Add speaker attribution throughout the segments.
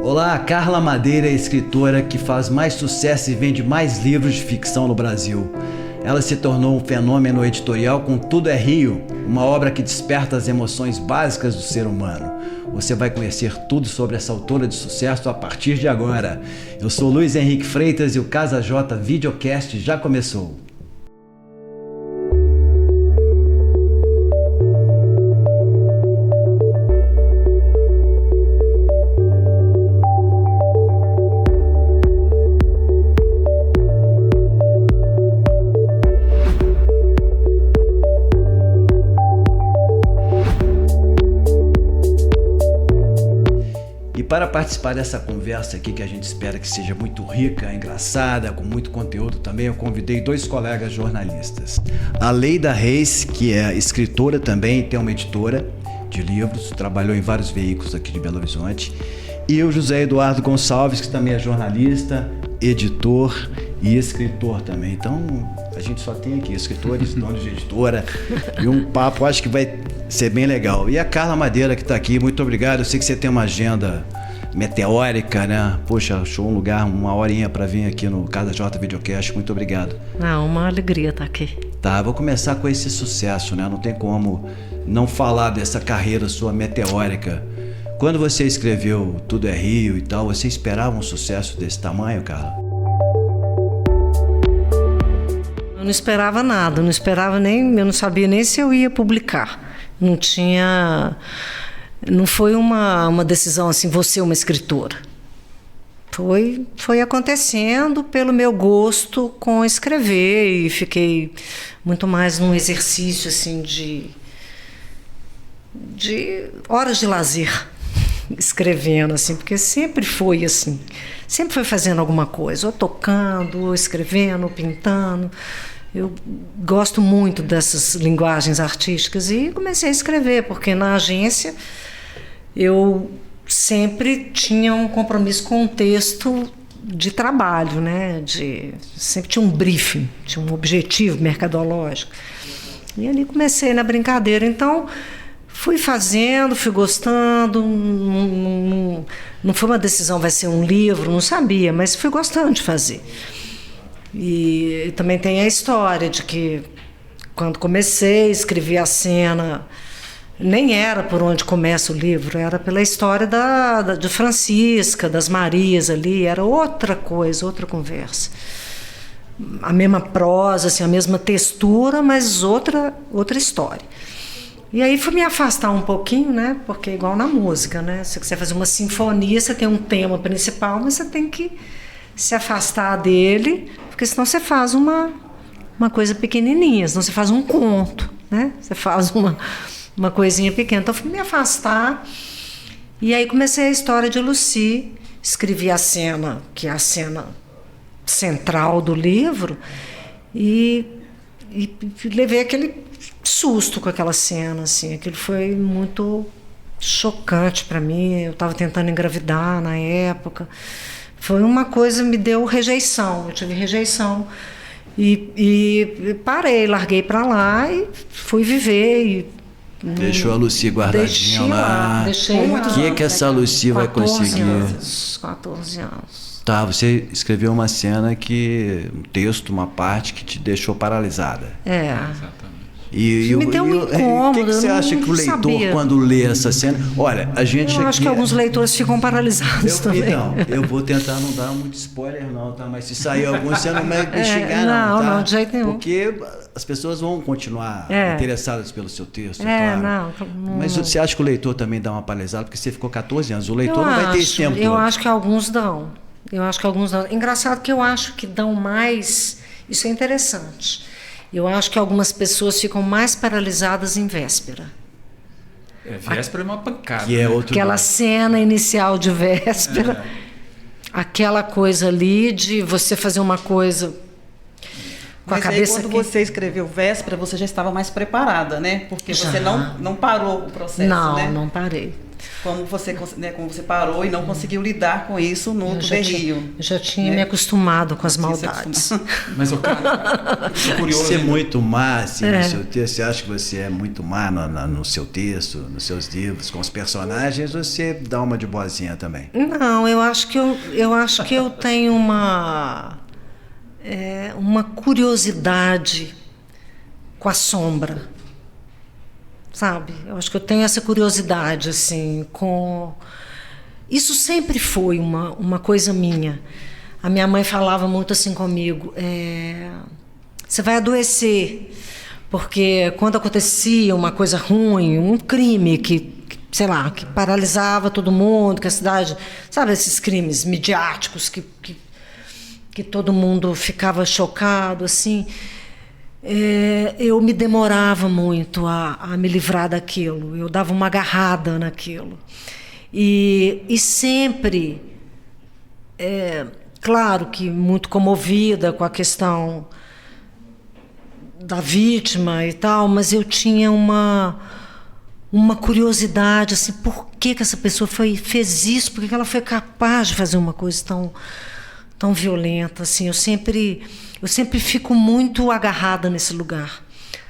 Speaker 1: Olá, Carla Madeira é a escritora que faz mais sucesso e vende mais livros de ficção no Brasil. Ela se tornou um fenômeno editorial com Tudo é Rio, uma obra que desperta as emoções básicas do ser humano. Você vai conhecer tudo sobre essa autora de sucesso a partir de agora. Eu sou Luiz Henrique Freitas e o Casa J Videocast já começou. Para participar dessa conversa aqui, que a gente espera que seja muito rica, engraçada, com muito conteúdo também, eu convidei dois colegas jornalistas. A Leida Reis, que é escritora também, tem uma editora de livros, trabalhou em vários veículos aqui de Belo Horizonte. E o José Eduardo Gonçalves, que também é jornalista, editor e escritor também. Então, a gente só tem aqui escritores, donos de editora, e um papo acho que vai ser bem legal. E a Carla Madeira, que está aqui, muito obrigado. Eu sei que você tem uma agenda meteórica, né? Poxa, achou um lugar, uma horinha para vir aqui no Casa J Videocast. Muito obrigado.
Speaker 2: Uma alegria estar aqui.
Speaker 1: Tá, vou começar com esse sucesso, né? Não tem como não falar dessa carreira sua meteórica. Quando você escreveu Tudo é Rio e tal, você esperava um sucesso desse tamanho, Carla?
Speaker 2: Eu não esperava nada, eu não sabia nem se eu ia publicar. Não foi uma decisão assim, vou ser uma escritora. Foi acontecendo pelo meu gosto com escrever e fiquei muito mais num exercício assim de horas de lazer escrevendo assim, porque sempre foi assim, sempre foi fazendo alguma coisa, ou tocando, ou escrevendo, ou pintando. Eu gosto muito dessas linguagens artísticas e comecei a escrever, porque na agência eu sempre tinha um compromisso com o texto de trabalho, né? Sempre tinha um briefing, tinha um objetivo mercadológico. E ali comecei na brincadeira. Então, fui fazendo, fui gostando. Não foi uma decisão, vai ser um livro, não sabia, mas fui gostando de fazer. E também tem a história de que quando comecei, escrevi a cena, nem era por onde começa o livro, era pela história de Francisca, das Marias ali, era outra coisa, outra conversa. A mesma prosa, assim, a mesma textura, mas outra história. E aí fui me afastar um pouquinho, né? Porque é igual na música, né? Se você quiser fazer uma sinfonia, você tem um tema principal, mas você tem que se afastar dele, porque senão você faz uma coisa pequenininha, senão você faz um conto, né? Você faz uma coisinha pequena. Então, fui me afastar e aí comecei a história de Lucy, escrevi a cena, que é a cena central do livro, e levei aquele susto com aquela cena, assim. Aquilo foi muito chocante para mim. Eu estava tentando engravidar na época. Foi uma coisa, me deu rejeição, eu tive rejeição. E parei, larguei para lá e fui viver.
Speaker 1: Deixou a Lucy guardadinha lá.
Speaker 2: Deixei lá.
Speaker 1: O que essa Lucy vai conseguir?
Speaker 2: 14 anos.
Speaker 1: Tá, você escreveu uma cena um texto, uma parte que te deixou paralisada.
Speaker 2: É.
Speaker 1: Exatamente. E
Speaker 2: me deu um incômodo.
Speaker 1: O que você acha que o leitor, quando lê essa cena... Olha, a gente
Speaker 2: eu acho que alguns leitores ficam paralisados também.
Speaker 1: Então, eu vou tentar não dar muito spoiler não, tá? Mas se sair algum, você não vai me xingar não, tá?
Speaker 2: Não, de jeito nenhum.
Speaker 1: Porque as pessoas vão continuar interessadas pelo seu texto, claro.
Speaker 2: Não.
Speaker 1: Mas você acha que o leitor também dá uma paralisada? Porque você ficou 14 anos, o leitor não vai ter esse tempo todo.
Speaker 2: Eu acho que alguns dão. Engraçado que eu acho que dão mais... Isso é interessante. Eu acho que algumas pessoas ficam mais paralisadas em véspera.
Speaker 3: Véspera é uma pancada.
Speaker 1: Que é outro
Speaker 2: aquela cena inicial de véspera, aquela coisa ali de você fazer uma coisa com a cabeça.
Speaker 4: Mas aí, quando você escreveu Véspera, você já estava mais preparada, né? Porque você não parou o processo,
Speaker 2: não,
Speaker 4: né?
Speaker 2: Não parei.
Speaker 4: como você, né, como você parou e não conseguiu lidar com isso no Tudo é Rio.
Speaker 2: Eu já tinha
Speaker 4: né?
Speaker 2: me acostumado com as maldades.
Speaker 3: Mas o cara, curioso.
Speaker 1: Você é muito má, assim, no seu texto? Você acha que você é muito má no seu texto, nos seus livros, com os personagens, ou você dá uma de boazinha também?
Speaker 2: Não, eu acho que eu tenho uma curiosidade com a sombra, sabe? Eu acho que eu tenho essa curiosidade, assim, com... Isso sempre foi uma coisa minha. A minha mãe falava muito assim comigo, você vai adoecer, porque quando acontecia uma coisa ruim, um crime que sei lá, que paralisava todo mundo, que a cidade... Sabe esses crimes midiáticos que todo mundo ficava chocado, assim... eu me demorava muito a me livrar daquilo. Eu dava uma agarrada naquilo. E sempre, claro que muito comovida com a questão da vítima e tal, mas eu tinha uma curiosidade, assim, por que essa pessoa fez isso? Por que ela foi capaz de fazer uma coisa tão violenta? Assim, eu sempre fico muito agarrada nesse lugar,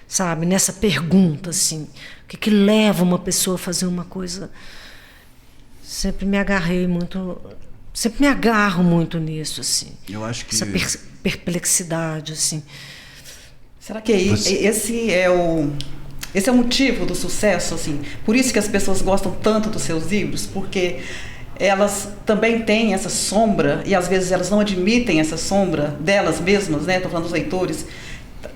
Speaker 2: sabe? Nessa pergunta, assim, o que leva uma pessoa a fazer uma coisa? Sempre me agarro muito nisso, assim.
Speaker 1: Eu acho que...
Speaker 2: Essa perplexidade, assim.
Speaker 4: Será que esse é o motivo do sucesso, assim? Por isso que as pessoas gostam tanto dos seus livros, porque elas também têm essa sombra e às vezes elas não admitem essa sombra delas mesmas, né? Estou falando dos leitores.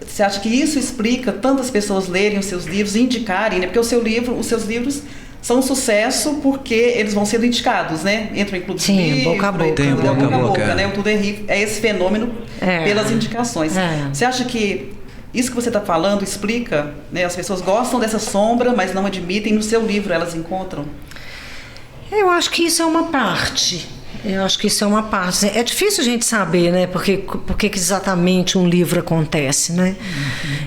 Speaker 4: Você acha que isso explica tantas pessoas lerem os seus livros e indicarem, né? Porque os seus livros são um sucesso porque eles vão sendo indicados, né? Entram em clube de livro,
Speaker 2: boca a boca.
Speaker 1: Tem boca a boca,
Speaker 4: né? O Tudo é Rio é esse fenômeno pelas indicações. Você acha que isso que você está falando explica, né? As pessoas gostam dessa sombra, mas não admitem, no seu livro elas encontram?
Speaker 2: Eu acho que isso é uma parte. É difícil a gente saber, né? Porque que exatamente um livro acontece, né?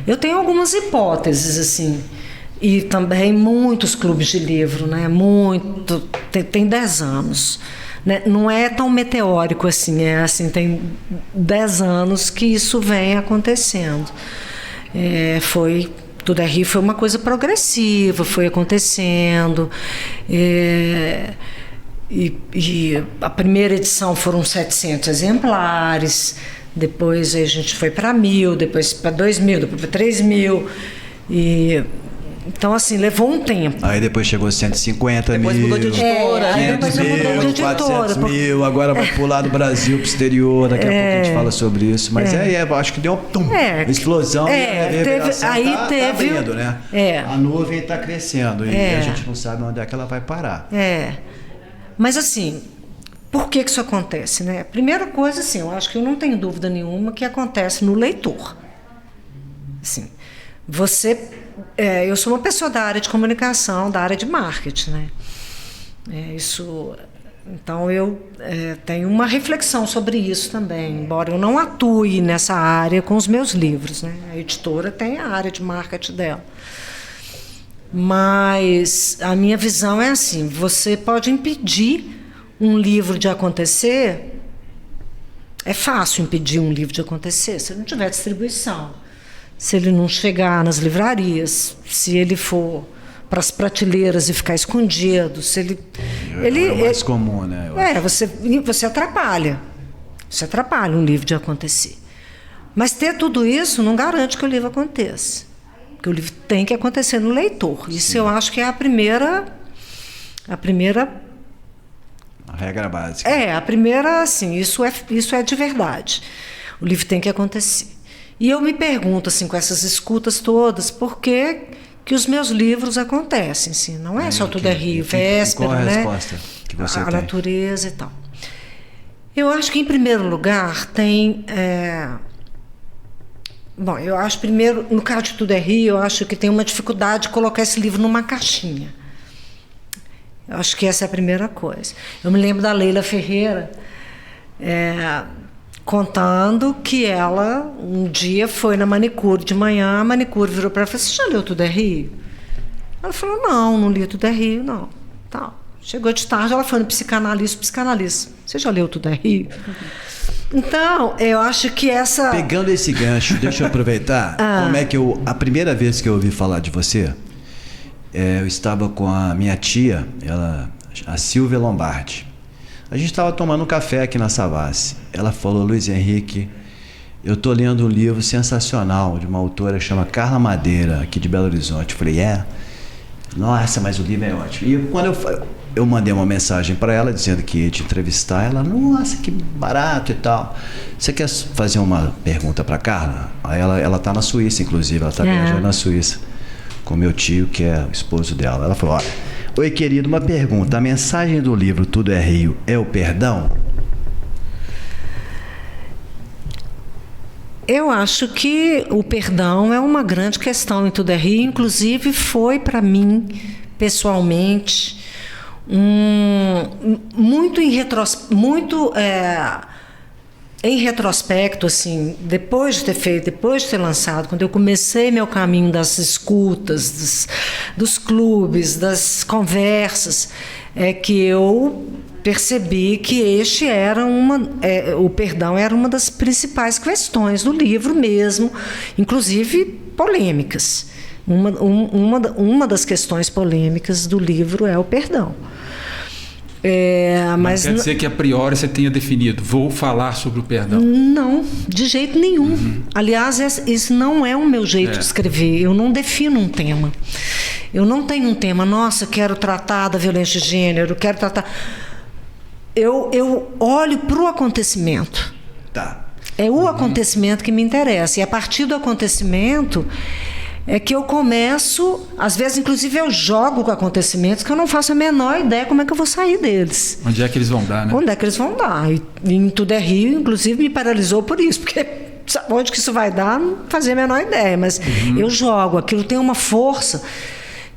Speaker 2: Eu tenho algumas hipóteses, assim. E também muitos clubes de livro, né? Tem 10 anos. Né? Não é tão meteórico assim, tem 10 anos que isso vem acontecendo. Tudo é Rio foi uma coisa progressiva, foi acontecendo. E a primeira edição foram 700 exemplares, depois a gente foi para 1.000, depois para 2.000, depois para 3.000. Então, assim, levou um tempo.
Speaker 1: Aí depois chegou 150
Speaker 4: depois
Speaker 1: mil,
Speaker 4: mudou de editora.
Speaker 1: 500 mil, 400 mil, agora vai pular do Brasil pro exterior, daqui a pouco a gente fala sobre isso. Mas acho que deu uma explosão.
Speaker 2: Teve
Speaker 1: abrindo, né? A nuvem está crescendo e a gente não sabe onde é que ela vai parar.
Speaker 2: Mas, assim, por que isso acontece, né? Primeira coisa, assim, eu acho que eu não tenho dúvida nenhuma que acontece no leitor. Assim, eu sou uma pessoa da área de comunicação, da área de marketing, né? Então, eu tenho uma reflexão sobre isso também, embora eu não atue nessa área com os meus livros, né? A editora tem a área de marketing dela. Mas a minha visão é assim, você pode impedir um livro de acontecer, é fácil impedir um livro de acontecer, se ele não tiver distribuição, se ele não chegar nas livrarias, se ele for para as prateleiras e ficar escondido, se ele...
Speaker 1: É mais comum, né?
Speaker 2: Você atrapalha um livro de acontecer. Mas ter tudo isso não garante que o livro aconteça. Porque o livro tem que acontecer no leitor. Isso eu acho que é a primeira... A
Speaker 1: regra básica.
Speaker 2: A primeira, assim, isso é de verdade. O livro tem que acontecer. E eu me pergunto, assim, com essas escutas todas, por que os meus livros acontecem, assim? Não é só Tudo é Rio, Véspera,
Speaker 1: qual a
Speaker 2: né?
Speaker 1: resposta que você tem?
Speaker 2: A natureza e tal. Eu acho que, em primeiro lugar, tem... Bom, eu acho, primeiro, no caso de Tudo é Rio, eu acho que tem uma dificuldade de colocar esse livro numa caixinha. Eu acho que essa é a primeira coisa. Eu me lembro da Leila Ferreira contando que ela, um dia, foi na manicure de manhã, a manicure virou para ela e falou: você já leu Tudo é Rio? Ela falou: não li Tudo é Rio, não. Tal. Chegou de tarde, ela foi no psicanalista. Você já leu Tudo é Rio? Então, eu acho que essa...
Speaker 1: Pegando esse gancho, deixa eu aproveitar. Como é que a primeira vez que eu ouvi falar de você, eu estava com a minha tia, a Silvia Lombardi. A gente estava tomando um café aqui na Savassi. Ela falou: Luiz Henrique, eu estou lendo um livro sensacional de uma autora que chama Carla Madeira, aqui de Belo Horizonte. Eu falei: nossa, mas o livro é ótimo. E quando eu mandei uma mensagem para ela dizendo que ia te entrevistar, ela: nossa, que barato e tal. Você quer fazer uma pergunta para Carla? Aí ela está na Suíça, inclusive, ela está viajando na Suíça com meu tio, que é o esposo dela. Ela falou: olha, oi querido, uma pergunta. A mensagem do livro Tudo é Rio é o perdão?
Speaker 2: Eu acho que o perdão é uma grande questão em Tudo é Rio. Inclusive, foi para mim, pessoalmente, muito em retrospecto, assim, depois de ter lançado, quando eu comecei meu caminho das escutas, dos clubes, das conversas, é que eu percebi que o perdão era uma das principais questões do livro mesmo, inclusive polêmicas. Uma das questões polêmicas do livro é o perdão.
Speaker 3: Mas quer dizer que a priori você tenha definido: vou falar sobre o perdão?
Speaker 2: Não, de jeito nenhum. Aliás, isso não é o meu jeito de escrever. Eu não defino um tema. Eu não tenho um tema. Nossa, quero tratar da violência de gênero, quero tratar... Eu olho para o acontecimento.
Speaker 1: Tá.
Speaker 2: É o acontecimento que me interessa. E a partir do acontecimento é que eu começo, às vezes, inclusive, eu jogo com acontecimentos que eu não faço a menor ideia como é que eu vou sair deles.
Speaker 3: Onde é que eles vão dar, né?
Speaker 2: Onde é que eles vão dar. E em Tudo é Rio, inclusive, me paralisou por isso, porque onde que isso vai dar, não fazia a menor ideia. Mas eu jogo, aquilo tem uma força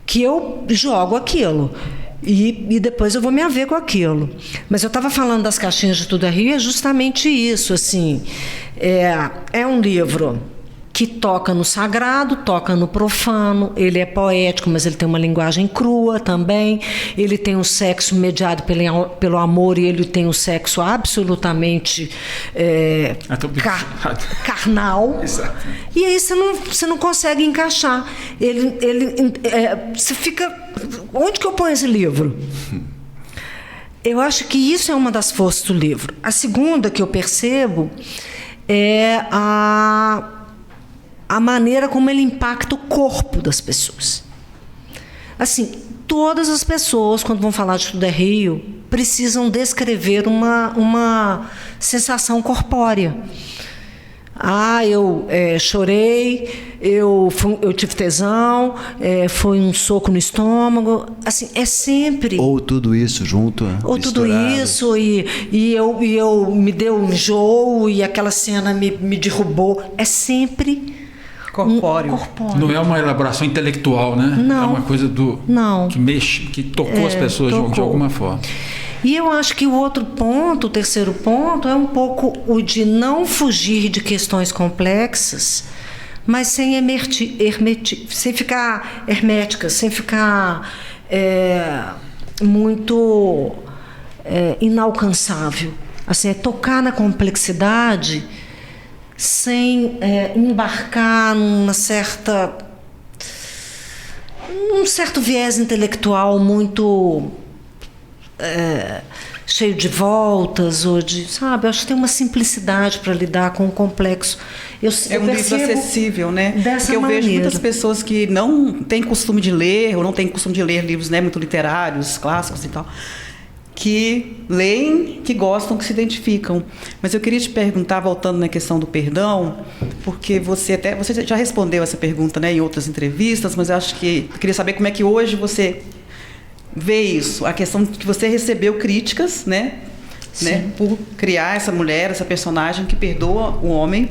Speaker 2: que eu jogo aquilo. E depois eu vou me haver com aquilo. Mas eu estava falando das caixinhas de Tudo é Rio, é justamente isso, assim. É um livro que toca no sagrado, toca no profano, ele é poético, mas ele tem uma linguagem crua também, ele tem um sexo mediado pelo amor, e ele tem um sexo absolutamente carnal.
Speaker 3: Exato.
Speaker 2: E aí você não consegue encaixar. Você fica... Onde que eu ponho esse livro? Eu acho que isso é uma das forças do livro. A segunda que eu percebo é a maneira como ele impacta o corpo das pessoas. Assim, todas as pessoas, quando vão falar de Tudo é Rio, precisam descrever uma sensação corpórea. Eu chorei, eu tive tesão, foi um soco no estômago. Assim, é sempre...
Speaker 1: Ou tudo isso junto,
Speaker 2: ou
Speaker 1: misturado.
Speaker 2: Tudo isso, e eu me deu um enjoo, e aquela cena me derrubou. É sempre...
Speaker 4: Corpóreo.
Speaker 3: Não é uma elaboração intelectual, né?
Speaker 2: Não.
Speaker 3: É uma coisa que mexe, que tocou as pessoas de alguma forma.
Speaker 2: E eu acho que o terceiro ponto, é um pouco o de não fugir de questões complexas, mas sem ficar hermética, sem ficar muito inalcançável. Assim, é tocar na complexidade sem embarcar num certo viés intelectual muito cheio de voltas, ou de, sabe, eu acho que tem uma simplicidade para lidar com o complexo.
Speaker 4: É um livro acessível, né?
Speaker 2: Dessa
Speaker 4: Porque eu
Speaker 2: maneira.
Speaker 4: vejo muitas pessoas que não têm costume de ler, ou não têm costume de ler livros, né, muito literários, clássicos e tal, que leem, que gostam, que se identificam. Mas eu queria te perguntar, voltando na questão do perdão, porque você já respondeu essa pergunta, né, em outras entrevistas, mas eu acho que eu queria saber como é que hoje você vê isso, a questão de que você recebeu críticas, né, por criar essa mulher, essa personagem que perdoa o homem,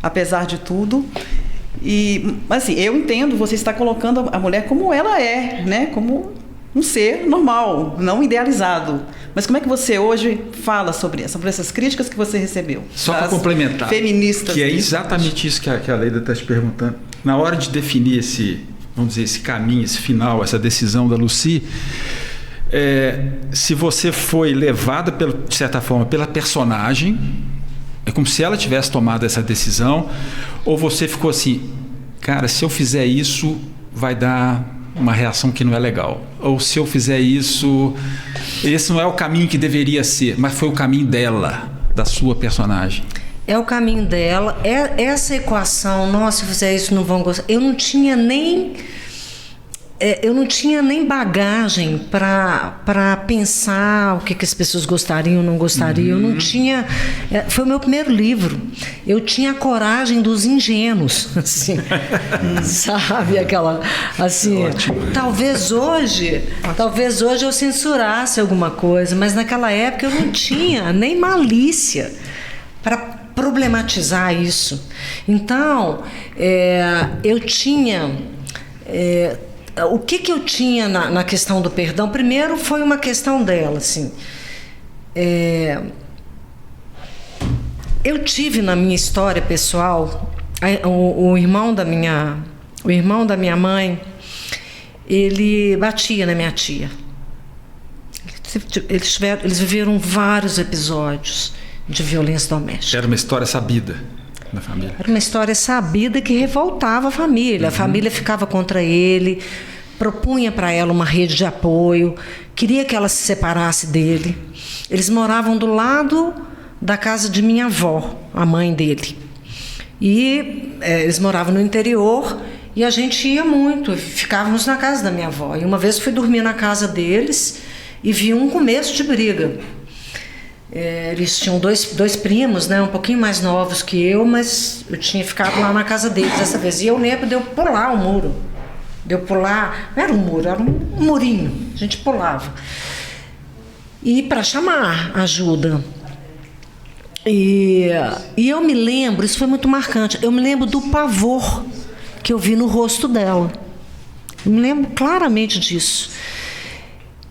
Speaker 4: apesar de tudo. E, assim, eu entendo, você está colocando a mulher como ela é, né, como um ser normal, não idealizado. Mas como é que você hoje fala sobre essas críticas que você recebeu?
Speaker 3: Só para complementar,
Speaker 4: feministas,
Speaker 3: que é exatamente isso que a Leida está te perguntando. Na hora de definir esse caminho, esse final, essa decisão da Lucy, se você foi levada, de certa forma, pela personagem, é como se ela tivesse tomado essa decisão, ou você ficou assim, cara, se eu fizer isso, vai dar uma reação que não é legal. Ou se eu fizer isso, esse não é o caminho que deveria ser, mas foi o caminho dela, da sua personagem.
Speaker 2: É o caminho dela, essa equação, nossa, se fizer isso não vão gostar. Eu não tinha nem bagagem para pensar o que as pessoas gostariam ou não gostariam. Eu não tinha. Foi o meu primeiro livro. Eu tinha a coragem dos ingênuos, assim, sabe, aquela, assim. Talvez hoje eu censurasse alguma coisa, mas naquela época eu não tinha nem malícia para problematizar isso. Então, eu tinha. O que eu tinha na questão do perdão? Primeiro foi uma questão dela, assim. Eu tive na minha história pessoal o irmão da minha mãe, ele batia na minha tia. Eles viveram vários episódios de violência doméstica.
Speaker 3: Era uma história sabida na família.
Speaker 2: Era uma história sabida que revoltava a família. A família ficava contra ele, propunha para ela uma rede de apoio, queria que ela se separasse dele. Eles moravam do lado da casa de minha avó, a mãe dele. E eles moravam no interior e a gente ia muito, ficávamos na casa da minha avó. E uma vez fui dormir na casa deles e vi um começo de briga. Eles tinham dois primos, né, um pouquinho mais novos que eu, mas eu tinha ficado lá na casa deles dessa vez. E eu lembro de eu pular o muro. Não era um muro, era um murinho. A gente pulava. E para chamar ajuda. E eu me lembro, isso foi muito marcante, eu me lembro do pavor que eu vi no rosto dela. Eu me lembro claramente disso.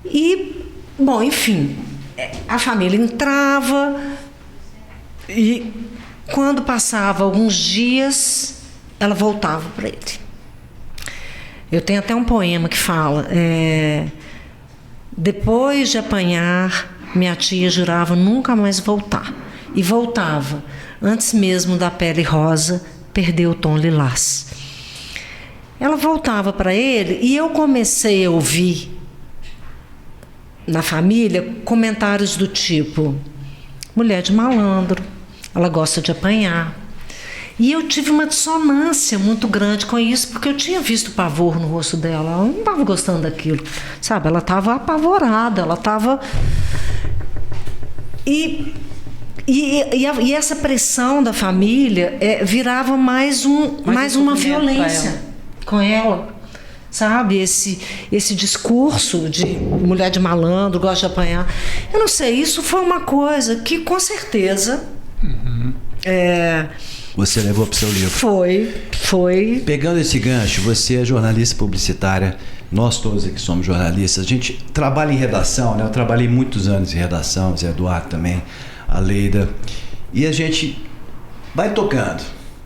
Speaker 2: E, bom, enfim, a família entrava e quando passava alguns dias, ela voltava para ele. Eu tenho até um poema que fala, depois de apanhar, minha tia jurava nunca mais voltar. E voltava, antes mesmo da pele rosa perder o tom lilás. Ela voltava para ele e eu comecei a ouvir na família comentários do tipo: mulher de malandro, ela gosta de apanhar. E eu tive uma dissonância muito grande com isso, porque eu tinha visto pavor no rosto dela. Ela não estava gostando daquilo, sabe? Ela estava apavorada, ela estava... E essa pressão da família virava mais uma violência com ela. Sabe, esse discurso de mulher de malandro, gosta de apanhar. Eu não sei, isso foi uma coisa que com certeza...
Speaker 1: Você levou para o seu livro.
Speaker 2: Foi.
Speaker 1: Pegando esse gancho, você é jornalista publicitária, nós todos aqui somos jornalistas, a gente trabalha em redação, né? Eu trabalhei muitos anos em redação, Zé Eduardo também, a Leida, e a gente vai tocando,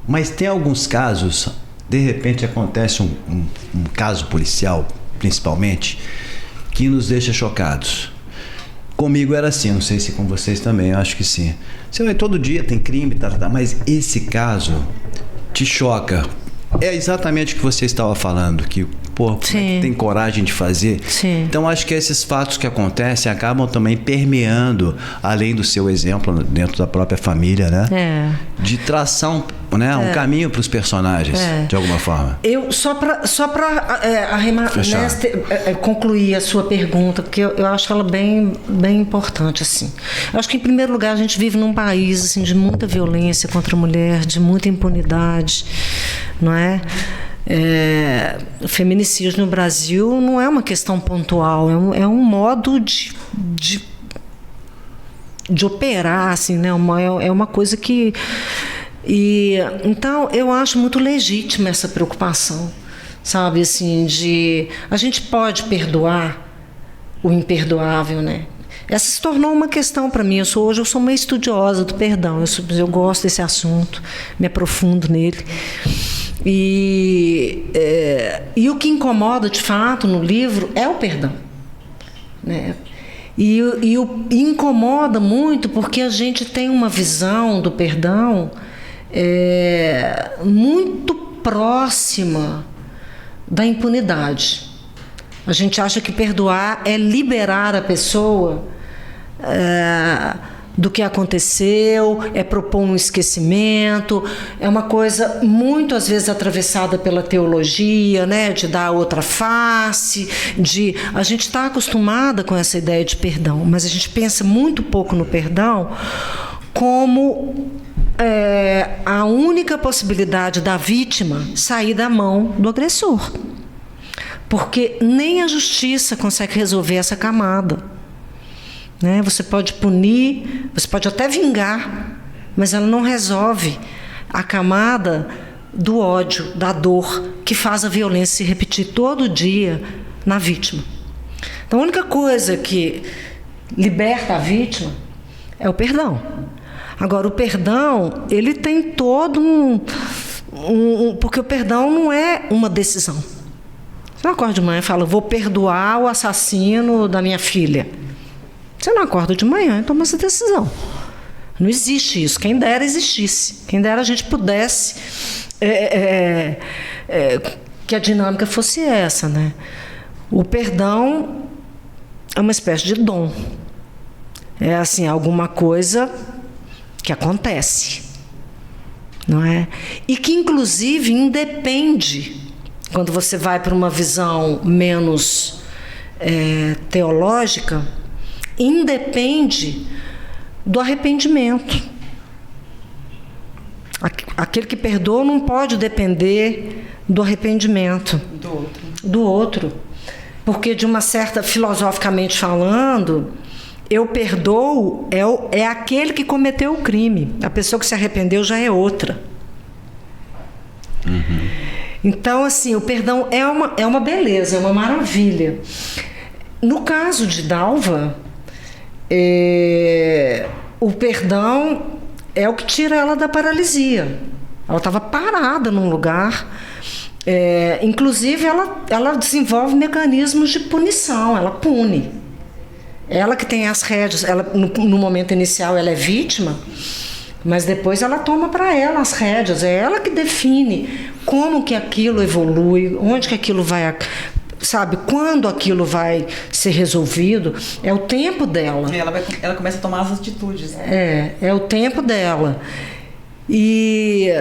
Speaker 1: mas tem alguns casos, de repente acontece um caso policial, principalmente, que nos deixa chocados. Comigo era assim, não sei se com vocês também, eu acho que sim. Você vai todo dia, tem crime, mas esse caso te choca. É exatamente o que você estava falando, que, como é que tem coragem de fazer?
Speaker 2: Sim.
Speaker 1: Então, acho que esses fatos que acontecem acabam também permeando, além do seu exemplo, dentro da própria família, né? De traçar um caminho para os personagens, de alguma forma.
Speaker 2: Eu, só para concluir a sua pergunta, porque eu acho ela bem importante, assim. Eu acho que, em primeiro lugar, a gente vive num país assim, de muita violência contra a mulher, de muita impunidade, não é? O feminicídio no Brasil não é uma questão pontual, é um modo de operar, assim, né? É uma coisa que... Então, eu acho muito legítima essa preocupação, sabe? Assim, a gente pode perdoar o imperdoável, né? Essa se tornou uma questão para mim. Hoje eu sou uma estudiosa do perdão. Eu gosto desse assunto, me aprofundo nele. E o que incomoda, de fato, no livro é o perdão. né? E incomoda muito porque a gente tem uma visão do perdão muito próxima da impunidade. A gente acha que perdoar é liberar a pessoa do que aconteceu, é propor um esquecimento, é uma coisa muito às vezes atravessada pela teologia, né, de dar outra face, a gente está acostumada com essa ideia de perdão, mas a gente pensa muito pouco no perdão como a única possibilidade da vítima sair da mão do agressor, porque nem a justiça consegue resolver essa camada. Né? Você pode punir, você pode até vingar, mas ela não resolve a camada do ódio, da dor, que faz a violência se repetir todo dia na vítima. Então, a única coisa que liberta a vítima é o perdão. Agora, o perdão, ele tem todo porque o perdão não é uma decisão. Você não acorda de manhã e fala, vou perdoar o assassino da minha filha. Você não acorda de manhã e toma essa decisão. Não existe isso. Quem dera existisse. Quem dera a gente pudesse que a dinâmica fosse essa, né? O perdão é uma espécie de dom. É assim, alguma coisa que acontece, não é? E que inclusive independe, quando você vai para uma visão menos teológica, independe do arrependimento. Aquele que perdoa não pode depender do arrependimento do outro. Porque, de uma certa, filosoficamente falando, eu perdoo é aquele que cometeu o crime. A pessoa que se arrependeu já é outra. Uhum. Então, assim, o perdão é uma beleza, é uma maravilha. No caso de Dalva, o perdão é o que tira ela da paralisia. Ela estava parada num lugar, inclusive ela desenvolve mecanismos de punição, ela pune. Ela que tem as rédeas, no momento inicial ela é vítima, mas depois ela toma para ela as rédeas, é ela que define como que aquilo evolui, onde que aquilo vai... Sabe, quando aquilo vai ser resolvido, é o tempo dela.
Speaker 4: Ela começa a tomar as atitudes. Né?
Speaker 2: É o tempo dela. E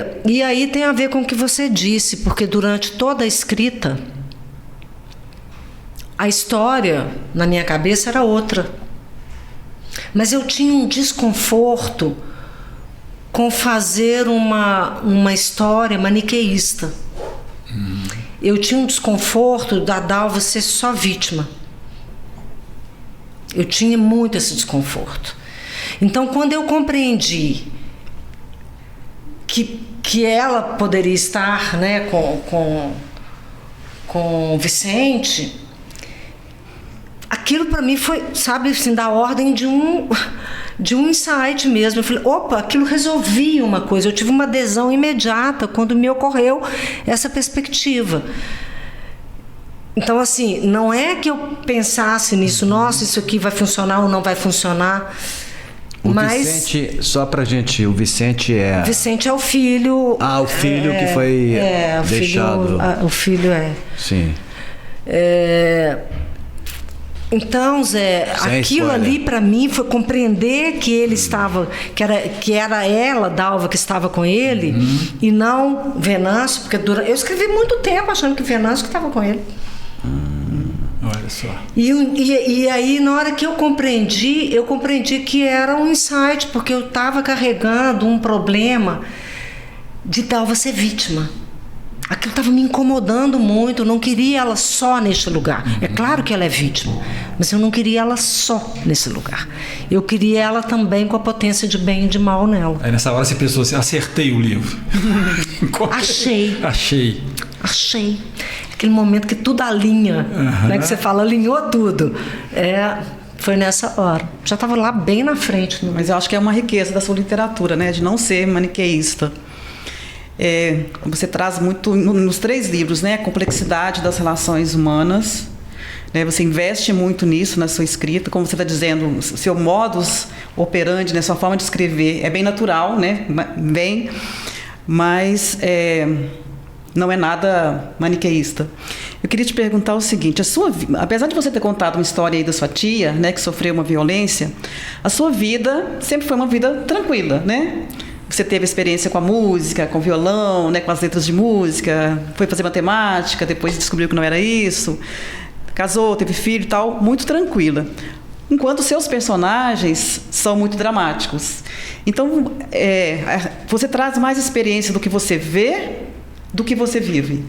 Speaker 2: aí tem a ver com o que você disse, porque durante toda a escrita, a história na minha cabeça era outra. Mas eu tinha um desconforto com fazer uma história maniqueísta. Eu tinha um desconforto da Dalva ser só vítima. Eu tinha muito esse desconforto. Então, quando eu compreendi que ela poderia estar, né, com o Vicente, aquilo para mim foi, sabe, assim, da ordem de um insight mesmo. Eu falei, opa, aquilo resolvia uma coisa. Eu tive uma adesão imediata quando me ocorreu essa perspectiva. Então, assim, não é que eu pensasse nisso, nossa, isso aqui vai funcionar ou não vai funcionar. Mas
Speaker 1: Vicente, só pra gente, o Vicente é...
Speaker 2: Vicente é o filho...
Speaker 1: o filho que foi deixado...
Speaker 2: O filho
Speaker 1: Sim.
Speaker 2: Então, Zé, aquilo ali para mim foi compreender que ele estava, que era ela, Dalva, que estava com ele, e não Venâncio, porque eu escrevi muito tempo achando que Venâncio que estava com ele.
Speaker 3: Olha só.
Speaker 2: E aí, na hora que eu compreendi que era um insight, porque eu estava carregando um problema de Dalva ser vítima. Aquilo estava me incomodando muito, eu não queria ela só neste lugar. É claro que ela é vítima, mas eu não queria ela só nesse lugar. Eu queria ela também com a potência de bem e de mal nela.
Speaker 3: Aí nessa hora você pensou assim, acertei o livro.
Speaker 2: Achei. Aquele momento que tudo alinha, né, que você fala, alinhou tudo. Foi nessa hora. Já estava lá bem na frente.
Speaker 4: Mas eu acho que é uma riqueza da sua literatura, né, de não ser maniqueísta. Você traz muito nos 3 livros, né, a complexidade das relações humanas, né? Você investe muito nisso na sua escrita, como você está dizendo, seu modus operandi, né? Sua forma de escrever é bem natural, né? Mas não é nada maniqueísta. Eu queria te perguntar o seguinte: apesar de você ter contado uma história aí da sua tia, né, que sofreu uma violência, a sua vida sempre foi uma vida tranquila, né? Você teve experiência com a música, com o violão, né, com as letras de música, foi fazer matemática, depois descobriu que não era isso, casou, teve filho e tal, muito tranquila. Enquanto seus personagens são muito dramáticos. Então, você traz mais experiência do que você vê do que você vive.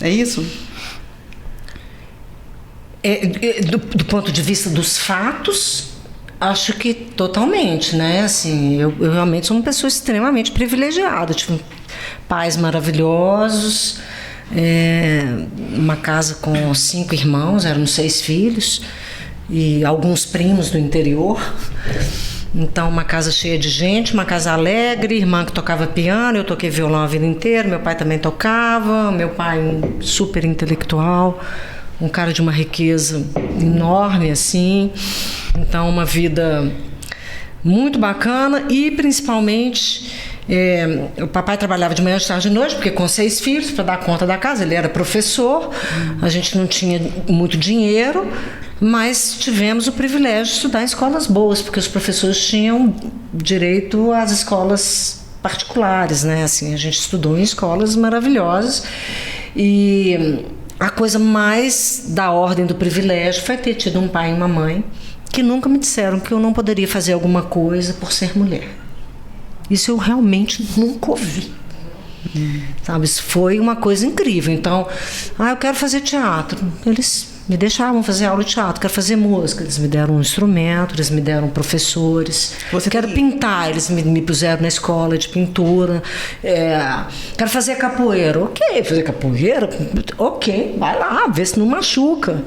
Speaker 4: É isso?
Speaker 2: Do ponto de vista dos fatos, acho que totalmente, né? Assim, eu realmente sou uma pessoa extremamente privilegiada. Tive pais maravilhosos, uma casa com 5 irmãos, éramos 6 filhos e alguns primos do interior. Então, uma casa cheia de gente, uma casa alegre, irmã que tocava piano, eu toquei violão a vida inteira, meu pai também tocava, meu pai um super intelectual, um cara de uma riqueza enorme, assim. Então, uma vida muito bacana e, principalmente, o papai trabalhava de manhã, de tarde e de noite, porque com 6 filhos, para dar conta da casa, ele era professor, a gente não tinha muito dinheiro, mas tivemos o privilégio de estudar em escolas boas, porque os professores tinham direito às escolas particulares, né? Assim, a gente estudou em escolas maravilhosas e a coisa mais da ordem do privilégio foi ter tido um pai e uma mãe que nunca me disseram que eu não poderia fazer alguma coisa por ser mulher. Isso eu realmente nunca ouvi. Sabe, isso foi uma coisa incrível. Então, eu quero fazer teatro. Eles me deixavam fazer aula de teatro. Quero fazer música. Eles me deram um instrumento, eles me deram professores. Quero pintar. Eles me puseram na escola de pintura. Quero fazer capoeira. Ok, fazer capoeira? Ok, vai lá, vê se não machuca.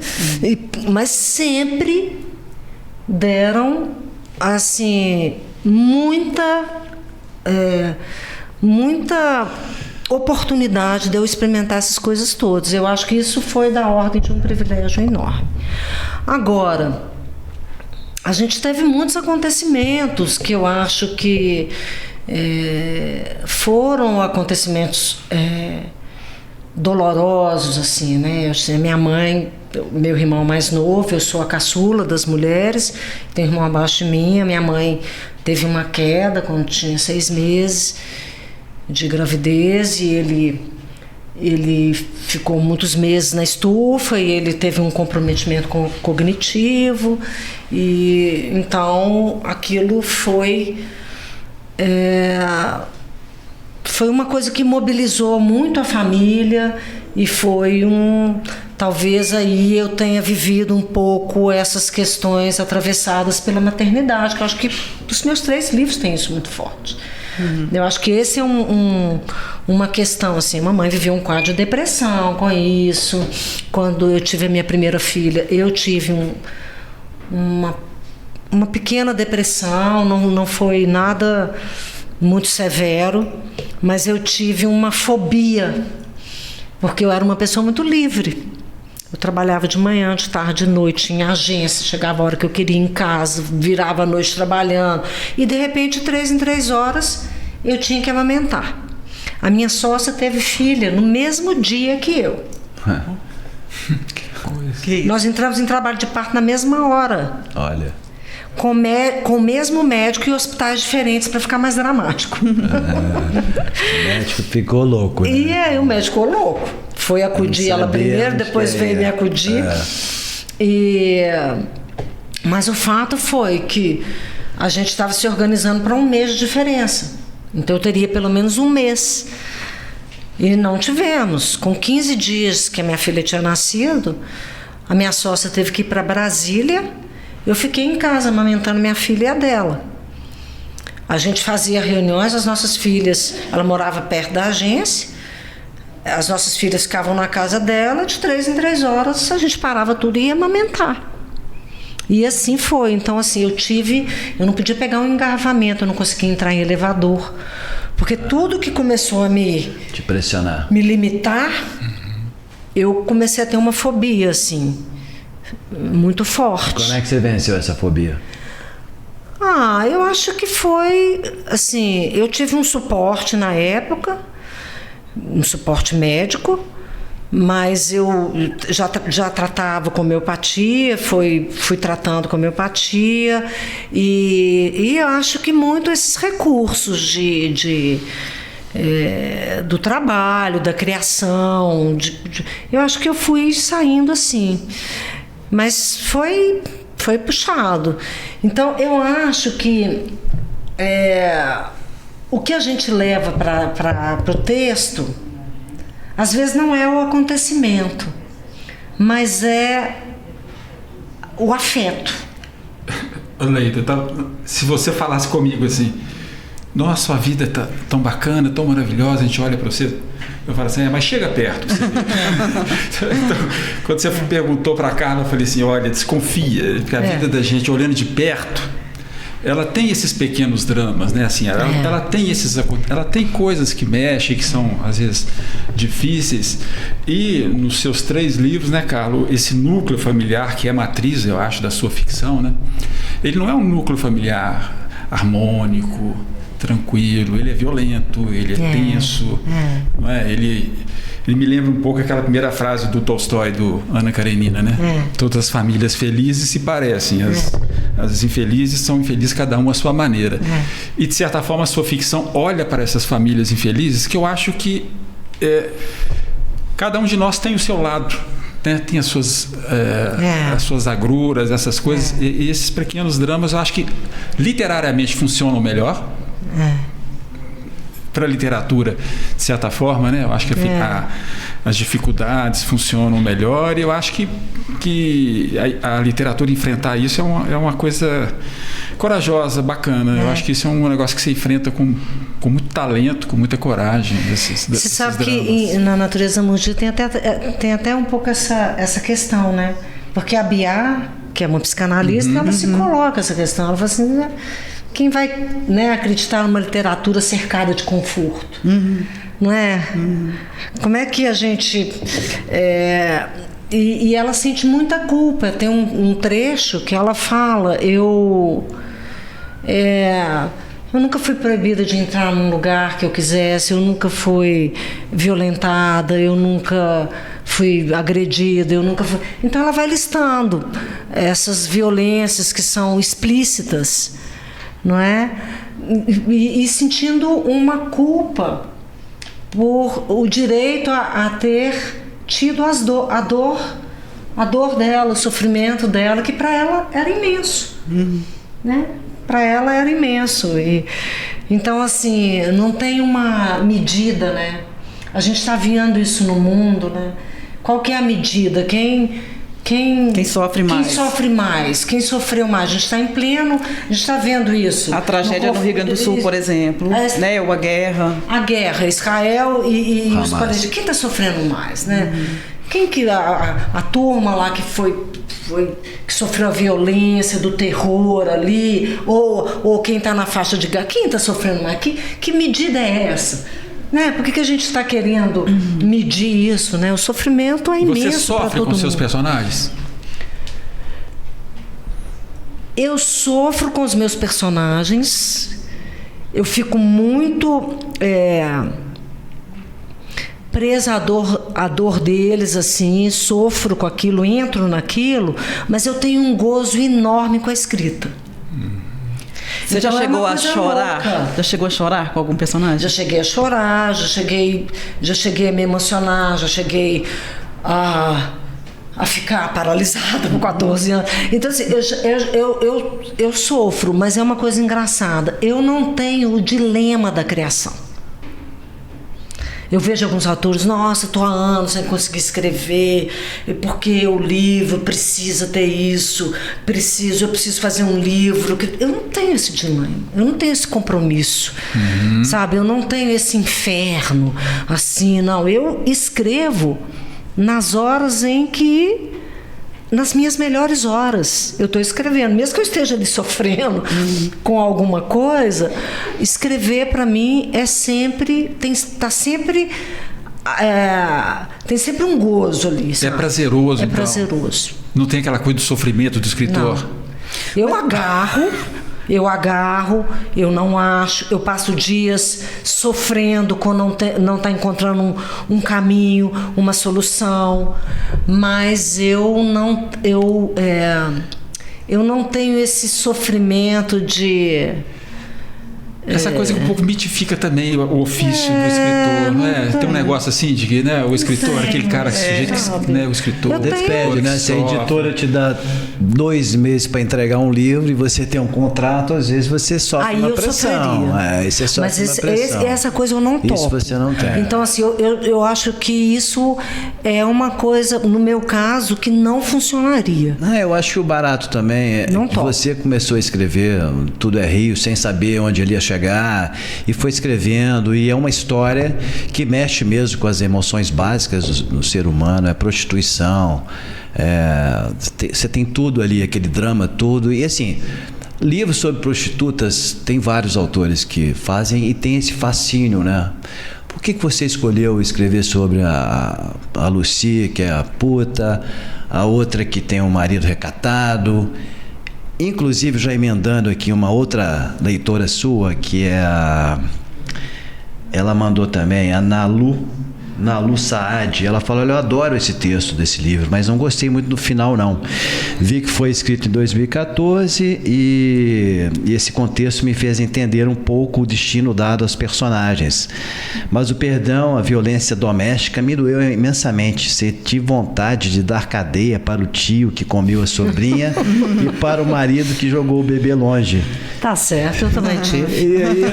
Speaker 2: Mas sempre deram, assim, muita oportunidade de eu experimentar essas coisas todas. Eu acho que isso foi da ordem de um privilégio enorme. Agora, a gente teve muitos acontecimentos que eu acho que foram acontecimentos dolorosos, assim, né? Minha mãe, meu irmão mais novo, eu sou a caçula das mulheres, tem um irmão abaixo de mim. Minha mãe teve uma queda quando tinha 6 meses de gravidez e ele ficou muitos meses na estufa e ele teve um comprometimento cognitivo e então aquilo foi uma coisa que mobilizou muito a família e foi talvez aí eu tenha vivido um pouco essas questões atravessadas pela maternidade, que eu acho que os meus 3 livros têm isso muito forte. Eu acho que esse é uma questão, assim, mamãe viveu um quadro de depressão com isso. Quando eu tive a minha primeira filha, eu tive uma pequena depressão, não foi nada muito severo, mas eu tive uma fobia, porque eu era uma pessoa muito livre. Eu trabalhava de manhã, de tarde, de noite, em agência, chegava a hora que eu queria em casa, virava a noite trabalhando. E, de repente, 3 em 3 horas, eu tinha que amamentar. A minha sócia teve filha no mesmo dia que eu. Nós entramos em trabalho de parto na mesma hora.
Speaker 1: Olha.
Speaker 2: Com o mesmo médico e hospitais diferentes, para ficar mais dramático.
Speaker 1: O médico ficou louco, né?
Speaker 2: E aí o médico ficou louco. Foi acudir ela primeiro, depois veio me acudir. Mas o fato foi que a gente estava se organizando para um mês de diferença. Então eu teria pelo menos um mês. E não tivemos. Com 15 dias que a minha filha tinha nascido, a minha sócia teve que ir para Brasília. Eu fiquei em casa amamentando minha filha e a dela. A gente fazia reuniões, as nossas filhas, ela morava perto da agência, as nossas filhas ficavam na casa dela, de 3 em 3 horas a gente parava tudo e ia amamentar. E assim foi. Então, assim, eu não podia pegar um engarrafamento, eu não conseguia entrar em elevador, porque tudo que começou a
Speaker 1: te pressionar,
Speaker 2: me limitar, eu comecei a ter uma fobia, assim. muito forte.
Speaker 1: Como é que você venceu essa fobia?
Speaker 2: Eu acho que foi assim, eu tive um suporte na época, um suporte médico, mas eu já tratava com homeopatia, fui tratando com homeopatia, e eu acho que muito esses recursos do trabalho, da criação, eu acho que eu fui saindo assim, mas foi puxado. Então eu acho que o que a gente leva para o texto, às vezes não é o acontecimento, mas é o afeto.
Speaker 3: Leida, se você falasse comigo assim, nossa, sua vida tá tão bacana, tão maravilhosa, a gente olha para você, eu falo assim, mas chega perto. Então, quando você perguntou para a Carla, eu falei assim, olha, desconfia, porque a vida da gente, olhando de perto, ela tem esses pequenos dramas, né? Assim, ela tem coisas que mexem, que são às vezes difíceis. E nos seus 3 livros, né, Carla, esse núcleo familiar que é matriz, eu acho, da sua ficção, né? Ele não é um núcleo familiar harmônico, tranquilo, ele é violento, ele é tenso, não é? Ele me lembra um pouco aquela primeira frase do Tolstói, do Ana Karenina, né? Todas as famílias felizes se parecem, as infelizes são infelizes cada uma à sua maneira. E de certa forma a sua ficção olha para essas famílias infelizes, que eu acho que cada um de nós tem o seu lado, né? Tem as suas agruras, essas coisas, e esses pequenos dramas eu acho que literariamente funcionam melhor. Para a literatura, de certa forma, né? Eu acho que as dificuldades funcionam melhor, e eu acho que a literatura enfrentar isso é uma coisa corajosa, bacana. Eu acho que isso é um negócio que você enfrenta com muito talento, com muita coragem.
Speaker 2: Você sabe que na Natureza Mordida tem até um pouco essa questão, né? Porque a Biá, que é uma psicanalista, ela se coloca essa questão. Ela fala assim, né? Quem vai, né, acreditar numa literatura cercada de conforto? Não é? Como é que a gente... E ela sente muita culpa. Tem um trecho que ela fala, eu nunca fui proibida de entrar num lugar que eu quisesse, eu nunca fui violentada, eu nunca fui agredida, eu nunca fui... Então ela vai listando essas violências que são explícitas, não é? E sentindo uma culpa por o direito a ter tido a dor dela, o sofrimento dela, que para ela era imenso, né? Para ela era imenso. E então, assim, não tem uma medida, né? A gente está vendo isso no mundo, né? Qual que é a medida? Quem sofre mais? Quem sofre mais? Quem sofreu mais? A gente está em pleno... A gente está vendo isso.
Speaker 4: A tragédia no Rio Grande do Sul, por exemplo, né? Ou a guerra.
Speaker 2: A guerra, Israel e os palestinos. Quem está sofrendo mais, né? Quem que... A turma lá que que sofreu a violência do terror ali, ou quem está na faixa de Gaza, quem está sofrendo mais? Que medida é essa? Né? Por que a gente está querendo medir isso, né? O sofrimento é imenso.
Speaker 3: Você sofre com seus personagens?
Speaker 2: Eu sofro com os meus personagens. Eu fico muito presa à dor deles, assim, sofro com aquilo, entro naquilo, mas eu tenho um gozo enorme com a escrita.
Speaker 4: Você já chegou a chorar? Louca. Já chegou a chorar com algum personagem?
Speaker 2: Já cheguei a chorar, já cheguei a me emocionar, já cheguei a ficar paralisada com 14 anos. Então, assim, eu sofro, mas é uma coisa engraçada. Eu não tenho o dilema da criação. Eu vejo alguns autores, nossa, estou há anos sem conseguir escrever, porque o livro precisa ter isso, eu preciso fazer um livro. Eu não tenho esse dilema, eu não tenho esse compromisso, sabe? Eu não tenho esse inferno, assim, não. Eu escrevo nas horas em que... Nas minhas melhores horas eu estou escrevendo, mesmo que eu esteja ali sofrendo com alguma coisa. Escrever para mim é sempre tem sempre um gozo ali, sabe?
Speaker 3: É prazeroso.
Speaker 2: É prazeroso.
Speaker 3: Não tem aquela coisa do sofrimento do escritor?
Speaker 2: Não. Eu agarro, eu não acho, eu passo dias sofrendo quando não está encontrando um caminho, uma solução, mas eu não tenho esse sofrimento de...
Speaker 3: Essa coisa que um pouco mitifica também o ofício do escritor, não é? Tem um negócio assim de que, né, o escritor, aquele cara, sujeito que, né, o escritor...
Speaker 1: Depende, né? Se a editora te dá 2 meses para entregar um livro e você tem um contrato, às vezes você sofre uma pressão. Mas
Speaker 2: essa coisa eu não topo.
Speaker 1: Isso você não tem.
Speaker 2: Então, assim, eu acho que isso é uma coisa, no meu caso, que não funcionaria.
Speaker 1: Eu acho que o barato também é
Speaker 2: não
Speaker 1: que
Speaker 2: topo.
Speaker 1: você começou a escrever Tudo é Rio, sem saber onde ele ia chegar, e foi escrevendo, e é uma história que mexe mesmo com as emoções básicas do ser humano, é prostituição, você tem tudo ali, aquele drama todo, e assim, livros sobre prostitutas tem vários autores que fazem e tem esse fascínio, né? Por que você escolheu escrever sobre a Lucy, que é a puta, a outra que tem um marido recatado? Inclusive, já emendando aqui uma outra leitora sua, que é ela mandou também, a Nalu Saad. Ela falou: olha, eu adoro esse texto desse livro, mas não gostei muito do final, não. Vi que foi escrito em 2014 e esse contexto me fez entender um pouco o destino dado aos personagens. Mas o perdão, a violência doméstica me doeu imensamente. Tive vontade de dar cadeia para o tio que comeu a sobrinha e para o marido que jogou o bebê longe.
Speaker 2: Tá certo, eu também tive.
Speaker 1: E aí,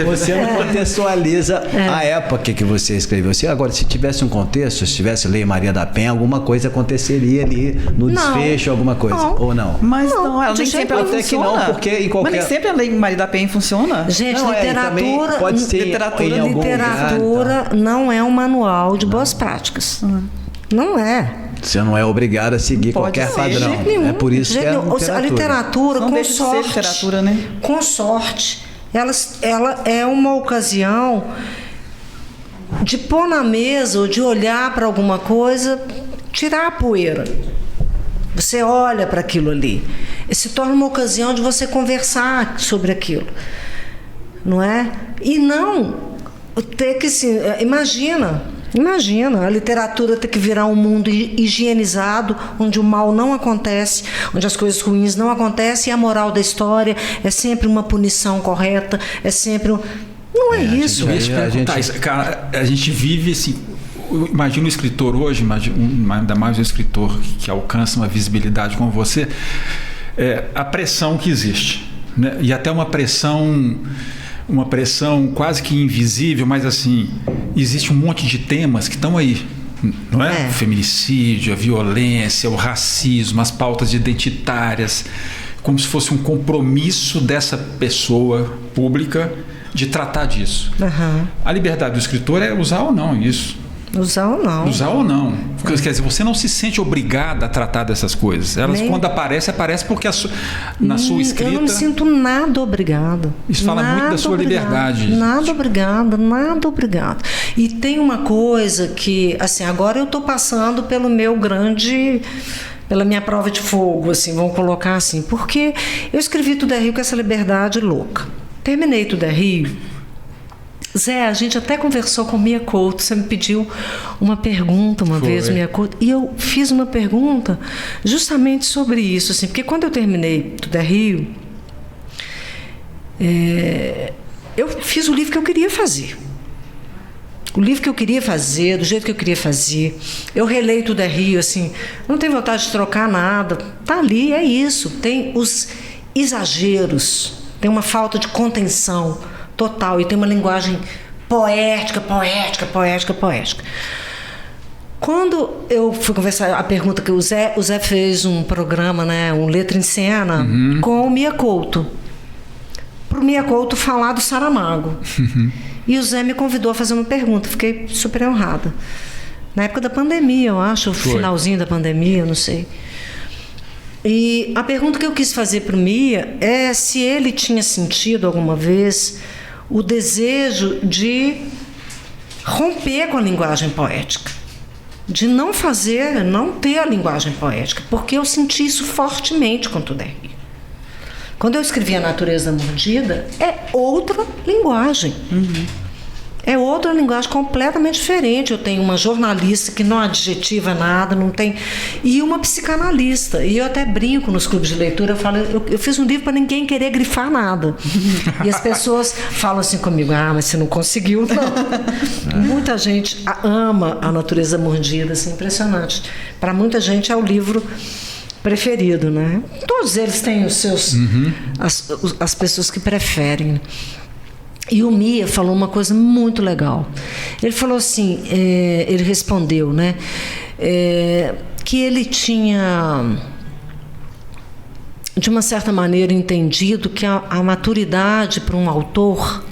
Speaker 1: você não contextualiza a época que você escreveu. Agora, se tivesse um contexto, se tivesse Lei Maria da Penha, alguma coisa aconteceria ali no desfecho, alguma coisa. Ou não?
Speaker 4: Mas não, ela nem sempre ela
Speaker 1: até
Speaker 4: funciona.
Speaker 1: Que não, porque em qualquer...
Speaker 4: Mas nem sempre a Lei Maria da Penha funciona.
Speaker 2: Gente,
Speaker 1: não,
Speaker 2: literatura...
Speaker 1: pode ser
Speaker 2: literatura não é um manual de boas práticas. Não é.
Speaker 1: Você não é obrigado a seguir qualquer padrão. É por isso que é
Speaker 2: a literatura,
Speaker 4: não deixa de ser literatura, né?
Speaker 2: Com sorte, ela é uma ocasião de pôr na mesa ou de olhar para alguma coisa, tirar a poeira. Você olha para aquilo ali. E se torna uma ocasião de você conversar sobre aquilo. Não é? E não ter que se... Imagina a literatura ter que virar um mundo higienizado, onde o mal não acontece, onde as coisas ruins não acontecem, e a moral da história é sempre uma punição correta, é sempre... Não é isso.
Speaker 3: A gente vive assim... Imagina um escritor hoje, ainda mais um escritor que alcança uma visibilidade como você, a pressão que existe, né? E até uma pressão quase que invisível, mas assim, existe um monte de temas que estão aí, não é? O feminicídio, a violência, o racismo, as pautas identitárias, como se fosse um compromisso dessa pessoa pública de tratar disso. A liberdade do escritor é usar ou não isso.
Speaker 2: Usar ou não.
Speaker 3: Usar ou não. Quer dizer, você não se sente obrigada a tratar dessas coisas. Elas, quando aparece porque na sua escrita...
Speaker 2: Eu não me sinto nada obrigada.
Speaker 3: Isso fala muito da sua liberdade.
Speaker 2: Nada obrigada. E tem uma coisa que, assim, agora eu estou passando pela minha prova de fogo, assim, vamos colocar assim, porque eu escrevi Tudo é Rio com essa liberdade louca. Terminei Tudo é Rio. Zé, a gente até conversou com Mia Couto, você me pediu uma pergunta uma vez, Mia Couto, e eu fiz uma pergunta justamente sobre isso, assim, porque quando eu terminei Tudo é Rio, eu fiz o livro que eu queria fazer. O livro que eu queria fazer, do jeito que eu queria fazer. Eu releio Tudo é Rio, assim, não tenho vontade de trocar nada, tá ali, é isso. Tem os exageros, tem uma falta de contenção total, e tem uma linguagem poética. Quando eu fui conversar, a pergunta que o Zé fez um programa, né, um Letra em Cena, com o Mia Couto, para o Mia Couto falar do Saramago. E o Zé me convidou a fazer uma pergunta, fiquei super honrada. Na época da pandemia, eu acho, finalzinho da pandemia, eu não sei. E a pergunta que eu quis fazer para o Mia é se ele tinha sentido alguma vez o desejo de romper com a linguagem poética, de não ter a linguagem poética, porque eu senti isso fortemente com Tudo é Rio. Quando eu escrevi A Natureza Mordida, é outra linguagem. É outra linguagem completamente diferente. Eu tenho uma jornalista que não adjetiva nada, não tem... E uma psicanalista. E eu até brinco nos clubes de leitura, eu falo, eu fiz um livro para ninguém querer grifar nada. E as pessoas falam assim comigo, mas você não conseguiu, não. Muita gente ama A Natureza Mordida, assim, impressionante. Para muita gente é o livro preferido, né? Todos eles têm os seus... As pessoas que preferem. E o Mia falou uma coisa muito legal. Ele falou assim, ele respondeu, né? Que ele tinha, de uma certa maneira, entendido que a maturidade para um autor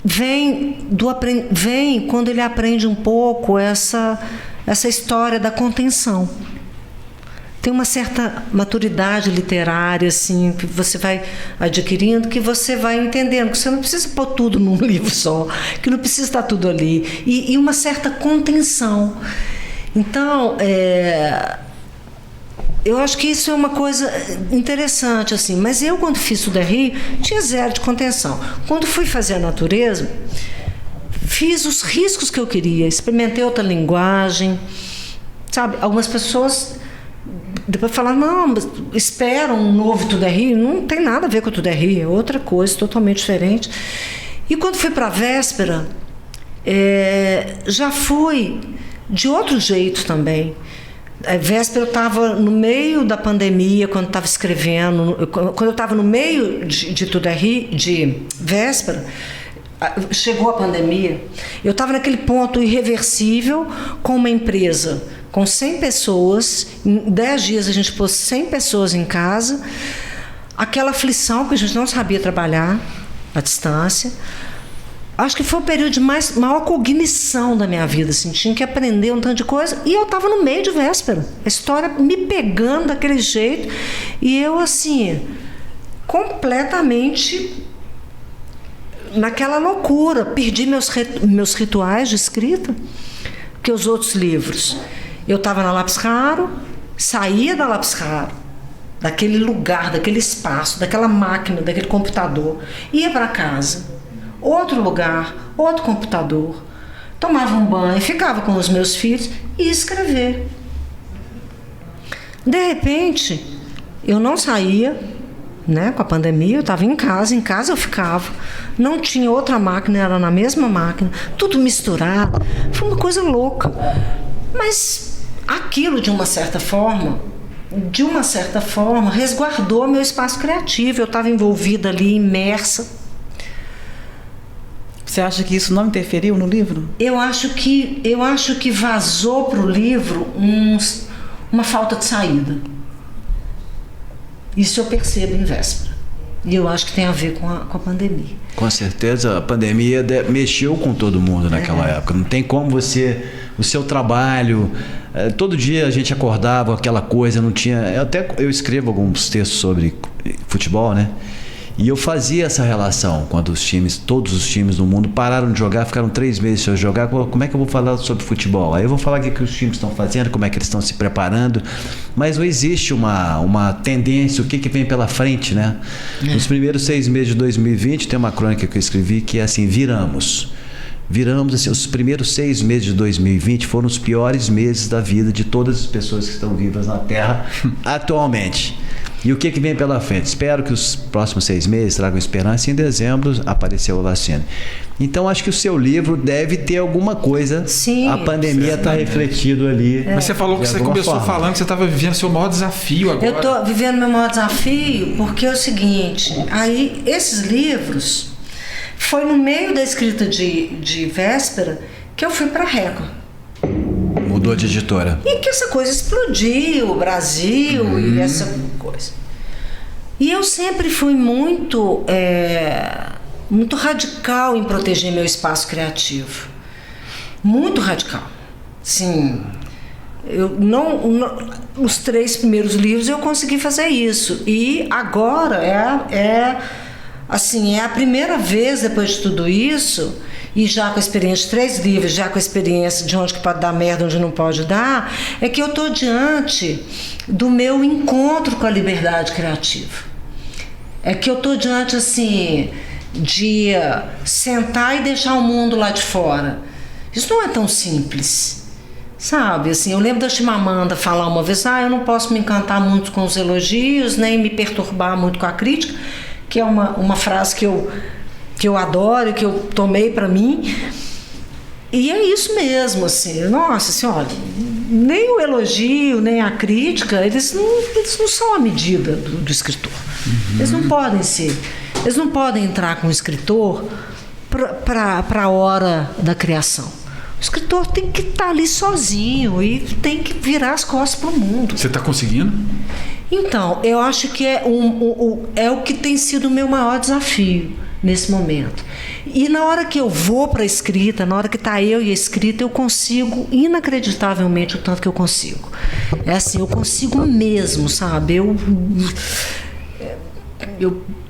Speaker 2: vem quando ele aprende um pouco essa história da contenção. Tem uma certa maturidade literária, assim, que você vai adquirindo, que você vai entendendo, que você não precisa pôr tudo num livro só, que não precisa estar tudo ali. E uma certa contenção. Então, eu acho que isso é uma coisa interessante, assim. Mas eu, quando fiz Tudo é Rio, tinha zero de contenção. Quando fui fazer A Natureza, fiz os riscos que eu queria, experimentei outra linguagem, sabe? Algumas pessoas depois falaram, não, espera um novo Tudo é Rio. Não tem nada a ver com Tudo é Rio, é outra coisa, totalmente diferente. E quando fui para a Véspera, já fui de outro jeito também. A Véspera eu estava no meio da pandemia, quando estava escrevendo, quando eu estava no meio de Tudo é Rio, de Véspera, chegou a pandemia. Eu estava naquele ponto irreversível com uma empresa com 100 pessoas, em 10 dias a gente pôs 100 pessoas em casa, aquela aflição que a gente não sabia trabalhar à distância. Acho que foi o período de maior cognição da minha vida, assim, tinha que aprender um tanto de coisa, e eu estava no meio de Véspera, a história me pegando daquele jeito, e eu, assim, completamente naquela loucura, perdi meus rituais de escrita, porque os outros livros... Eu estava na Lápis Raro, saía da Lápis Raro, daquele lugar, daquele espaço, daquela máquina, daquele computador, ia para casa, outro lugar, outro computador, tomava um banho, ficava com os meus filhos e ia escrever. De repente, eu não saía, né, com a pandemia, eu estava em casa eu ficava, não tinha outra máquina, era na mesma máquina, tudo misturado, foi uma coisa louca. Mas aquilo, de uma certa forma, resguardou meu espaço criativo. Eu estava envolvida ali, imersa.
Speaker 4: Você acha que isso não interferiu no livro?
Speaker 2: Eu acho que vazou para o livro uma falta de saída. Isso eu percebo em Véspera. E eu acho que tem a ver com a pandemia.
Speaker 1: Com certeza, a pandemia mexeu com todo mundo naquela época. Não tem como você... O seu trabalho... todo dia a gente acordava com aquela coisa, não tinha... Eu escrevo alguns textos sobre futebol, né? E eu fazia essa relação quando todos os times do mundo pararam de jogar, ficaram 3 meses sem jogar. Como é que eu vou falar sobre futebol? Aí eu vou falar o que os times estão fazendo, como é que eles estão se preparando. Mas não existe uma tendência, o que vem pela frente, né? Nos primeiros 6 meses de 2020, tem uma crônica que eu escrevi que é assim, viramos, assim, os primeiros 6 meses de 2020 foram os piores meses da vida de todas as pessoas que estão vivas na Terra atualmente. E o que vem pela frente? Espero que os próximos 6 meses tragam esperança. Em dezembro apareceu a vacina. Então acho que o seu livro deve ter alguma coisa.
Speaker 2: Sim,
Speaker 1: a pandemia está refletido ali.
Speaker 3: Mas você falou que você começou falando que você estava vivendo seu maior desafio agora.
Speaker 2: Eu estou vivendo meu maior desafio porque é o seguinte, aí esses livros, foi no meio da escrita de Véspera que eu fui para a Record.
Speaker 1: Mudou de editora.
Speaker 2: E que essa coisa explodiu, o Brasil e essa coisa. E eu sempre fui muito radical em proteger meu espaço criativo. Muito radical. Sim. Os 3 primeiros livros eu consegui fazer isso. E agora é a primeira vez, depois de tudo isso, e já com a experiência de 3 livros, já com a experiência de onde que pode dar merda, onde não pode dar, é que eu estou diante do meu encontro com a liberdade criativa. É que eu estou diante, assim, de sentar e deixar o mundo lá de fora. Isso não é tão simples, sabe? Assim, eu lembro da Chimamanda falar uma vez, eu não posso me encantar muito com os elogios, nem me perturbar muito com a crítica, que é uma frase que eu adoro, que eu tomei para mim. E é isso mesmo, assim, nossa, assim, olha, nem o elogio, nem a crítica, eles não são a medida do escritor. Eles não podem ser. Eles não podem entrar com o escritor para a hora da criação. O escritor tem que estar ali sozinho e tem que virar as costas para o mundo.
Speaker 3: Você está conseguindo?
Speaker 2: Então, eu acho que é o que tem sido o meu maior desafio nesse momento. E na hora que eu vou para a escrita, na hora que está eu e a escrita, eu consigo inacreditavelmente o tanto que eu consigo. É assim, eu consigo mesmo, sabe?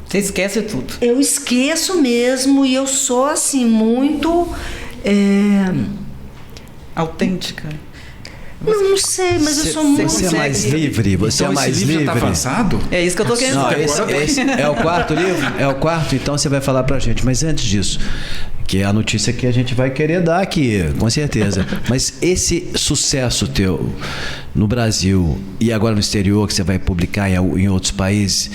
Speaker 4: Você esquece tudo.
Speaker 2: Eu esqueço mesmo e eu sou assim muito
Speaker 4: autêntica.
Speaker 2: Não sei, mas eu sou muito...
Speaker 1: Você é mais livre? Você
Speaker 3: então,
Speaker 1: é mais
Speaker 3: esse livro
Speaker 1: livre?
Speaker 3: Tá avançado?
Speaker 4: É isso que eu tô querendo dizer.
Speaker 1: Esse é o 4º livro? É o 4º, então você vai falar pra gente. Mas antes disso, que é a notícia que a gente vai querer dar aqui, com certeza. Mas esse sucesso teu no Brasil e agora no exterior, que você vai publicar em outros países,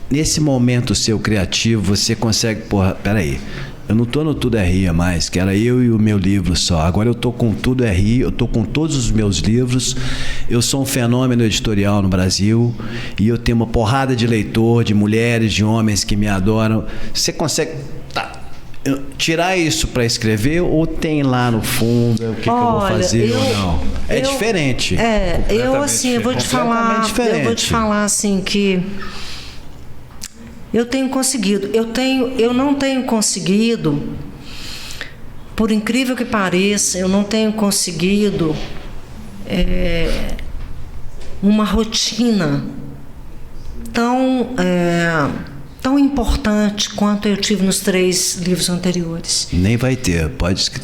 Speaker 1: nesse momento seu criativo, você consegue... Peraí. Eu não tô no Tudo RI mais, que era eu e o meu livro só. Agora eu tô com Tudo RI, eu tô com todos os meus livros. Eu sou um fenômeno editorial no Brasil e eu tenho uma porrada de leitor, de mulheres, de homens que me adoram. Você consegue tirar isso para escrever ou tem lá no fundo o que eu vou fazer ou não? É diferente.
Speaker 2: Eu vou te falar assim que eu tenho conseguido. Eu não tenho conseguido, por incrível que pareça, eu não tenho conseguido uma rotina tão importante quanto eu tive nos 3 livros anteriores.
Speaker 1: Nem vai ter,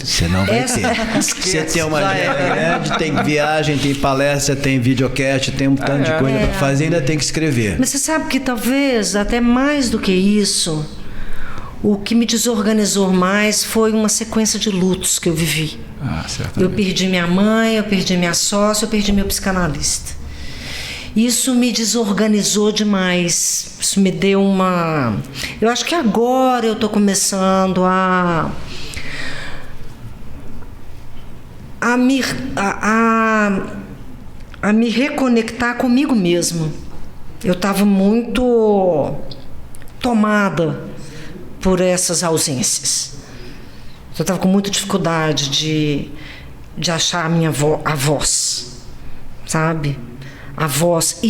Speaker 1: você não vai ter. Você tem uma grande, tem viagem, tem palestra, tem videocast, tem um tanto de coisa para fazer, ainda tem que escrever.
Speaker 2: Mas você sabe que talvez, até mais do que isso, o que me desorganizou mais foi uma sequência de lutos que eu vivi. Eu perdi minha mãe, eu perdi minha sócia, eu perdi meu psicanalista. Isso me desorganizou demais. Isso me deu uma... Eu acho que agora eu estou começando a me reconectar comigo mesma. Eu estava muito tomada por essas ausências. Eu estava com muita dificuldade de achar a voz, sabe? A voz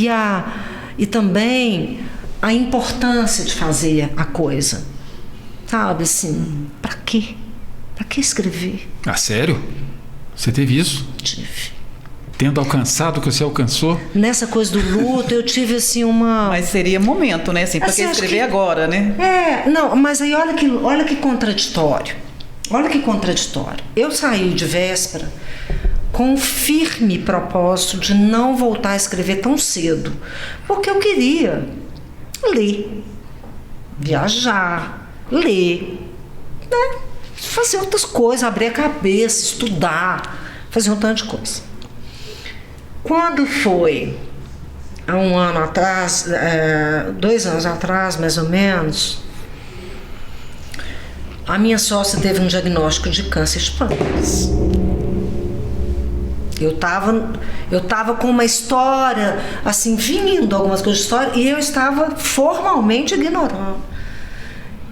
Speaker 2: e também a importância de fazer a coisa, sabe, assim, para quê? Para que escrever?
Speaker 3: Sério? Você teve isso?
Speaker 2: Tive.
Speaker 3: Tendo alcançado o que você alcançou?
Speaker 2: Nessa coisa do luto, eu tive assim uma...
Speaker 4: Mas seria momento, né? Assim, para que escrever agora, né?
Speaker 2: Não, mas aí olha que contraditório. Olha que contraditório. Eu saí de véspera com um firme propósito de não voltar a escrever tão cedo, porque eu queria ler, viajar, ler, né? Fazer outras coisas, abrir a cabeça, estudar, fazer um tanto de coisa. Quando foi há 1 ano atrás, 2 anos atrás, mais ou menos, a minha sócia teve um diagnóstico de câncer de pâncreas. Eu tava com uma história, assim, vindo algumas coisas de história, e eu estava formalmente ignorando.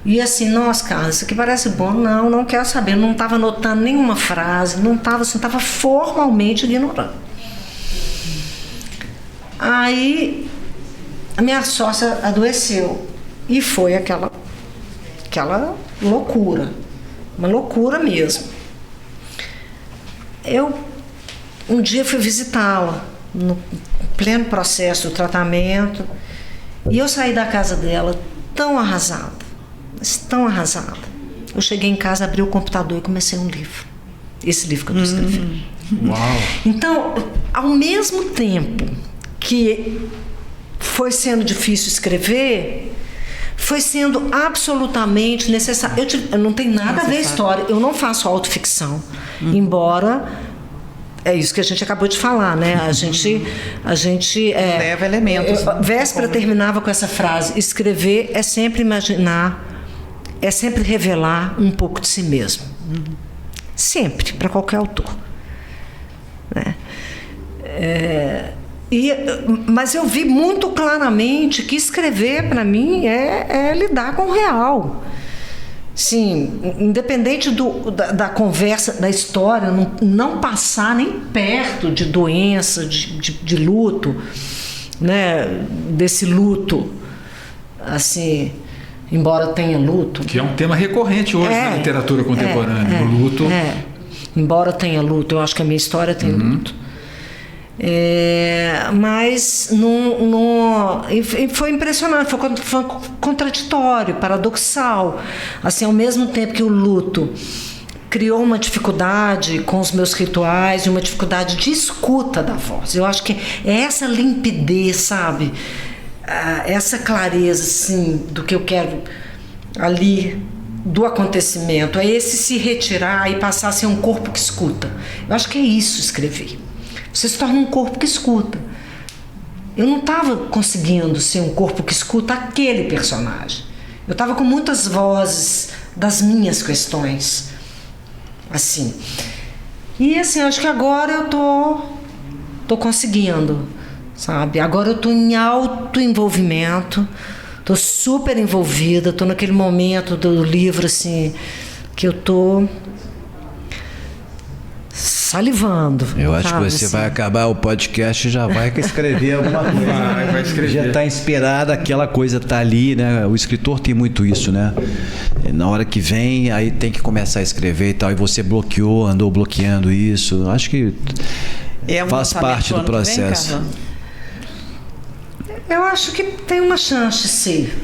Speaker 2: E assim, nossa, cara, isso aqui parece bom. Não quero saber. Não estava anotando nenhuma frase, não estava assim, estava formalmente ignorando. Aí, a minha sócia adoeceu. E foi aquela loucura. Uma loucura mesmo. Um dia fui visitá-la, no pleno processo do tratamento, e eu saí da casa dela tão arrasada, mas tão arrasada. eu cheguei em casa, abri o computador e comecei um livro. Esse livro que eu estou escrevendo.
Speaker 3: Uau!
Speaker 2: Então, ao mesmo tempo que foi sendo difícil escrever, foi sendo absolutamente necessário. Eu não tenho nada a ver a história, eu não faço autoficção, embora é isso que a gente acabou de falar, né? A gente
Speaker 4: leva elementos.
Speaker 2: Véspera terminava com essa frase: escrever é sempre imaginar, é sempre revelar um pouco de si mesmo. Sempre, para qualquer autor, né? Mas eu vi muito claramente que escrever, para mim, é lidar com o real. Sim, independente da conversa, da história, não passar nem perto de doença, de luto, né? Desse luto, assim, embora tenha luto.
Speaker 3: Que é um tema recorrente hoje na literatura contemporânea, o luto.
Speaker 2: Embora tenha luto, eu acho que a minha história tem luto. Mas foi impressionante, foi contraditório, paradoxal. Assim, ao mesmo tempo que o luto criou uma dificuldade com os meus rituais e uma dificuldade de escuta da voz. Eu acho que é essa limpidez, sabe? Essa clareza, assim, do que eu quero ali, do acontecimento. É esse se retirar e passar a ser um corpo que escuta. Eu acho que é isso escrever. Você se torna um corpo que escuta. Eu não estava conseguindo ser um corpo que escuta aquele personagem. Eu estava com muitas vozes das minhas questões. Assim. E assim, acho que agora eu tô conseguindo, sabe? Agora eu tô em alto envolvimento, tô super envolvida, tô naquele momento do livro, assim, que eu tô salivando.
Speaker 1: Eu acho que você vai acabar o podcast e já vai escrever alguma coisa.
Speaker 3: Vai escrever.
Speaker 1: Já está inspirada, aquela coisa tá ali, né? O escritor tem muito isso, né? Na hora que vem, aí tem que começar a escrever e tal. E você andou bloqueando isso. Acho que faz parte do processo.
Speaker 2: Eu acho que tem uma chance de ser.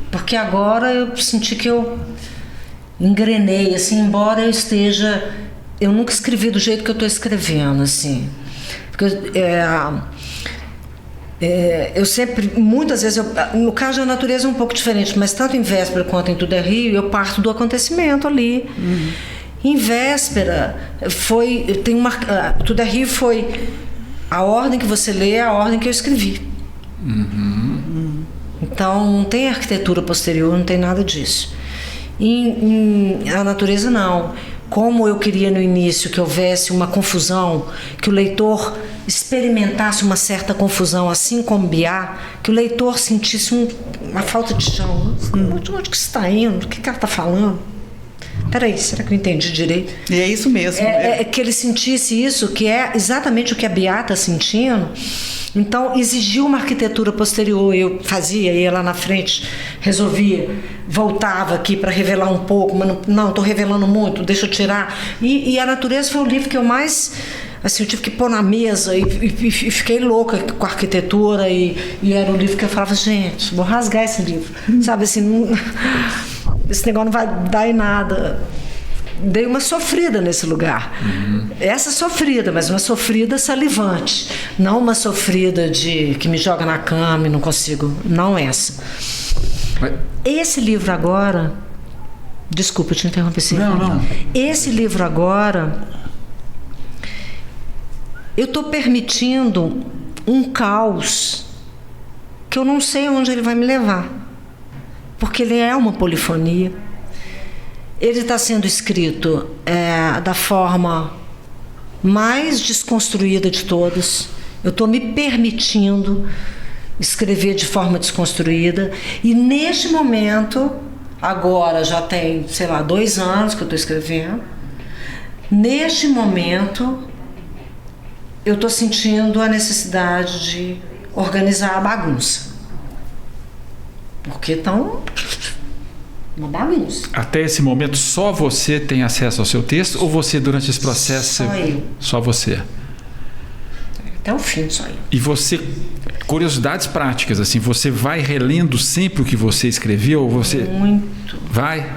Speaker 2: Porque agora eu senti que eu engrenei, assim, embora eu esteja... Eu nunca escrevi do jeito que eu estou escrevendo, assim. Porque eu sempre, muitas vezes, no caso da natureza é um pouco diferente, mas tanto em Véspera quanto em Tudo é Rio, eu parto do acontecimento ali. Em Véspera, Tudo é Rio foi a ordem que você lê, a ordem que eu escrevi. Então, não tem arquitetura posterior, não tem nada disso. A natureza, não. Como eu queria no início que houvesse uma confusão, que o leitor experimentasse uma certa confusão, assim como Biá, que o leitor sentisse uma falta de chão. Onde que você está indo? O que ela está falando? Peraí, será que eu entendi direito?
Speaker 4: E é isso mesmo.
Speaker 2: Que ele sentisse isso, que é exatamente o que a Biá está sentindo. Então, exigiu uma arquitetura posterior. Eu fazia, ia lá na frente, resolvia, voltava aqui para revelar um pouco, mas não, estou revelando muito, deixa eu tirar. E A Natureza foi o livro que eu mais... Assim, eu tive que pôr na mesa e fiquei louca com a arquitetura e era o livro que eu falava, gente, vou rasgar esse livro. Sabe, assim, esse negócio não vai dar em nada. Dei uma sofrida nesse lugar. Essa sofrida, mas uma sofrida salivante. Não uma sofrida que me joga na cama e não consigo. Não essa. Esse livro agora... Desculpa, eu te interrompi.
Speaker 3: Não.
Speaker 2: Esse livro agora... Eu estou permitindo um caos que eu não sei onde ele vai me levar. Porque ele é uma polifonia. Ele está sendo escrito da forma mais desconstruída de todas. Eu estou me permitindo escrever de forma desconstruída. E neste momento, agora já tem, 2 anos que eu estou escrevendo. Neste momento, eu estou sentindo a necessidade de organizar a bagunça. Porque estão... uma bagunça.
Speaker 3: Até esse momento, só você tem acesso ao seu texto ou você, durante esse processo...
Speaker 2: Só eu.
Speaker 3: Só você.
Speaker 2: Até o fim, só eu.
Speaker 3: E você... Curiosidades práticas, assim, você vai relendo sempre o que você escreveu? Ou você...
Speaker 2: Muito.
Speaker 3: Vai?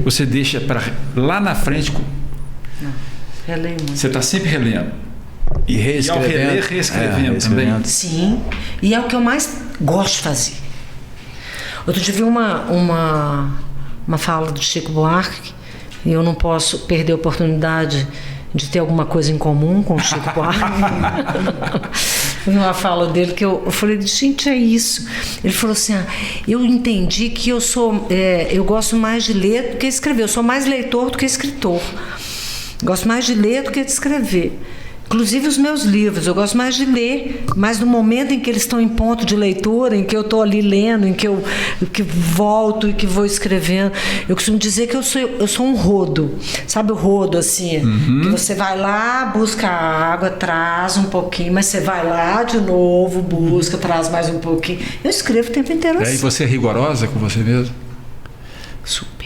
Speaker 3: Você deixa para lá na frente.
Speaker 2: Não, releio muito.
Speaker 3: Você está sempre relendo.
Speaker 1: E reescrevendo.
Speaker 3: E ao reler, reescrevendo também.
Speaker 2: Sim, e é o que eu mais gosto de fazer. Outro dia vi uma fala do Chico Buarque, e eu não posso perder a oportunidade de ter alguma coisa em comum com o Chico Buarque. Uma fala dele que eu falei, gente, é isso. Ele falou assim, eu entendi que eu gosto mais de ler do que escrever. Eu sou mais leitor do que escritor. Gosto mais de ler do que de escrever. Inclusive os meus livros, eu gosto mais de ler, mas no momento em que eles estão em ponto de leitura, em que eu estou ali lendo, em que eu volto e que vou escrevendo, eu costumo dizer que eu sou um rodo, sabe o rodo assim, que você vai lá, busca a água, traz um pouquinho, mas você vai lá de novo, busca, traz mais um pouquinho. Eu escrevo o tempo inteiro assim.
Speaker 3: E você é rigorosa com você mesmo?
Speaker 2: Super.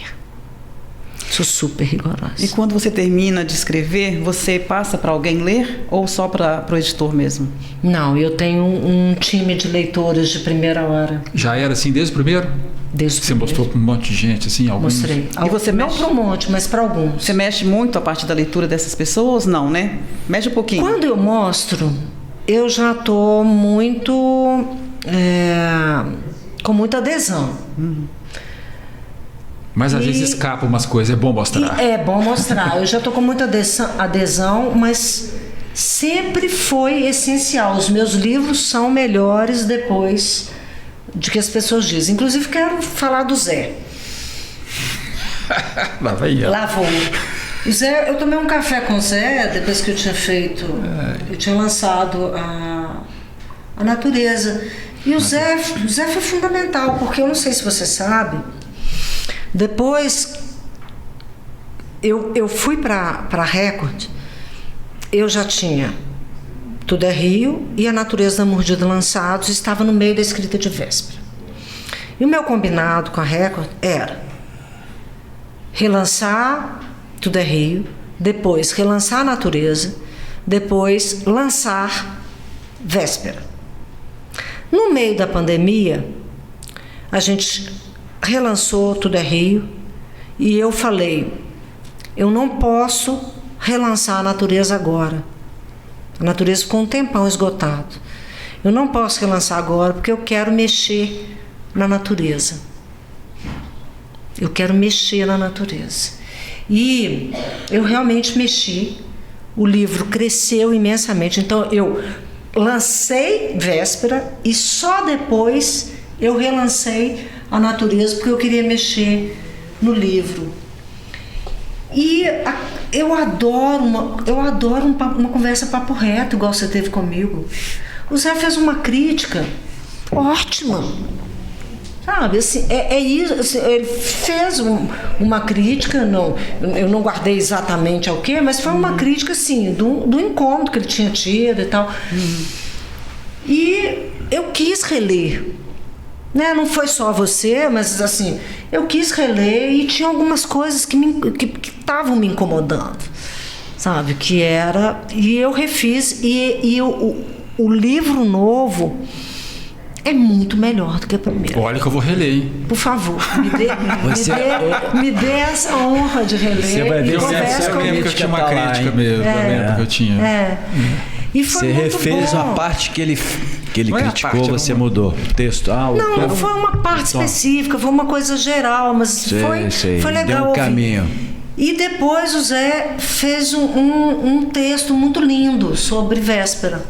Speaker 2: Sou super rigorosa.
Speaker 4: E quando você termina de escrever, você passa para alguém ler ou só para o editor mesmo?
Speaker 2: Não, eu tenho um time de leitores de primeira hora.
Speaker 3: Já era assim desde o primeiro?
Speaker 2: Desde o
Speaker 3: Você
Speaker 2: primeiro.
Speaker 3: mostrou para um monte de gente, assim, alguns?
Speaker 2: Mostrei.
Speaker 4: E você
Speaker 2: não
Speaker 4: mexe?
Speaker 2: para um monte, mas para alguns.
Speaker 4: Você mexe muito a parte da leitura dessas pessoas? Não, né? Mexe um pouquinho.
Speaker 2: Quando eu mostro, eu já estou muito... com muita adesão.
Speaker 3: Mas às vezes escapa umas coisas, é bom mostrar.
Speaker 2: É bom mostrar. Eu já estou com muita adesão, mas sempre foi essencial. Os meus livros são melhores depois de que as pessoas dizem. Inclusive, quero falar do Zé.
Speaker 3: Lá vai ela.
Speaker 2: Lá vou. O Zé, eu tomei um café com o Zé depois que eu tinha feito... Eu tinha lançado a Natureza. E o Zé foi fundamental, porque eu não sei se você sabe... Depois, eu fui para a Record, eu já tinha Tudo é Rio e A Natureza da Mordida lançados, estava no meio da escrita de véspera. E o meu combinado com a Record era relançar Tudo é Rio, depois relançar A Natureza, depois lançar Véspera. No meio da pandemia, a gente relançou Tudo é Rio e eu falei, eu não posso relançar A Natureza agora. A Natureza ficou um tempão esgotado. Eu não posso relançar agora porque eu quero mexer na natureza. Eu quero mexer na natureza. E eu realmente mexi. O livro cresceu imensamente. Então eu lancei Véspera e só depois eu relancei A Natureza, porque eu queria mexer no livro. E eu adoro uma conversa papo reto, igual você teve comigo. O Zé fez uma crítica ótima. Sabe, assim, é isso. Assim, ele fez uma crítica, eu não guardei exatamente ao quê, mas foi uma crítica, assim, do incômodo que ele tinha tido e tal. E eu quis reler. Né? Não foi só você, mas assim, eu quis reler e tinha algumas coisas que estavam me incomodando, sabe? E eu refiz, e o livro novo é muito melhor do que a primeira.
Speaker 3: Olha que eu vou reler, hein?
Speaker 2: Por favor, me dê essa honra de reler.
Speaker 1: Você vai ver,
Speaker 2: eu
Speaker 3: lembro que eu tinha uma crítica mesmo, eu lembro que eu tinha.
Speaker 2: E foi
Speaker 1: você
Speaker 2: muito
Speaker 1: refez
Speaker 2: bom.
Speaker 1: a parte que ele criticou,
Speaker 3: parte,
Speaker 1: você mudou o texto.
Speaker 2: Não foi uma parte específica, foi uma coisa geral, mas foi legal.
Speaker 1: Deu um caminho.
Speaker 2: E depois o Zé fez um texto muito lindo sobre Véspera.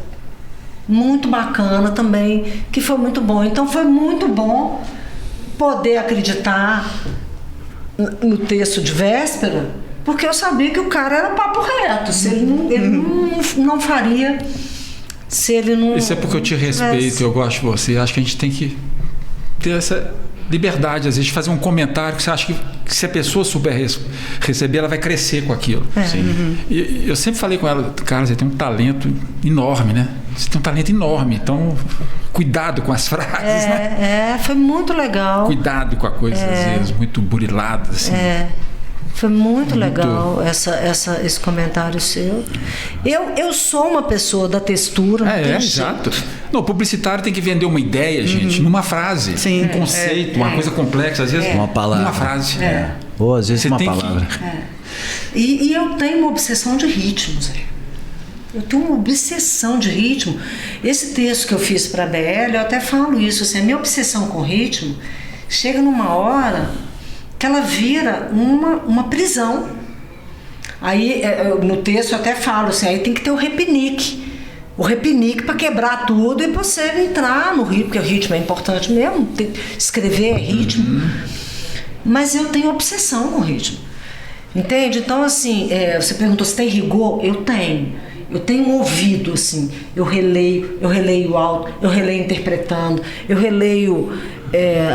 Speaker 2: Muito bacana também, que foi muito bom. Então foi muito bom poder acreditar no texto de Véspera, porque eu sabia que o cara era papo reto. Se ele não faria, se ele não...
Speaker 3: Isso é porque eu te respeito, eu gosto de você. Acho que a gente tem que ter essa liberdade, às vezes, de fazer um comentário que você acha que se a pessoa souber receber, ela vai crescer com aquilo.
Speaker 1: Sim.
Speaker 3: E eu sempre falei com ela, cara, você tem um talento enorme, né? Você tem um talento enorme, então cuidado com as frases, né?
Speaker 2: Foi muito legal.
Speaker 3: Cuidado com a coisa, às vezes, muito burilada, assim.
Speaker 2: Foi muito legal esse comentário seu. Eu sou uma pessoa da textura.
Speaker 3: Exato. Não, o publicitário tem que vender uma ideia, gente, numa frase.
Speaker 4: Sim.
Speaker 3: Um conceito, uma coisa complexa, às vezes,
Speaker 1: uma palavra.
Speaker 3: numa frase.
Speaker 1: Ou às vezes
Speaker 3: Você
Speaker 1: uma
Speaker 3: tem
Speaker 1: palavra.
Speaker 2: E eu tenho uma obsessão de ritmos. Eu tenho uma obsessão de ritmo. Esse texto que eu fiz para a BL, eu até falo isso, assim, a minha obsessão com ritmo chega numa hora que ela vira uma prisão. Aí, no texto eu até falo assim, aí tem que ter o repinique. O repinique para quebrar tudo e para você entrar no ritmo, porque o ritmo é importante mesmo, escrever é ritmo. Mas eu tenho obsessão com o ritmo. Entende? Então, assim, você perguntou se tem rigor? Eu tenho. Eu tenho um ouvido, assim. Eu releio alto, eu releio interpretando, eu releio,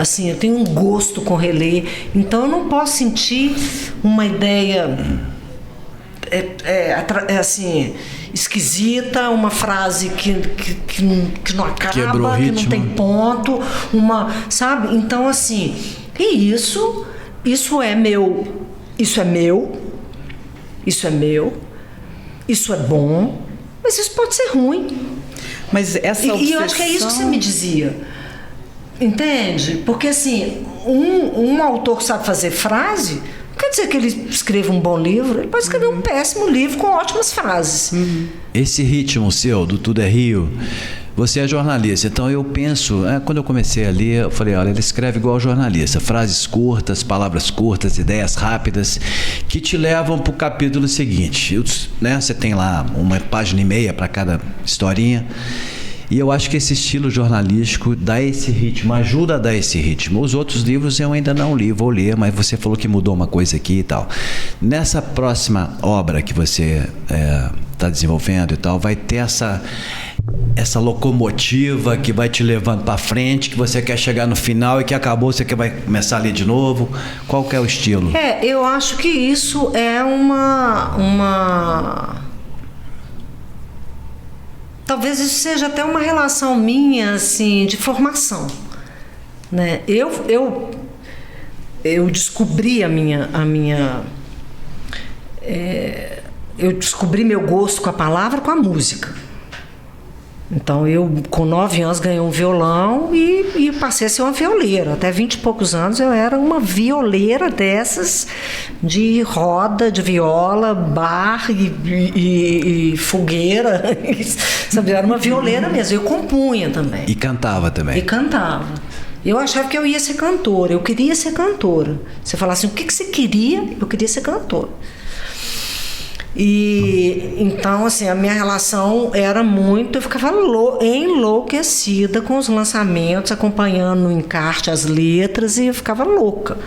Speaker 2: assim, eu tenho um gosto com reler. Então, eu não posso sentir uma ideia, assim, esquisita, uma frase que não acaba, que não tem ponto, sabe? Então, assim, e isso é meu. Isso é meu, isso é bom, mas isso pode ser ruim.
Speaker 4: Mas essa obsessão...
Speaker 2: E eu acho que é isso que você me dizia, entende? Porque assim, um autor que sabe fazer frase, não quer dizer que ele escreva um bom livro, ele pode escrever um péssimo livro com ótimas frases.
Speaker 1: Esse ritmo seu, do Tudo é Rio, você é jornalista, então eu penso, quando eu comecei a ler, eu falei, olha, ele escreve igual jornalista, frases curtas, palavras curtas, ideias rápidas, que te levam para o capítulo seguinte, né? Você tem lá 1,5 página para cada historinha, e eu acho que esse estilo jornalístico dá esse ritmo, ajuda a dar esse ritmo. Os outros livros eu ainda não li, vou ler, mas você falou que mudou uma coisa aqui e tal. Nessa próxima obra que você está desenvolvendo e tal, vai ter essa locomotiva que vai te levando para frente, que você quer chegar no final e que acabou, você vai começar a ler de novo. Qual que é o estilo?
Speaker 2: Eu acho que isso é uma... Talvez isso seja até uma relação minha, assim, de formação, né? Eu descobri eu descobri meu gosto com a palavra, com a música. Então, eu, com 9 anos, ganhei um violão e passei a ser uma violeira. Até 20 e poucos anos, eu era uma violeira dessas, de roda, de viola, bar e fogueira. Sabe? Eu era uma violeira mesmo. Eu compunha também.
Speaker 1: E cantava também.
Speaker 2: E cantava. Eu achava que eu ia ser cantora. Eu queria ser cantora. Você fala assim, o que você queria? Eu queria ser cantora. E então, assim, a minha relação era muito... Eu ficava enlouquecida com os lançamentos, acompanhando no encarte as letras, e eu ficava louca,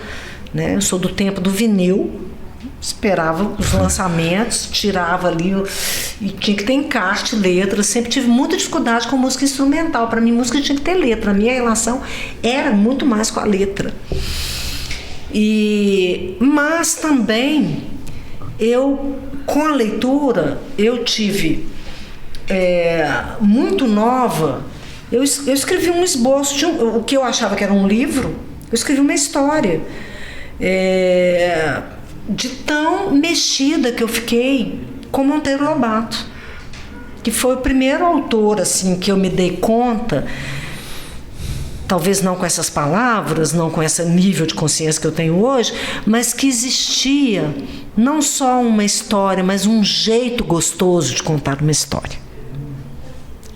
Speaker 2: né? Eu sou do tempo do vinil, esperava os lançamentos, tirava ali e tinha que ter encarte, letras. Sempre tive muita dificuldade com música instrumental. Para mim, música tinha que ter letra. A minha relação era muito mais com a letra. Mas também com a leitura, eu tive, muito nova, eu escrevi um esboço de o que eu achava que era um livro, eu escrevi uma história, de tão mexida que eu fiquei com Monteiro Lobato, que foi o primeiro autor, assim, que eu me dei conta, talvez não com essas palavras, não com esse nível de consciência que eu tenho hoje, mas que existia não só uma história, mas um jeito gostoso de contar uma história.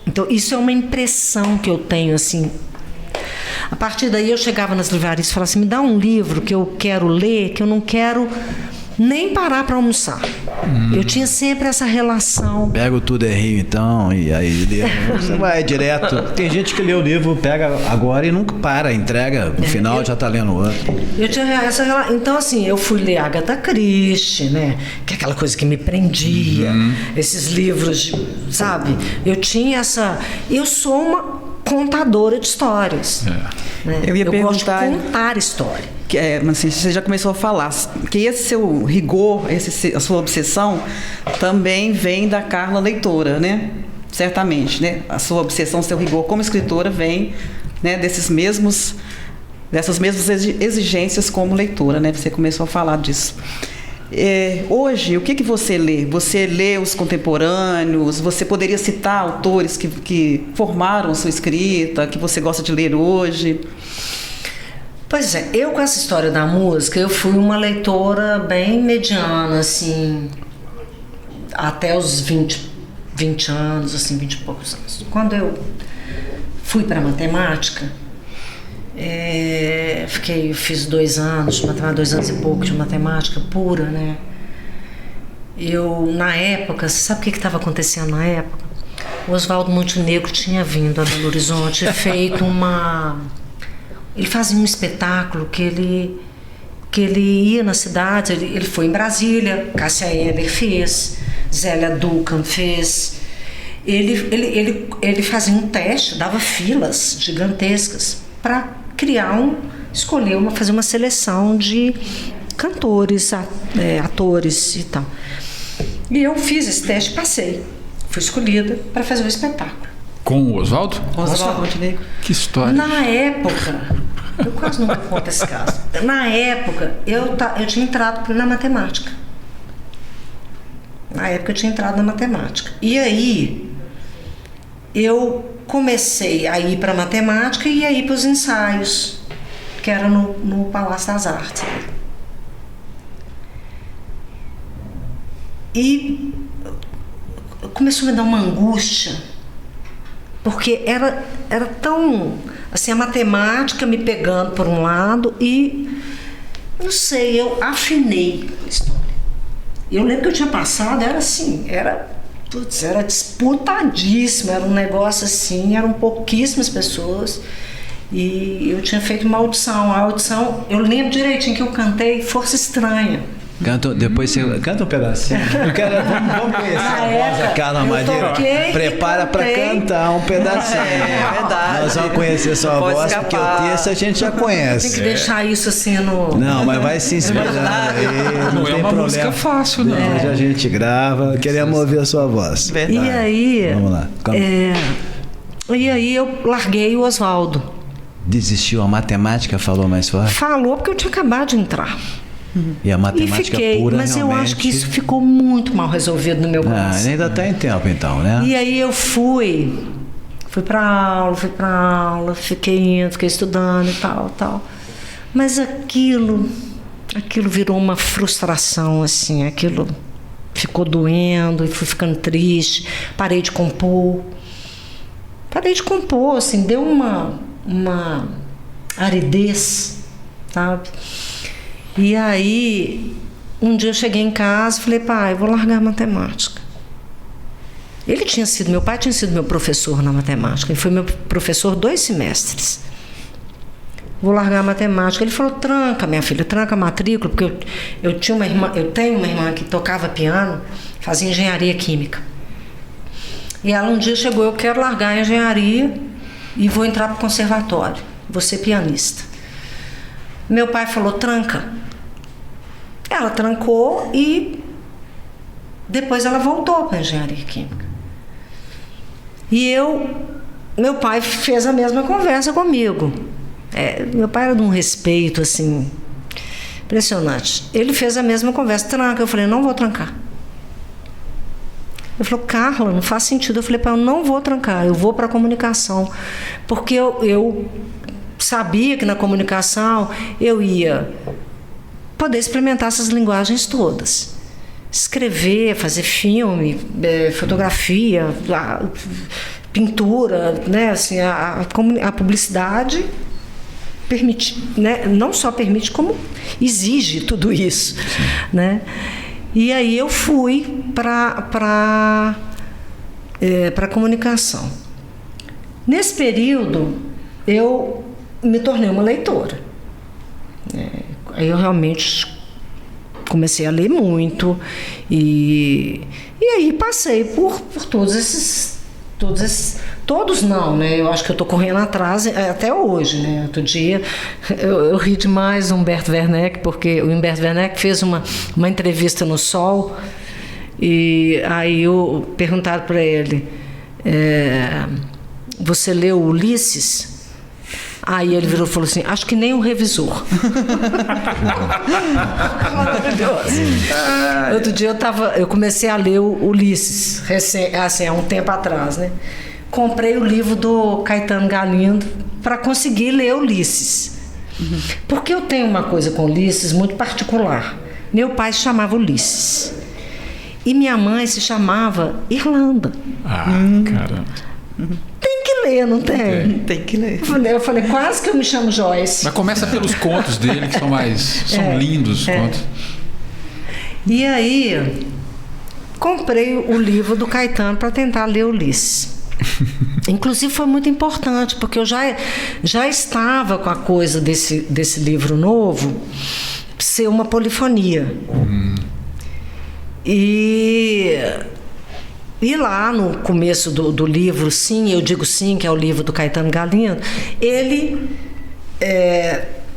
Speaker 2: Então, isso é uma impressão que eu tenho, assim. A partir daí, eu chegava nas livrarias e falava assim, me dá um livro que eu quero ler, que eu não quero nem parar para almoçar. Eu tinha sempre essa relação.
Speaker 1: Pega o Tudo é Rio, então, e aí você vai direto. Tem gente que lê o livro, pega agora e nunca para, entrega, no final já está lendo outro.
Speaker 2: Eu tinha essa relação. Então, assim, eu fui ler Agatha Christie, né? Que é aquela coisa que me prendia, esses livros, sabe? Eu tinha essa... Eu sou uma contadora de histórias. Né? Eu gosto de contar história.
Speaker 4: Mas assim, você já começou a falar que esse seu rigor, a sua obsessão também vem da Carla leitora, né? Certamente, né? A sua obsessão, seu rigor como escritora vem, né, dessas mesmas exigências como leitora, né? Você começou a falar disso. Hoje, o que você lê? Você lê os contemporâneos? Você poderia citar autores que formaram a sua escrita, que você gosta de ler hoje?
Speaker 2: Pois é, eu com essa história da música, eu fui uma leitora bem mediana, assim, até os 20 anos, assim, 20 e poucos anos. Quando eu fui para matemática, eu fiz 2 anos de matemática, 2 anos e pouco de matemática pura, né? Na época, você sabe o que estava acontecendo na época? O Oswaldo Montenegro tinha vindo a Belo Horizonte e feito ele fazia um espetáculo que ele ia na cidade, ele foi em Brasília, Cássia Eller fez, Zélia Duncan fez. Ele fazia um teste, dava filas gigantescas para fazer uma seleção de cantores, atores e tal. E eu fiz esse teste, passei. Fui escolhida para fazer o espetáculo.
Speaker 3: Com o Oswaldo?
Speaker 4: Oswaldo Montenegro.
Speaker 3: Que história.
Speaker 2: Na época, eu quase nunca conto esse caso. Na época, eu tinha entrado na matemática. E aí, eu comecei a ir para matemática e a ir para os ensaios, que era no Palácio das Artes. E começou a me dar uma angústia, porque era tão assim, a matemática me pegando por um lado e não sei, eu afinei a história. Eu lembro que eu tinha passado, era assim, era disputadíssimo, era um negócio assim, eram pouquíssimas pessoas e eu tinha feito uma audição. A audição, eu lembro direitinho que eu cantei Força Estranha.
Speaker 1: Depois você canta um pedacinho. Vamos conhecer a voz da Carla Madeira. Prepara para cantar um pedacinho.
Speaker 4: É verdade.
Speaker 1: Nós vamos conhecer sua voz, porque o texto a gente já conhece.
Speaker 2: Tem que deixar isso assim no...
Speaker 1: Não, mas vai se inspirando aí.
Speaker 3: Não é uma música fácil, não.
Speaker 1: Depois a gente grava. Queremos ouvir a sua voz.
Speaker 2: Verdade. E aí...
Speaker 1: Vamos lá.
Speaker 2: E aí eu larguei o Oswaldo.
Speaker 1: Desistiu? A matemática falou mais forte?
Speaker 2: Falou porque eu tinha acabado de entrar.
Speaker 1: E a matemática pura,
Speaker 2: mas
Speaker 1: realmente...
Speaker 2: eu acho que isso ficou muito mal resolvido no meu coração.
Speaker 1: Ainda está em tempo, então, né?
Speaker 2: E aí eu fui para aula, fiquei estudando e tal. Mas aquilo virou uma frustração, assim, aquilo ficou doendo e fui ficando triste, parei de compor, assim, deu uma aridez, sabe? E aí, um dia eu cheguei em casa e falei, pai, eu vou largar a matemática. Meu pai tinha sido meu professor na matemática, ele foi meu professor 2 semestres. Vou largar a matemática. Ele falou, tranca, minha filha, tranca a matrícula, porque eu tenho uma irmã que tocava piano, fazia engenharia química. E ela um dia chegou, eu quero largar a engenharia e vou entrar para o conservatório, vou ser pianista. Meu pai falou, tranca. Ela trancou e depois ela voltou para a engenharia química. E meu pai fez a mesma conversa comigo. Meu pai era de um respeito assim impressionante. Ele fez a mesma conversa, tranca. Eu falei, não vou trancar. Ele falou, Carla, não faz sentido. Eu falei, pai, eu não vou trancar, eu vou para a comunicação. Porque eu sabia que na comunicação eu ia poder experimentar essas linguagens todas. Escrever, fazer filme, fotografia, pintura, né? Assim, a publicidade permite, né? Não só permite, como exige tudo isso, né? E aí eu fui para a comunicação. Nesse período, eu me tornei uma leitora. Aí eu realmente comecei a ler muito e aí passei por todos não, né? Eu acho que eu estou correndo atrás até hoje, né? Outro dia eu ri demais do Humberto Werneck, porque o Humberto Werneck fez uma entrevista no Sol e aí perguntaram para ele, você leu Ulisses? Aí ele virou e falou assim, acho que nem o revisor. Maravilhoso. Outro dia eu comecei a ler o Ulisses, assim, há um tempo atrás, né? Comprei o livro do Caetano Galindo para conseguir ler Ulisses. Porque eu tenho uma coisa com Ulisses muito particular. Meu pai se chamava Ulisses. E minha mãe se chamava Irlanda.
Speaker 3: Caramba.
Speaker 2: Tem que ler, não tem?
Speaker 4: Tem que ler.
Speaker 2: Eu falei, quase que eu me chamo Joyce.
Speaker 3: Mas começa pelos contos dele, que são lindos os contos.
Speaker 2: E aí, comprei o livro do Caetano para tentar ler Ulisses. Inclusive foi muito importante, porque eu já estava com a coisa desse livro novo ser uma polifonia. E lá no começo do livro, sim, eu digo sim, que é o livro do Caetano Galindo, ele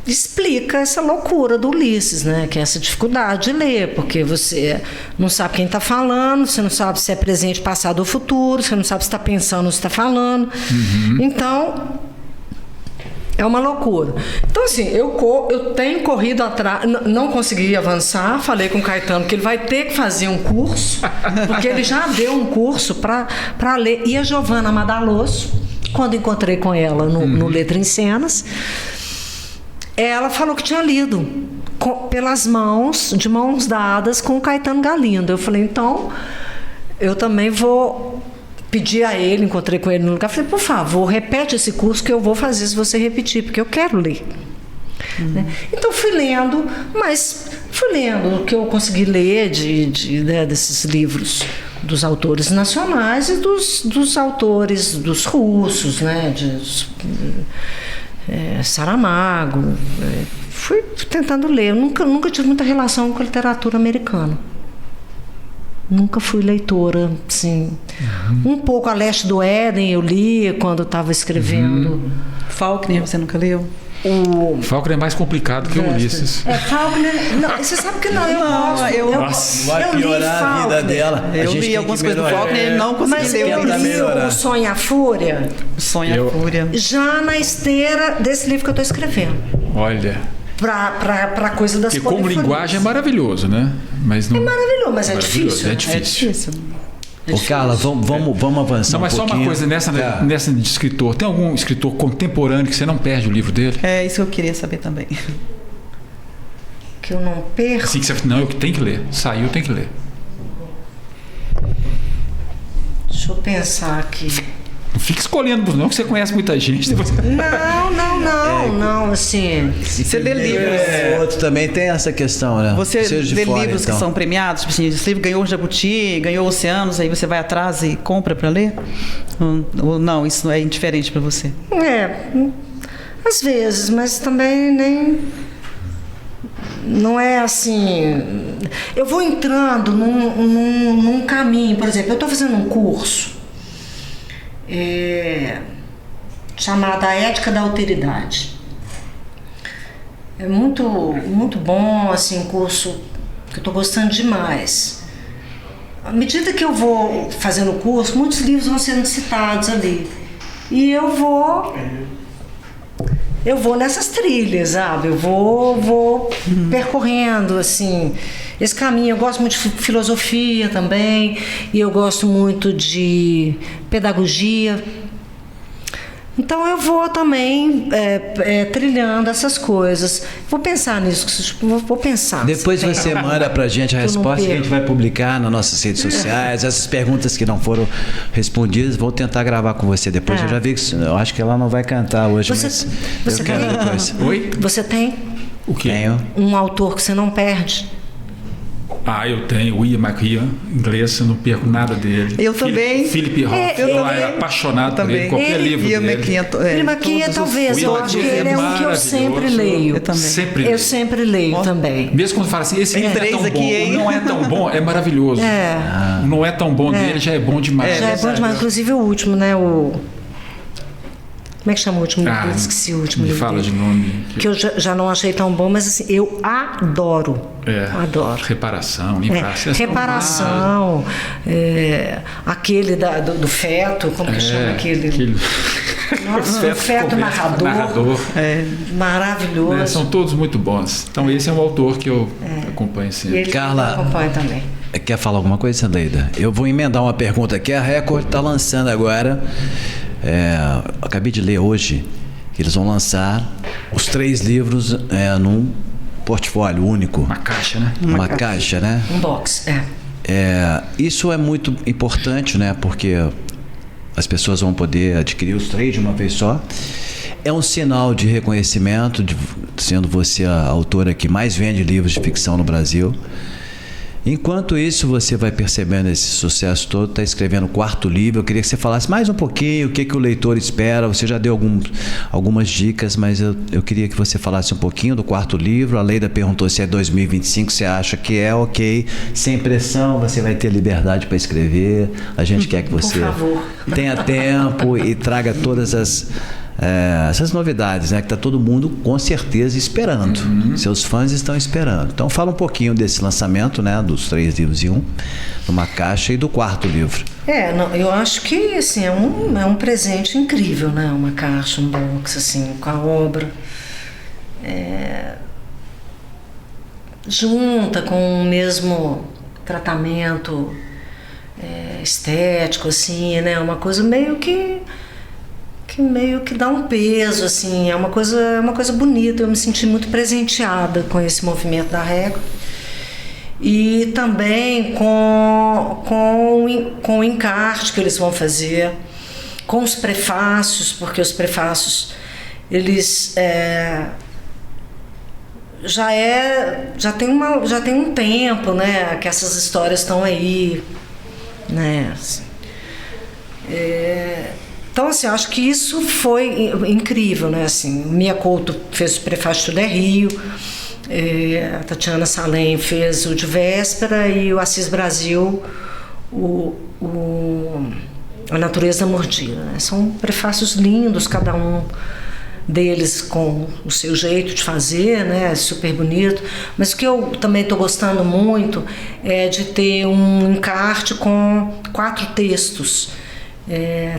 Speaker 2: explica essa loucura do Ulisses, né? Que é essa dificuldade de ler, porque você não sabe quem está falando, você não sabe se é presente, passado ou futuro, você não sabe se está pensando ou se está falando. Então, é uma loucura. Então, assim, eu tenho corrido atrás, não consegui avançar, falei com o Caetano que ele vai ter que fazer um curso, porque ele já deu um curso para ler. E a Giovana Madaloso, quando encontrei com ela no Letra em Cenas, ela falou que tinha lido de mãos dadas com o Caetano Galindo. Eu falei, então, eu também vou pedir a ele, encontrei com ele no lugar, falei, por favor, repete esse curso que eu vou fazer se você repetir, porque eu quero ler. Né? Então fui lendo o que eu consegui ler desses livros dos autores nacionais e dos autores dos russos, né? Saramago. Fui tentando ler. Eu nunca tive muita relação com a literatura americana. Nunca fui leitora, assim. Um pouco A Leste do Éden eu li quando estava escrevendo.
Speaker 4: Faulkner, você nunca leu?
Speaker 3: Faulkner é mais complicado que o Ulisses.
Speaker 2: Faulkner. Não, você sabe que não, eu gosto.
Speaker 1: Vai piorar a vida dela.
Speaker 4: Eu li algumas coisas do Faulkner e não consegui ler.
Speaker 2: Mas eu li o Sonho e a Fúria.
Speaker 4: Sonho e a Fúria.
Speaker 2: Já na esteira desse livro que eu estou escrevendo.
Speaker 3: Olha.
Speaker 2: Para coisa das
Speaker 3: polifonias. Porque como linguagem é maravilhoso, né? Mas não...
Speaker 2: É maravilhoso, mas é difícil.
Speaker 3: É difícil.
Speaker 1: Ô, Carla, vamos avançar
Speaker 3: mas
Speaker 1: um pouquinho.
Speaker 3: Só uma coisa, nessa de escritor, tem algum escritor contemporâneo que você não perde o livro dele?
Speaker 4: É, isso que eu queria saber também.
Speaker 2: Que eu não perco?
Speaker 3: Assim que você... Não, eu tenho que ler. Saiu, tem que ler.
Speaker 2: Deixa eu pensar aqui.
Speaker 3: Não fica escolhendo, não, que você conhece muita gente.
Speaker 2: Não, assim...
Speaker 4: Você lê livros.
Speaker 1: O outro também tem essa questão, né?
Speaker 4: Você lê livros que são premiados? Tipo assim, esse livro ganhou o Jabuti, ganhou Oceanos, aí você vai atrás e compra para ler? Ou não, isso é indiferente para você?
Speaker 2: Às vezes, mas também nem... Não é assim... Eu vou entrando num caminho, por exemplo, eu estou fazendo um curso chamada A Ética da Alteridade. É muito, muito bom, assim, um curso que eu estou gostando demais. À medida que eu vou fazendo o curso, muitos livros vão sendo citados ali. E eu vou nessas trilhas, sabe? Eu vou percorrendo, assim, esse caminho. Eu gosto muito de filosofia também, e eu gosto muito de pedagogia. Então eu vou também trilhando essas coisas. Vou pensar nisso, vou pensar.
Speaker 1: Depois você manda pra gente a resposta que a gente vai publicar nas nossas redes sociais. Essas perguntas que não foram respondidas, vou tentar gravar com você depois. Eu já vi que eu acho que ela não vai cantar hoje,
Speaker 2: você
Speaker 1: eu quero
Speaker 2: tem?
Speaker 1: Depois.
Speaker 3: Oi?
Speaker 2: Você tem?
Speaker 3: O quê?
Speaker 1: Tenho.
Speaker 2: Um autor que você não perde?
Speaker 3: Eu tenho. O Ian McKeon, inglês, eu não perco nada dele.
Speaker 4: Eu também.
Speaker 3: Philip Roth, eu era apaixonado por ele. Qualquer livro dele.
Speaker 2: Ian McKeon, talvez. Eu acho que ele é um que eu sempre leio.
Speaker 4: Eu também.
Speaker 2: Eu sempre leio também.
Speaker 3: Mesmo quando fala assim, esse livro é tão bom,
Speaker 4: aqui,
Speaker 3: não é tão bom, é maravilhoso. Não é tão bom dele, já é bom demais.
Speaker 2: Já é bom demais. Inclusive o último, né? Como é que chama o último livro? Esqueci o último livro.
Speaker 3: Fala de nome.
Speaker 2: Que eu já não achei tão bom, mas assim, eu adoro. Adoro.
Speaker 3: Reparação,
Speaker 2: reparação. Aquele do feto, como que chama aquele? Nossa, o feto narrador. Maravilhoso.
Speaker 3: Né? São todos muito bons. Então esse é um autor que eu acompanho sempre.
Speaker 2: Ele
Speaker 1: Carla,
Speaker 2: acompanha também.
Speaker 1: Quer falar alguma coisa, Leida? Eu vou emendar uma pergunta aqui. A Record está lançando agora. Acabei de ler hoje Eles vão lançar os 3 livros num portfólio único.
Speaker 3: Uma caixa, né?
Speaker 1: Uma caixa, né?
Speaker 2: Um box,
Speaker 1: Isso é muito importante, né? Porque as pessoas vão poder adquirir os 3 de uma vez só. É um sinal de reconhecimento, sendo você a autora que mais vende livros de ficção no Brasil. Enquanto isso, você vai percebendo esse sucesso todo, está escrevendo o 4º livro. Eu queria que você falasse mais um pouquinho o que o leitor espera. Você já deu algumas dicas, mas eu queria que você falasse um pouquinho do 4º livro. A Leida perguntou se é 2025, você acha que é ok, sem pressão, você vai ter liberdade para escrever. A gente quer que você tenha tempo e traga todas essas novidades, né, que está todo mundo com certeza esperando. Seus fãs estão esperando. Então fala um pouquinho desse lançamento, né, dos 3 livros em um, numa caixa, e do 4º livro.
Speaker 2: Eu acho que assim, é um presente incrível, né? Uma caixa, um box assim, com a obra. Junta com o mesmo tratamento estético, assim, né? Uma coisa meio que dá um peso, assim, é uma coisa bonita. Eu me senti muito presenteada com esse movimento da Régua, e também com o encarte que eles vão fazer, com os prefácios, porque os prefácios eles já tem um tempo, né, que essas histórias estão aí, né, assim. Então, assim, eu acho que isso foi incrível, né? Assim, Mia Couto fez o prefácio do Rio, a Tatiana Salem fez o de Véspera, e o Assis Brasil, A Natureza Mordida, né? São prefácios lindos, cada um deles com o seu jeito de fazer, né? Super bonito. Mas o que eu também estou gostando muito é de ter um encarte com 4 textos.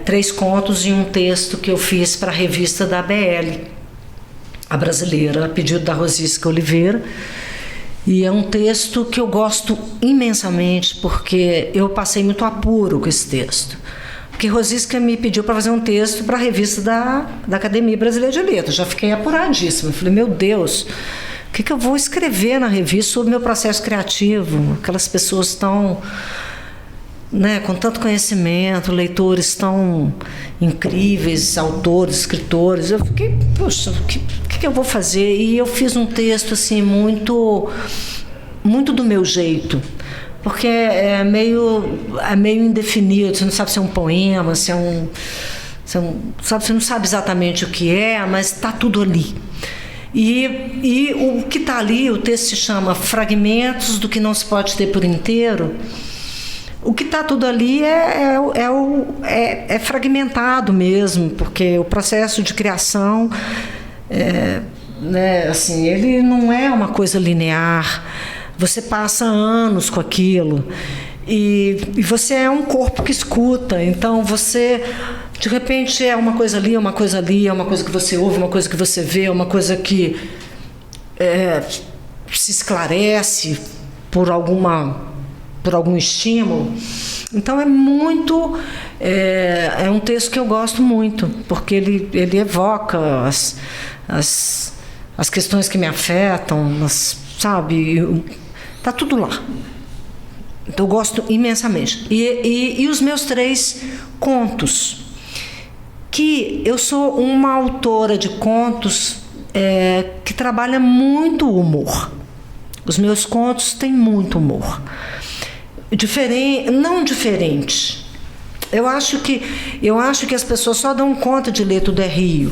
Speaker 2: 3 contos e um texto que eu fiz para a revista da ABL, a brasileira, a pedido da Rosisca Oliveira. E é um texto que eu gosto imensamente, porque eu passei muito apuro com esse texto. Porque Rosisca me pediu para fazer um texto para a revista da Academia Brasileira de Letras. Já fiquei apuradíssima. Falei, meu Deus, o que eu vou escrever na revista sobre o meu processo criativo? Aquelas pessoas tão... né, com tanto conhecimento, leitores tão incríveis, autores, escritores. Eu fiquei, poxa, o que eu vou fazer? E eu fiz um texto assim muito do meu jeito, porque é meio indefinido. Você não sabe se é um poema, se é você não sabe exatamente o que é, mas está tudo ali. E o que está ali, o texto se chama Fragmentos do que não se pode ter por inteiro. O que está tudo ali é fragmentado mesmo, porque o processo de criação, né, assim, ele não é uma coisa linear. Você passa anos com aquilo e você é um corpo que escuta. Então você, de repente, é uma coisa ali, é uma coisa ali, é uma coisa que você ouve, uma coisa que você vê, é uma coisa que se esclarece por algum estímulo. Então é um texto que eu gosto muito, porque ele evoca as questões que me afetam, sabe? Tá tudo lá. Então eu gosto imensamente. E os meus 3 contos, que eu sou uma autora de contos que trabalha muito o humor. Os meus contos têm muito humor. Não diferente. Eu acho que as pessoas só dão conta de ler Tudo é Rio,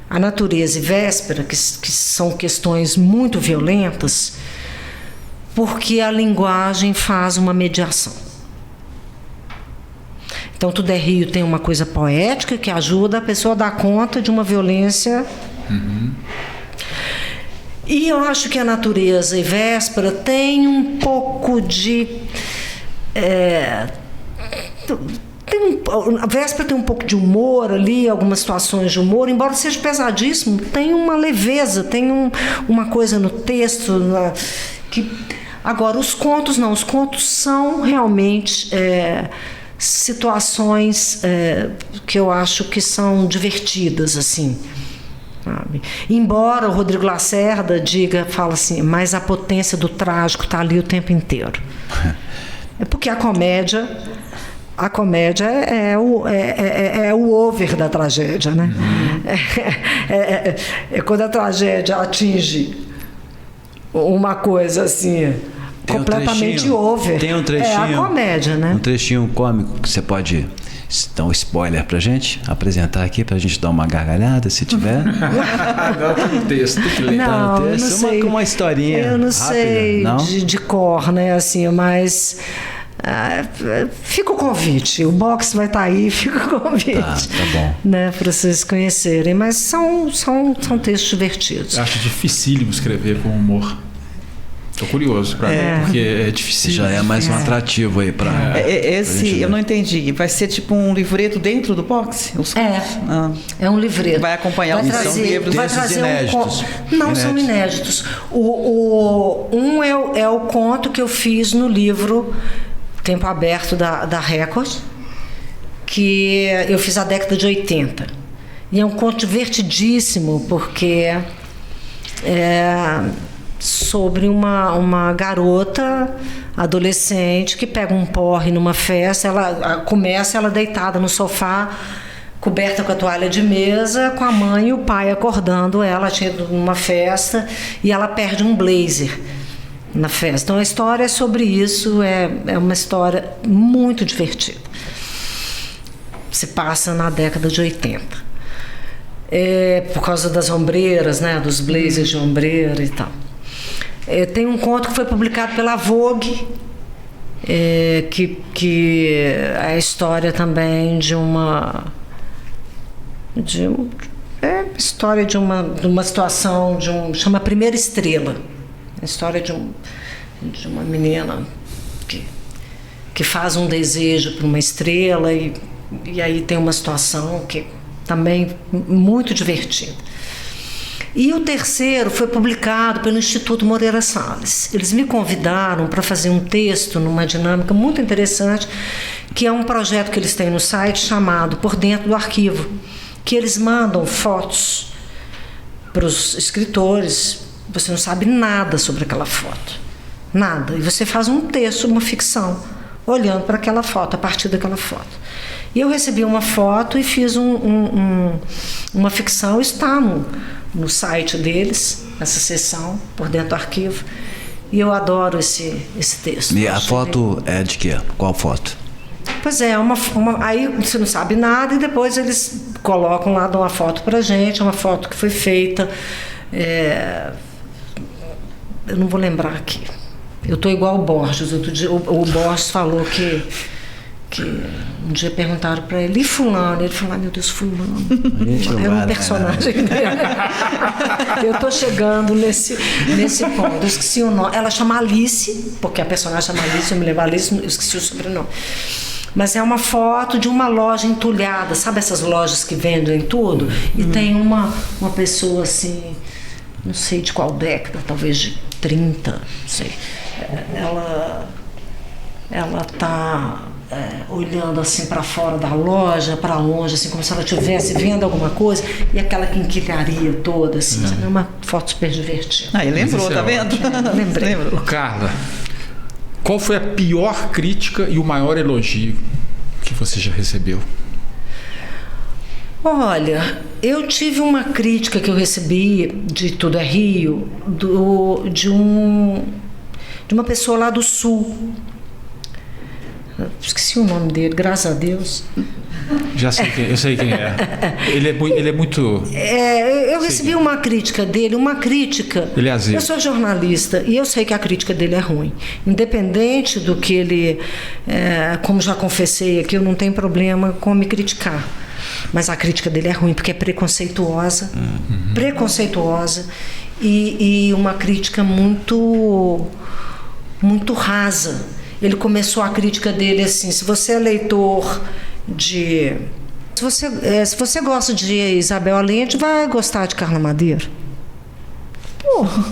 Speaker 2: A Natureza e Véspera, que são questões muito violentas, porque a linguagem faz uma mediação. Então, Tudo é Rio tem uma coisa poética que ajuda a pessoa a dar conta de uma violência. E eu acho que A Natureza e Véspera tem um pouco de... a Véspera tem um pouco de humor ali, algumas situações de humor, embora seja pesadíssimo, tem uma leveza, tem uma coisa no texto que... Agora, os contos não, os contos são realmente... situações que eu acho que são divertidas, assim, sabe? Embora o Rodrigo Lacerda fala assim, mas a potência do trágico está ali o tempo inteiro. É porque a comédia é o over da tragédia, né? É quando a tragédia atinge uma coisa assim, completamente over.
Speaker 1: Tem um trechinho.
Speaker 2: É a comédia, né?
Speaker 1: Um trechinho cômico que você pode dar um spoiler pra gente, apresentar aqui pra gente dar uma gargalhada, se tiver.
Speaker 3: Agora tá no texto, tem que ler.
Speaker 2: Não,
Speaker 1: Tá no
Speaker 2: eu
Speaker 1: texto,
Speaker 2: não sei.
Speaker 1: uma historinha
Speaker 2: Eu não
Speaker 1: rápida,
Speaker 2: sei
Speaker 1: não?
Speaker 2: de cor, né? Assim, mas fica o convite. O box vai estar aí, fica o convite.
Speaker 1: Tá bom.
Speaker 2: Né, para vocês conhecerem. Mas são textos divertidos.
Speaker 3: Eu acho dificílimo escrever com humor. Tô curioso, porque é difícil.
Speaker 1: Já é mais um atrativo aí pra.
Speaker 4: Eu não entendi. Vai ser tipo um livreto dentro do box?
Speaker 2: É um livreto.
Speaker 4: Vai acompanhar
Speaker 2: vai
Speaker 4: os
Speaker 2: trazer,
Speaker 4: livros.
Speaker 2: vai
Speaker 1: Textos
Speaker 2: trazer
Speaker 1: inéditos.
Speaker 2: Não, são inéditos. Um é o conto que eu fiz no livro Tempo Aberto da Record, que eu fiz a década de 80. E é um conto divertidíssimo, porque sobre uma garota adolescente que pega um porre numa festa. Ela deitada no sofá, coberta com a toalha de mesa, com a mãe e o pai acordando ela. Tinha ido numa festa e ela perde um blazer na festa. Então a história é sobre isso. É uma história muito divertida. Se passa na década de 80. Por causa das ombreiras, né, dos blazers de ombreira e tal. Tem um conto que foi publicado pela Vogue, que é a história também de uma história de uma situação chama Primeira Estrela, a história de uma menina que faz um desejo para uma estrela e aí tem uma situação que também muito divertida. E o terceiro foi publicado pelo Instituto Moreira Salles. Eles me convidaram para fazer um texto numa dinâmica muito interessante, que é um projeto que eles têm no site chamado Por Dentro do Arquivo, que eles mandam fotos para os escritores. Você não sabe nada sobre aquela foto, nada. E você faz um texto, uma ficção, olhando para aquela foto, a partir daquela foto. E eu recebi uma foto e fiz uma ficção, está no site deles, essa seção, Por Dentro do Arquivo. E eu adoro esse texto.
Speaker 1: E a foto é de quê? Qual foto?
Speaker 2: Pois é, aí você não sabe nada e depois eles colocam lá, dão uma foto pra gente, é uma foto que foi feita. Eu não vou lembrar aqui. Eu tô igual o Borges. Outro dia, o Borges falou que um dia perguntaram para ele, e fulano? Ele falou, meu Deus, fulano. Era um personagem dele. Eu tô chegando nesse ponto. Eu esqueci o nome. Ela chama Alice, porque a personagem chama Alice, eu me lembro Alice, eu esqueci o sobrenome. Mas é uma foto de uma loja entulhada, sabe essas lojas que vendem tudo? E tem uma pessoa assim, não sei de qual década, talvez de 30, não sei. Ela tá olhando assim para fora da loja, para longe, assim como se ela estivesse vendo alguma coisa, e aquela quinquilharia toda, assim, é uma foto super divertida.
Speaker 4: Aí lembrou, tá vendo?
Speaker 2: Lembrei.
Speaker 3: Carla, qual foi a pior crítica e o maior elogio que você já recebeu?
Speaker 2: Olha, eu tive uma crítica que eu recebi de Tudo é Rio, de uma pessoa lá do Sul. Esqueci o nome dele, graças a Deus.
Speaker 3: Já sei eu sei quem é. Ele é muito...
Speaker 2: eu recebi uma crítica dele,
Speaker 3: Ele é azedo.
Speaker 2: Eu sou jornalista e eu sei que a crítica dele é ruim. Independente do que ele... como já confessei aqui, eu não tenho problema com me criticar. Mas a crítica dele é ruim, porque é preconceituosa. Preconceituosa. E uma crítica muito rasa. Ele começou a crítica dele assim, se você é leitor de... Se você gosta de Isabel Allende, vai gostar de Carla Madeira. Porra.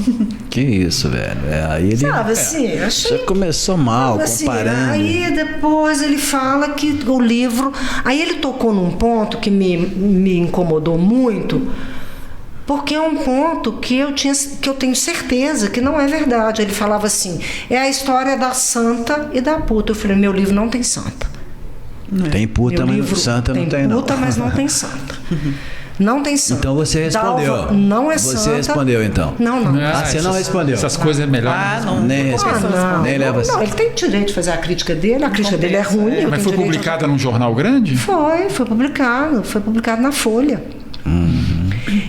Speaker 1: Que isso, velho. Aí ele
Speaker 2: Sabe assim, achei...
Speaker 1: já começou mal,
Speaker 2: assim,
Speaker 1: comparando.
Speaker 2: Aí depois ele fala que o livro... Aí ele tocou num ponto que me incomodou muito, porque é um ponto que eu tenho certeza que não é verdade. Ele falava assim, é a história da santa e da puta. Eu falei, meu livro não tem santa.
Speaker 1: Tem puta, mas santa não tem, não.
Speaker 2: Tem puta, mas não tem santa. Não tem santa.
Speaker 1: Então você respondeu.
Speaker 2: Dalva não é santa.
Speaker 1: Você respondeu, então.
Speaker 2: Não.
Speaker 1: Você não respondeu.
Speaker 3: Essas coisas é melhor.
Speaker 4: Não.
Speaker 1: Nem respondeu. Nem leva assim.
Speaker 2: Não, ele tem direito de fazer a crítica dele. A crítica dele é ruim. eu
Speaker 3: Mas
Speaker 2: tenho
Speaker 3: foi
Speaker 2: direito
Speaker 3: publicada num jornal grande?
Speaker 2: Foi publicado. Foi publicado na Folha.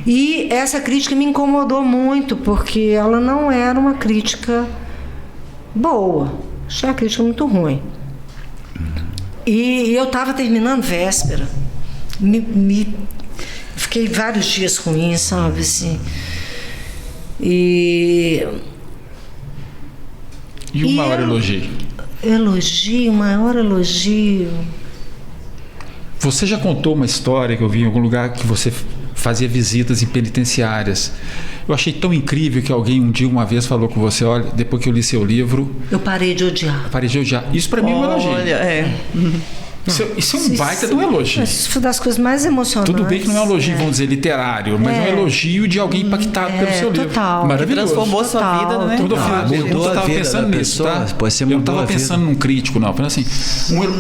Speaker 2: E essa crítica me incomodou muito, porque ela não era uma crítica boa. Achei a crítica muito ruim. E eu estava terminando véspera. Fiquei vários dias ruins, sabe, assim. E
Speaker 3: o maior elogio?
Speaker 2: O maior elogio...
Speaker 3: Você já contou uma história que eu vi em algum lugar que você fazia visitas em penitenciárias. Eu achei tão incrível que alguém um dia, uma vez, falou com você, olha, depois que eu li seu livro...
Speaker 2: Eu parei de odiar.
Speaker 3: Isso para mim é um elogio.
Speaker 4: Olha,
Speaker 3: Isso é um baita de um elogio.
Speaker 2: Isso foi das coisas mais emocionantes.
Speaker 3: Tudo bem que não é um elogio, vamos dizer, literário, mas é um elogio de alguém impactado pelo seu livro. Maravilhoso.
Speaker 4: Transformou sua vida, né?
Speaker 3: Eu estava pensando nisso, tá? Eu não estava pensando num crítico, não. Assim,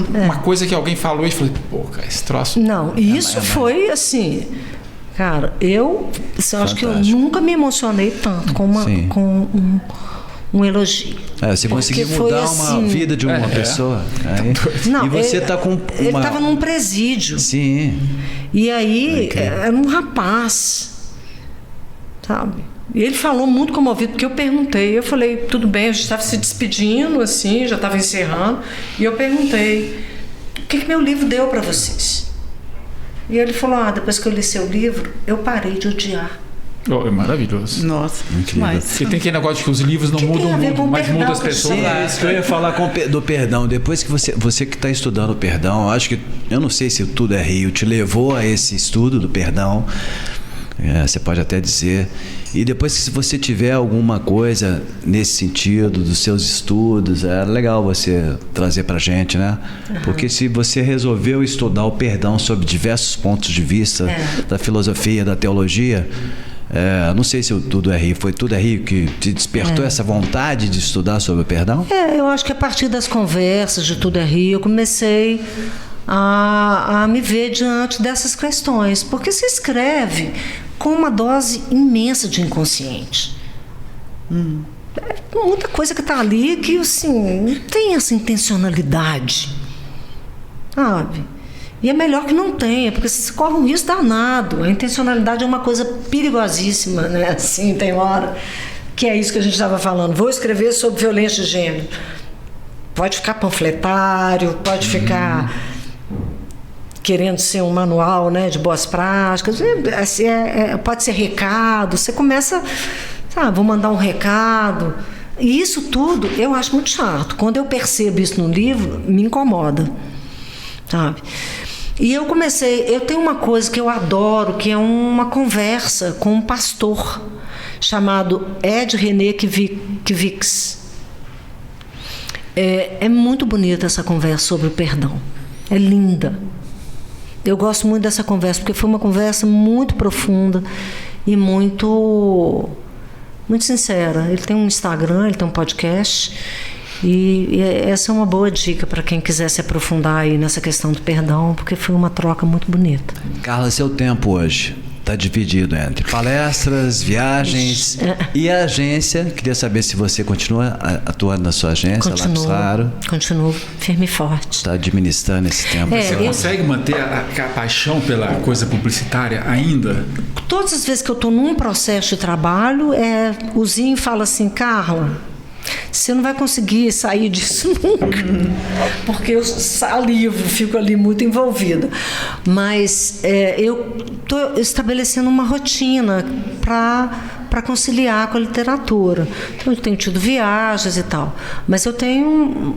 Speaker 3: uma coisa que alguém falou e falei, pô, cara, esse troço...
Speaker 2: Não, isso foi assim... Cara, eu acho que eu nunca me emocionei tanto com um elogio.
Speaker 1: Você conseguiu mudar uma vida de uma pessoa.
Speaker 2: Não,
Speaker 1: e você está com
Speaker 2: ele estava num presídio.
Speaker 1: Sim.
Speaker 2: E aí era um rapaz, sabe? E ele falou muito comovido, porque eu perguntei. Eu falei, tudo bem, a gente estava se despedindo, assim, já estava encerrando. E eu perguntei, o que meu livro deu para vocês? E ele falou, depois que eu li seu livro, eu parei de odiar.
Speaker 3: É maravilhoso.
Speaker 4: Nossa, demais.
Speaker 3: Porque tem aquele negócio de que os livros não mudam o mundo, mas mudam as pessoas.
Speaker 1: Sim, é isso que eu ia falar do perdão. Depois que você que está estudando o perdão, eu não sei se Tudo é Rio te levou a esse estudo do perdão. Você pode até dizer. E depois que você tiver alguma coisa nesse sentido dos seus estudos, é legal você trazer pra gente, né? Porque se você resolveu estudar o perdão sob diversos pontos de vista da filosofia, da teologia, não sei se o Tudo é Rio foi Tudo é Rio que te despertou essa vontade de estudar sobre o perdão?
Speaker 2: Eu acho que a partir das conversas de Tudo é Rio eu comecei a me ver diante dessas questões, porque se escreve com uma dose imensa de inconsciente. É muita coisa que está ali que assim, não tem essa intencionalidade, sabe? E é melhor que não tenha, porque você corre um risco danado. A intencionalidade é uma coisa perigosíssima, né? Assim, tem hora que é isso que a gente estava falando. Vou escrever sobre violência de gênero. Pode ficar panfletário, pode ficar querendo ser um manual, né, de boas práticas. Pode ser recado. Você começa, vou mandar um recado. E isso tudo eu acho muito chato. Quando eu percebo isso no livro, me incomoda, sabe? E eu tenho uma coisa que eu adoro, que é uma conversa com um pastor chamado Ed René Kvix. É muito bonita essa conversa sobre o perdão. É linda. Eu gosto muito dessa conversa, porque foi uma conversa muito profunda e muito sincera. Ele tem um Instagram, ele tem um podcast. E essa é uma boa dica para quem quiser se aprofundar aí nessa questão do perdão, porque foi uma troca muito bonita.
Speaker 1: Carla, seu tempo hoje está dividido entre palestras, viagens e a agência. Queria saber se você continua atuando na sua agência, Lápis Raro.
Speaker 2: Continuo firme e forte.
Speaker 1: Está administrando esse tempo.
Speaker 3: Você consegue manter a paixão pela coisa publicitária ainda?
Speaker 2: Todas as vezes que eu estou num processo de trabalho, o Zinho fala assim, Carla, você não vai conseguir sair disso nunca, porque eu salivo, fico ali muito envolvida. Mas eu estou estabelecendo uma rotina para conciliar com a literatura. Então, eu tenho tido viagens e tal, mas eu tenho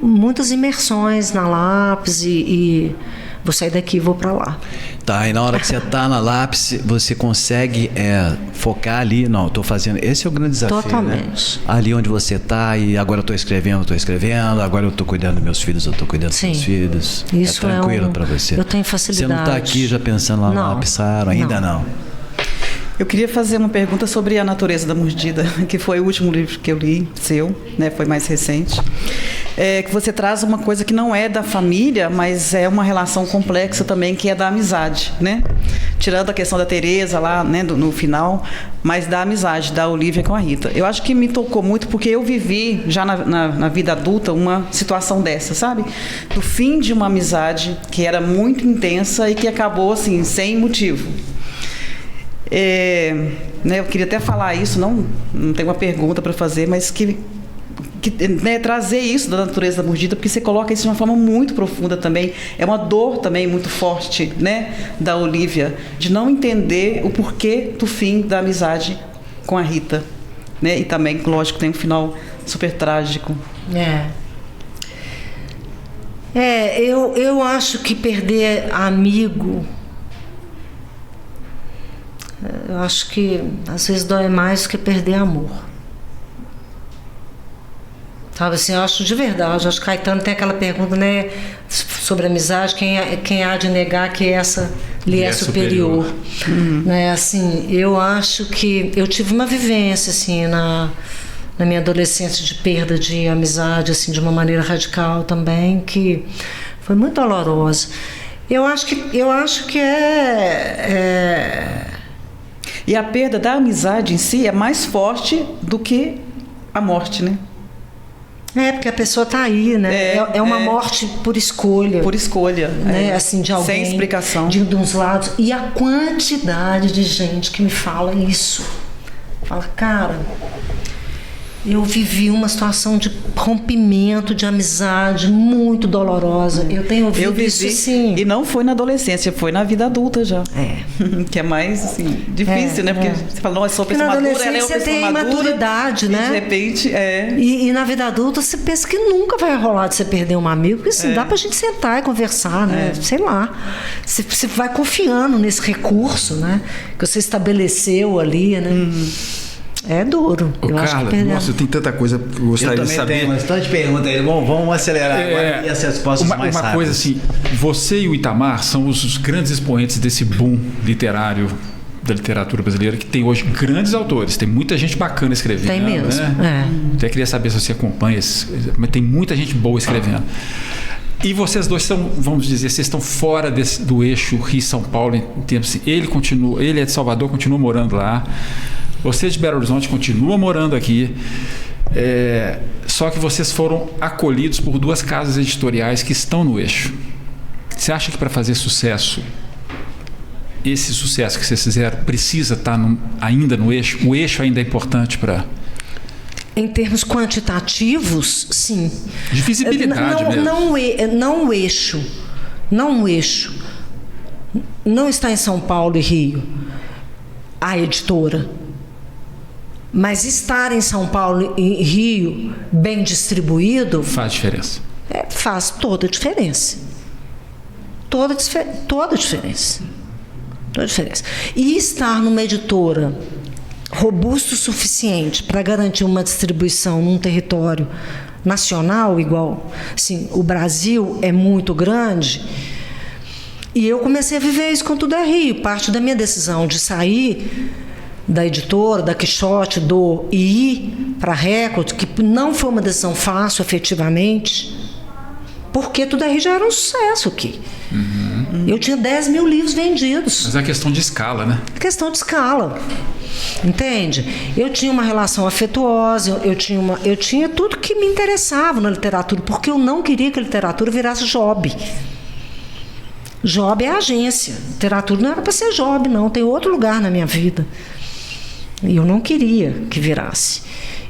Speaker 2: muitas imersões na Lápis e vou sair daqui e vou para lá.
Speaker 1: Tá, e na hora que você tá na lápis, você consegue focar ali? Não, estou fazendo... Esse é o grande desafio,
Speaker 2: Totalmente.
Speaker 1: Né? Ali onde você tá, e agora eu estou escrevendo, agora eu estou cuidando dos meus filhos, eu estou cuidando dos meus filhos.
Speaker 2: Isso
Speaker 1: é tranquilo para você?
Speaker 2: Eu tenho facilidade.
Speaker 1: Você não está aqui já pensando lá no lapsaro? Ainda não.
Speaker 4: Eu queria fazer uma pergunta sobre A Natureza da Mordida, que foi o último livro que eu li, seu, né? Foi mais recente. Que você traz uma coisa que não é da família, mas é uma relação complexa também, que é da amizade, né? Tirando a questão da Tereza lá, né, no final, mas da amizade da Olivia com a Rita. Eu acho que me tocou muito porque eu vivi, já na vida adulta, uma situação dessa, sabe? Do fim de uma amizade que era muito intensa e que acabou, assim, sem motivo. Né, eu queria até falar isso, não tenho uma pergunta para fazer, mas né, trazer isso da Natureza da Mordida, porque você coloca isso de uma forma muito profunda também. É uma dor também muito forte, né, da Olivia, de não entender o porquê do fim da amizade com a Rita, né? E também, lógico, tem um final super trágico.
Speaker 2: Eu acho que perder amigo, eu acho que às vezes dói mais que perder amor. Sabe assim, eu acho de verdade, eu acho que Caetano tem aquela pergunta, né, sobre amizade, quem há de negar que essa lhe é superior. Né, assim, eu acho que eu tive uma vivência assim na minha adolescência de perda de amizade, assim, de uma maneira radical também, que foi muito dolorosa. Eu acho que
Speaker 4: E a perda da amizade em si é mais forte do que a morte, né?
Speaker 2: Porque a pessoa está aí, né? É uma morte por escolha.
Speaker 4: Por escolha.
Speaker 2: Né? Assim, de alguém.
Speaker 4: Sem explicação.
Speaker 2: De uns lados. E a quantidade de gente que me fala isso. Fala, cara, eu vivi uma situação de rompimento de amizade muito dolorosa. Eu tenho ouvido isso, sim.
Speaker 4: E não foi na adolescência, foi na vida adulta já. Que é mais, assim, difícil, né? Porque você fala, não, eu sou pessoa madura, ela é uma pessoa
Speaker 2: tem
Speaker 4: madura.
Speaker 2: Maturidade, né?
Speaker 4: E de repente,
Speaker 2: E na vida adulta você pensa que nunca vai rolar de você perder um amigo, porque assim, dá pra gente sentar e conversar, né? Sei lá. Você vai confiando nesse recurso, né? Que você estabeleceu ali, né? É duro.
Speaker 3: Carla, nossa, eu tenho tanta coisa que eu gostaria de saber.
Speaker 1: Tenho bastante pergunta aí. Vamos acelerar agora e as respostas mais rápidas.
Speaker 3: Uma coisa assim, você e o Itamar são os grandes expoentes desse boom literário da literatura brasileira, que tem hoje grandes autores, tem muita gente bacana escrevendo.
Speaker 2: Tem mesmo,
Speaker 3: né? Até queria saber se você acompanha, mas tem muita gente boa escrevendo. E vocês dois são, vamos dizer, vocês estão fora do eixo Rio-São Paulo, em termos assim, ele é de Salvador, continua morando lá. Você de Belo Horizonte continua morando aqui, só que vocês foram acolhidos por duas casas editoriais que estão no eixo. Você acha que para fazer sucesso, esse sucesso que vocês fizeram precisa estar ainda no eixo? O eixo ainda é importante para...
Speaker 2: Em termos quantitativos, sim.
Speaker 3: De visibilidade mesmo.
Speaker 2: Não o eixo. Não o eixo. Não está em São Paulo e Rio a editora. Mas estar em São Paulo e Rio bem distribuído...
Speaker 3: Faz diferença.
Speaker 2: Faz toda a diferença. Toda a diferença. E estar numa editora robusta o suficiente para garantir uma distribuição num território nacional, igual... Assim, o Brasil é muito grande... E eu comecei a viver isso com Tudo é Rio. Parte da minha decisão de sair da editora, da Quixote, e ir para a Record, que não foi uma decisão fácil, efetivamente, porque Tudo é Rio já era um sucesso aqui. Eu tinha 10 mil livros vendidos.
Speaker 3: Mas é questão de escala, né?
Speaker 2: Questão de escala. Entende? Eu tinha uma relação afetuosa, eu tinha tudo que me interessava na literatura, porque eu não queria que a literatura virasse job. Job é agência. Literatura não era para ser job, não. Tem outro lugar na minha vida. E eu não queria que virasse.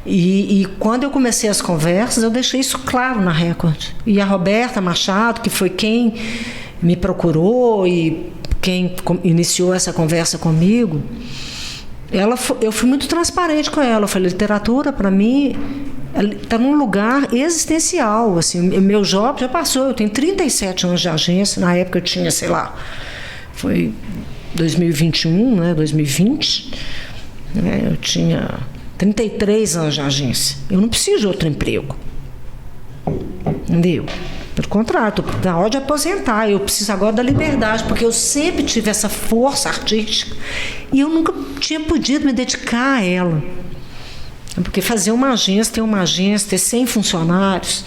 Speaker 2: E quando eu comecei as conversas, eu deixei isso claro na Record. E a Roberta Machado, que foi quem me procurou e quem iniciou essa conversa comigo, eu fui muito transparente com ela. Eu falei, literatura, para mim, está num lugar existencial. Assim, meu job já passou. Eu tenho 37 anos de agência. Na época eu tinha, sei lá, foi 2021, né, 2020. Né, eu tinha 33 anos de agência. Eu não preciso de outro emprego. Entendeu? Pelo contrário, estou na hora de aposentar. Eu preciso agora da liberdade, porque eu sempre tive essa força artística e eu nunca tinha podido me dedicar a ela. Porque fazer uma agência, ter 100 funcionários,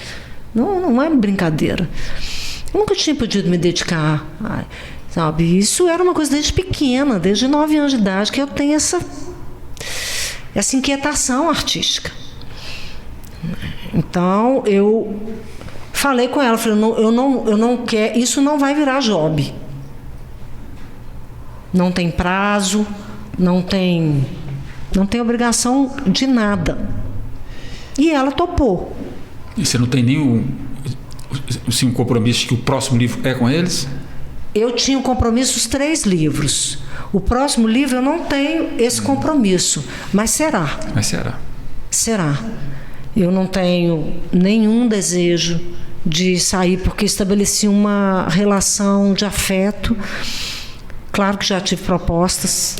Speaker 2: não é brincadeira. Eu nunca tinha podido me dedicar, sabe? Isso era uma coisa desde pequena, desde 9 anos de idade, que eu tenho essa inquietação artística. Então, eu falei com ela, falei, eu não quero, isso não vai virar job. Não tem prazo, não tem obrigação de nada. E ela topou.
Speaker 3: E você não tem nenhum um compromisso de que o próximo livro é com eles?
Speaker 2: Eu tinha um compromisso dos 3 livros. O próximo livro eu não tenho esse compromisso, mas será. Será. Eu não tenho nenhum desejo de sair, porque estabeleci uma relação de afeto. Claro que já tive propostas,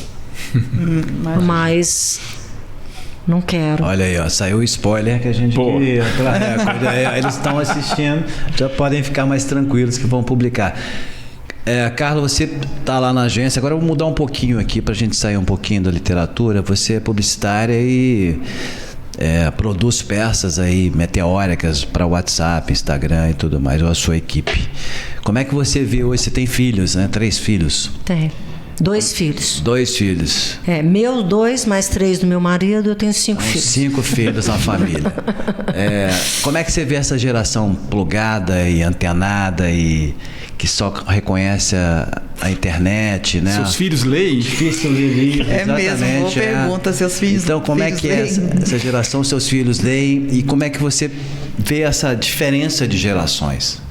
Speaker 2: mas não quero.
Speaker 1: Olha aí, ó, saiu o spoiler que a gente queria. Eles estão assistindo, já podem ficar mais tranquilos que vão publicar. Carla, você está lá na agência. Agora eu vou mudar um pouquinho aqui para a gente sair um pouquinho da literatura. Você é publicitária e produz peças aí meteóricas para WhatsApp, Instagram e tudo mais, ou a sua equipe. Como é que você vê hoje? Você tem filhos, né? 3 filhos?
Speaker 2: Tem. 2 filhos.
Speaker 1: 2 filhos.
Speaker 2: Meus 2 mais 3 do meu marido, eu tenho 5 filhos.
Speaker 1: 5 filhos na família. Como é que você vê essa geração plugada e antenada e que só reconhece a internet, né?
Speaker 3: Seus filhos leem?
Speaker 1: Difícil ler livro,
Speaker 4: mesmo, boa pergunta, seus filhos.
Speaker 1: Então, como é que é essa geração, seus filhos leem, e como é que você vê essa diferença de gerações?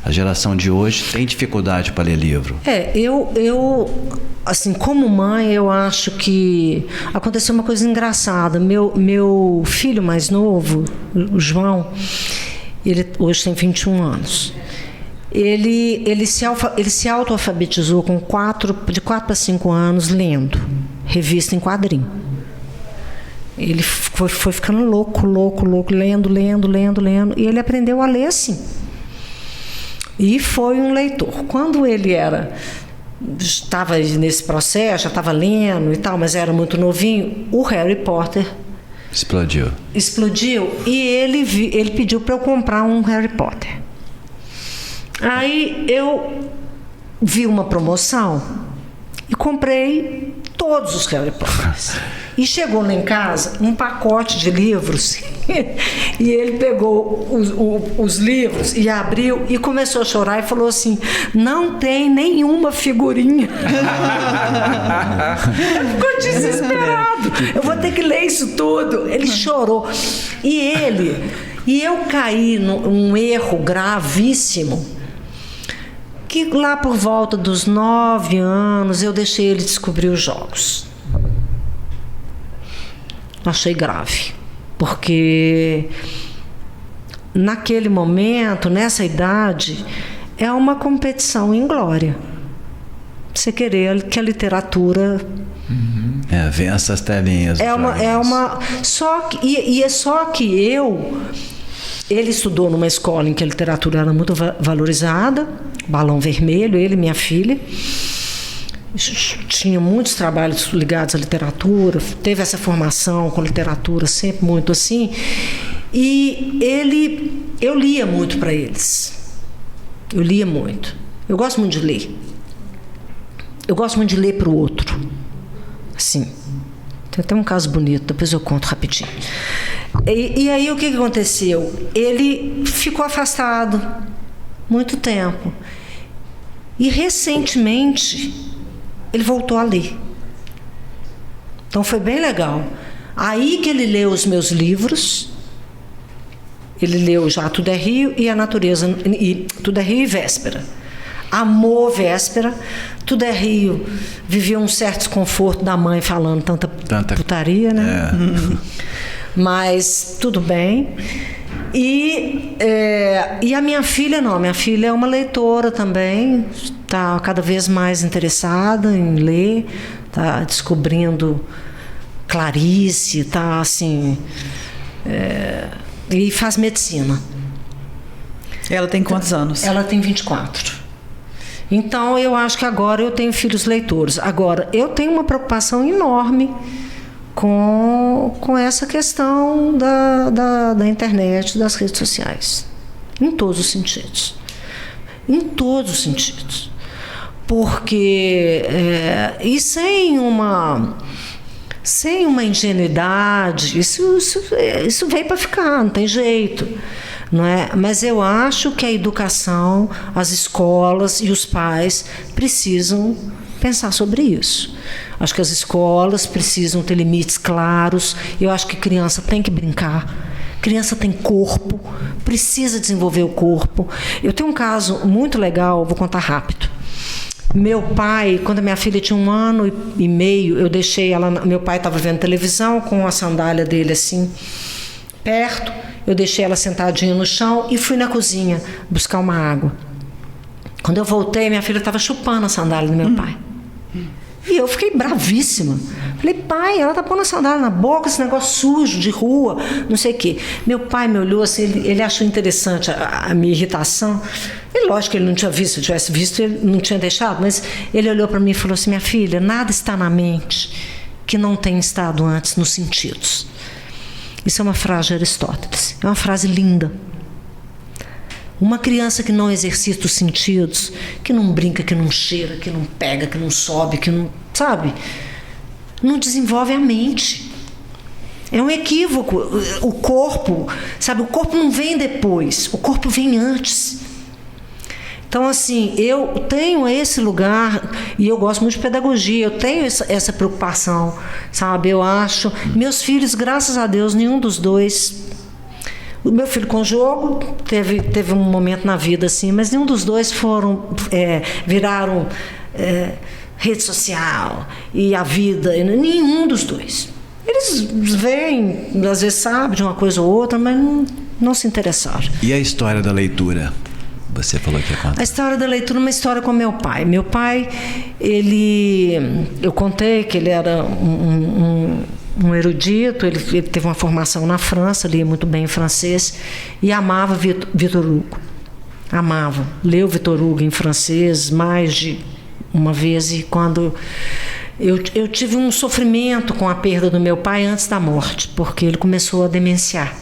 Speaker 1: A geração de hoje tem dificuldade para ler livro?
Speaker 2: Eu assim, como mãe, eu acho que aconteceu uma coisa engraçada. Meu filho mais novo, o João, ele hoje tem 21 anos. Ele se autoalfabetizou de 4 para 5 anos lendo revista em quadrinho. Ele foi ficando louco, lendo. E ele aprendeu a ler assim. E foi um leitor. Quando ele estava nesse processo, já estava lendo e tal, mas era muito novinho, o Harry Potter
Speaker 1: explodiu.
Speaker 2: E ele pediu para eu comprar um Harry Potter. Aí eu vi uma promoção e comprei todos os Harry Potters. E chegou lá em casa um pacote de livros e ele pegou os livros e abriu e começou a chorar e falou assim: não tem nenhuma figurinha. Ele ficou desesperado. Eu vou ter que ler isso tudo. Ele chorou. E eu caí num erro gravíssimo, que lá por volta dos 9 anos eu deixei ele descobrir os jogos. Achei grave, porque naquele momento, nessa idade, é uma competição inglória. Você querer que a literatura
Speaker 1: vença as telinhas.
Speaker 2: Só que ele estudou numa escola em que a literatura era muito valorizada, Balão Vermelho, ele e minha filha. Tinha muitos trabalhos ligados à literatura, teve essa formação com literatura sempre muito assim. E eu lia muito para eles. Eu lia muito. Eu gosto muito de ler. Eu gosto muito de ler para o outro. Assim. Tem até um caso bonito, depois eu conto rapidinho. E aí o que aconteceu? Ele ficou afastado muito tempo. E recentemente ele voltou a ler. Então foi bem legal. Aí que ele leu os meus livros. Ele leu já Tudo é Rio e a Natureza, Tudo é Rio e Véspera. amou véspera, tudo é Rio. Vivia um certo desconforto da mãe falando tanta putaria, né? Mas tudo bem. E a minha filha não, minha filha é uma leitora também, está cada vez mais interessada em ler, está descobrindo Clarice, está assim, e faz medicina.
Speaker 4: Ela tem quantos anos?
Speaker 2: Ela tem 24. Então eu acho que agora eu tenho filhos leitores. Agora, eu tenho uma preocupação enorme com essa questão da internet, das redes sociais, em todos os sentidos, porque e sem uma ingenuidade, isso veio para ficar, não tem jeito, não é? Mas eu acho que a educação, as escolas e os pais precisam pensar sobre isso. Acho que as escolas precisam ter limites claros. Eu acho que criança tem que brincar. Criança tem corpo, precisa desenvolver o corpo. Eu tenho um caso muito legal, vou contar rápido. Meu pai, quando a minha filha tinha 1 ano e meio, eu deixei ela. Meu pai estava vendo televisão com a sandália dele assim, perto. Eu deixei ela sentadinha no chão e fui na cozinha buscar uma água. Quando eu voltei, minha filha estava chupando a sandália do meu pai. E eu fiquei bravíssima. Falei, pai, ela tá pondo a sandália na boca, esse negócio sujo, de rua, não sei o quê. Meu pai me olhou assim, ele achou interessante a minha irritação. E lógico que ele não tinha visto, se eu tivesse visto, ele não tinha deixado, mas ele olhou para mim e falou assim, minha filha, nada está na mente que não tenha estado antes nos sentidos. Isso é uma frase de Aristóteles. É uma frase linda. Uma criança que não exercita os sentidos, que não brinca, que não cheira, que não pega, que não sobe, que não... Sabe? Não desenvolve a mente. É um equívoco. O corpo, sabe? O corpo não vem depois. O corpo vem antes. Então, assim, eu tenho esse lugar e eu gosto muito de pedagogia. Eu tenho essa preocupação, sabe? Eu acho... Meus filhos, graças a Deus, nenhum dos dois... O meu filho com jogo teve um momento na vida assim, mas nenhum dos dois viraram rede social e a vida, nenhum dos dois. Eles veem, às vezes sabem de uma coisa ou outra, mas não se interessaram.
Speaker 1: E a história da leitura? Você falou que ia contar.
Speaker 2: A história da leitura é uma história com meu pai. Meu pai, eu contei que ele era um erudito, ele teve uma formação na França, lia muito bem em francês e amava Victor Hugo. Amava. Leu Victor Hugo em francês mais de uma vez e quando... Eu tive um sofrimento com a perda do meu pai antes da morte, porque ele começou a demenciar.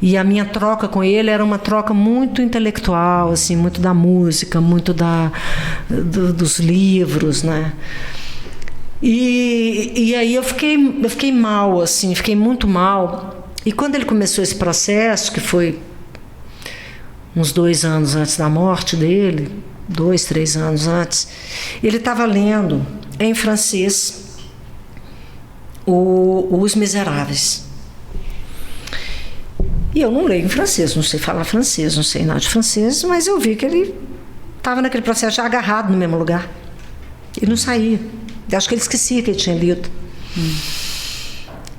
Speaker 2: E a minha troca com ele era uma troca muito intelectual, assim, muito da música, muito dos livros, né? E aí eu fiquei mal, assim, fiquei muito mal. E quando ele começou esse processo, que foi uns 2 anos antes da morte dele, 2, 3 anos antes, ele estava lendo em francês Os Miseráveis. E eu não leio em francês, não sei falar francês, não sei nada de francês, mas eu vi que ele estava naquele processo já agarrado no mesmo lugar. Ele não saía. Eu acho que ele esquecia que ele tinha lido.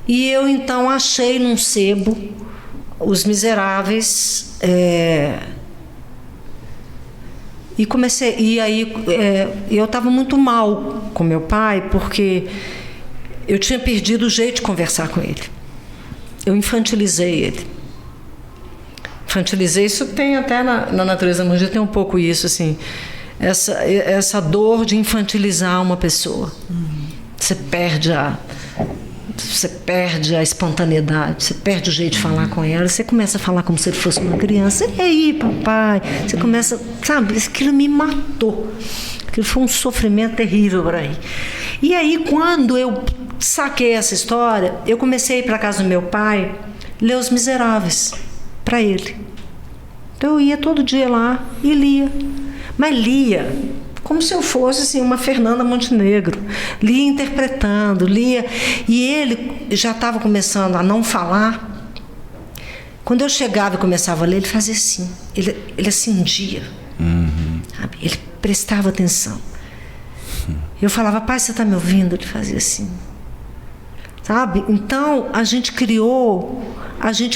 Speaker 2: E eu então achei num sebo Os Miseráveis e comecei. E aí eu estava muito mal com meu pai porque eu tinha perdido o jeito de conversar com ele. Eu infantilizei ele. Isso tem até na natureza mundial, tem um pouco isso, assim, essa dor de infantilizar uma pessoa. Você perde a espontaneidade, você perde o jeito de falar com ela, você começa a falar como se ele fosse uma criança. E aí, papai? Você começa, sabe, aquilo me matou. Aquilo foi um sofrimento terrível para mim. E aí, quando eu saquei essa história, eu comecei a ir para a casa do meu pai ler Os Miseráveis para ele. Então eu ia todo dia lá e lia. Mas lia como se eu fosse assim, uma Fernanda Montenegro. Lia interpretando, lia. E ele já estava começando a não falar. Quando eu chegava e começava a ler, ele fazia assim. Ele acendia. sabe? Ele prestava atenção. Eu falava, pai, você está me ouvindo? Ele fazia assim, sabe? Então a gente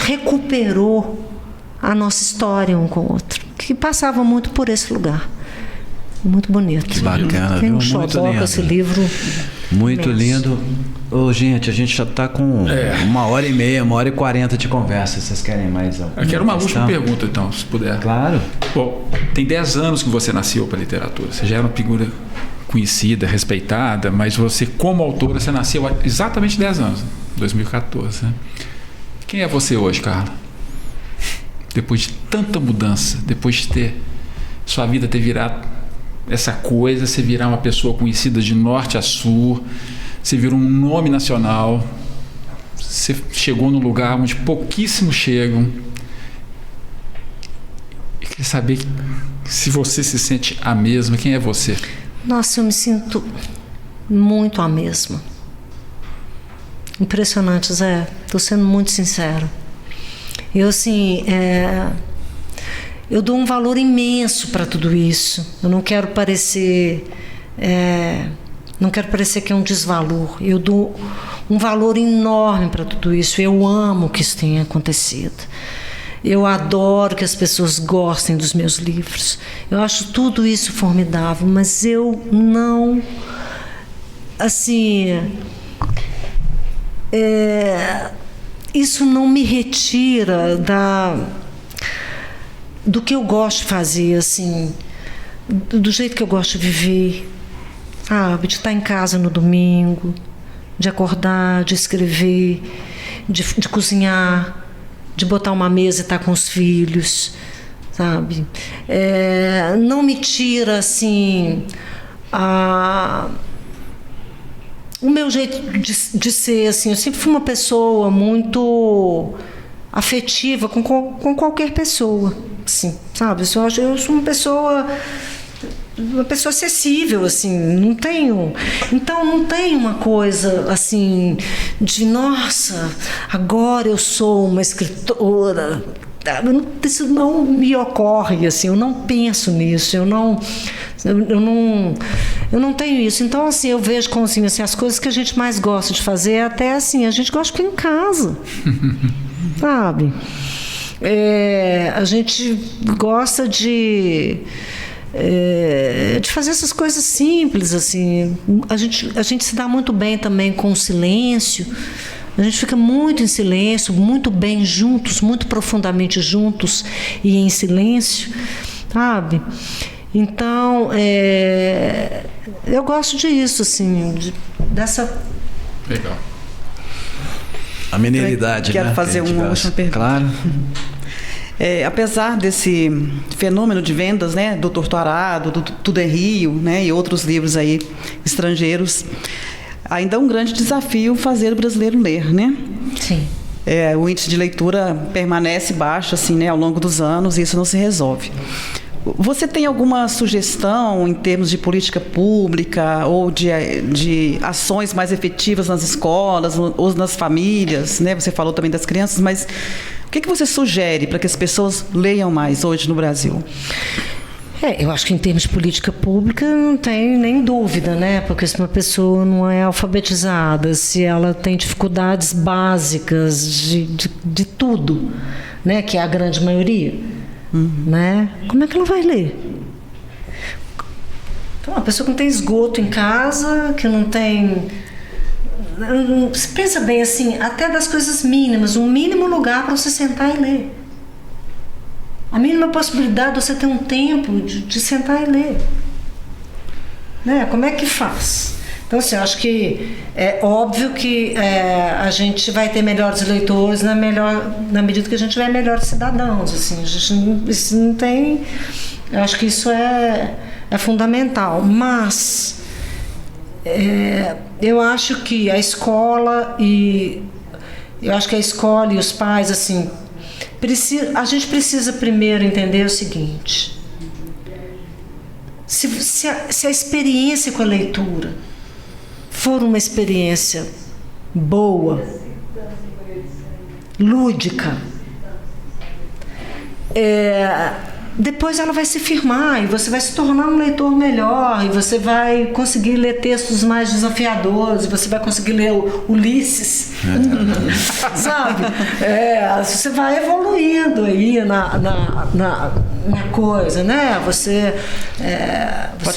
Speaker 2: recuperou a nossa história um com o outro, que passava muito por esse lugar. Muito bonito.
Speaker 1: Que bacana,
Speaker 2: tem um
Speaker 1: viu? Muito lindo.
Speaker 2: esse livro.
Speaker 1: Muito
Speaker 2: imenso.
Speaker 1: lindo. Ô, gente, a gente já está com 1h30, 1h40 de conversa. Vocês querem mais alguma?
Speaker 3: Eu quero uma última pergunta, então, se puder.
Speaker 1: Claro.
Speaker 3: Bom, tem 10 anos que você nasceu para a literatura. Você já era uma figura conhecida, respeitada, mas você, como autora, você nasceu há exatamente 10 anos, 2014. Né? Quem é você hoje, Carla? Depois de tanta mudança, depois de ter sua vida ter virado essa coisa, você virar uma pessoa conhecida de norte a sul, você virou um nome nacional, você chegou num lugar onde pouquíssimos chegam. Eu queria saber se você se sente a mesma. Quem é você?
Speaker 2: Nossa, eu me sinto muito a mesma. Impressionante, Zé. Estou sendo muito sincera. Eu, assim, eu dou um valor imenso para tudo isso. Eu não quero parecer que é um desvalor. Eu dou um valor enorme para tudo isso. Eu amo que isso tenha acontecido. Eu adoro que as pessoas gostem dos meus livros. Eu acho tudo isso formidável, mas eu não, assim, isso não me retira do que eu gosto de fazer, assim, do jeito que eu gosto de viver, sabe? De estar em casa no domingo, de acordar, de escrever, de cozinhar, de botar uma mesa e estar com os filhos, sabe? Não me tira, assim, o meu jeito de ser, assim. Eu sempre fui uma pessoa muito afetiva com qualquer pessoa, assim, sabe? Eu sou uma pessoa acessível, assim, não tenho uma coisa assim de nossa, agora eu sou uma escritora. Isso não me ocorre, assim, eu não penso nisso, eu não tenho isso. Então, assim, eu vejo como assim, as coisas que a gente mais gosta de fazer é até assim, a gente gosta de ficar em casa. Sabe? A gente gosta de fazer essas coisas simples, assim. A gente se dá muito bem também com o silêncio. A gente fica muito em silêncio, muito bem juntos, muito profundamente juntos e em silêncio, sabe? Então, eu gosto disso, assim, dessa...
Speaker 3: Legal.
Speaker 1: A mineridade,
Speaker 4: Quero
Speaker 1: né?
Speaker 4: fazer uma última pergunta.
Speaker 1: Claro.
Speaker 4: Apesar desse fenômeno de vendas, né, do Torturado, do Tudo é Rio, né, e outros livros aí estrangeiros, ainda é um grande desafio fazer o brasileiro ler, né?
Speaker 2: Sim.
Speaker 4: O índice de leitura permanece baixo, assim, né, ao longo dos anos, e isso não se resolve. Você tem alguma sugestão em termos de política pública ou de ações mais efetivas nas escolas ou nas famílias, né? Você falou também das crianças, mas o que você sugere para que as pessoas leiam mais hoje no Brasil?
Speaker 2: Eu acho que em termos de política pública não tem nem dúvida, né? Porque se uma pessoa não é alfabetizada, se ela tem dificuldades básicas de tudo, né? Que é a grande maioria, né? Como é que ela vai ler? Então, uma pessoa que não tem esgoto em casa, que não tem... Você pensa bem, assim, até das coisas mínimas, um mínimo lugar para você sentar e ler. A mínima possibilidade de você ter um tempo de sentar e ler. Né? Como é que faz? Então, assim, eu acho que é óbvio que a gente vai ter melhores leitores na medida que a gente tiver melhores cidadãos. Assim, isso não tem... Eu acho que isso é fundamental. Mas eu acho que a escola e os pais, assim... A gente precisa primeiro entender o seguinte: se a experiência com a leitura for uma experiência boa, lúdica, depois ela vai se firmar e você vai se tornar um leitor melhor e você vai conseguir ler textos mais desafiadores, você vai conseguir ler Ulisses, sabe? Você vai evoluindo aí na coisa, né? Você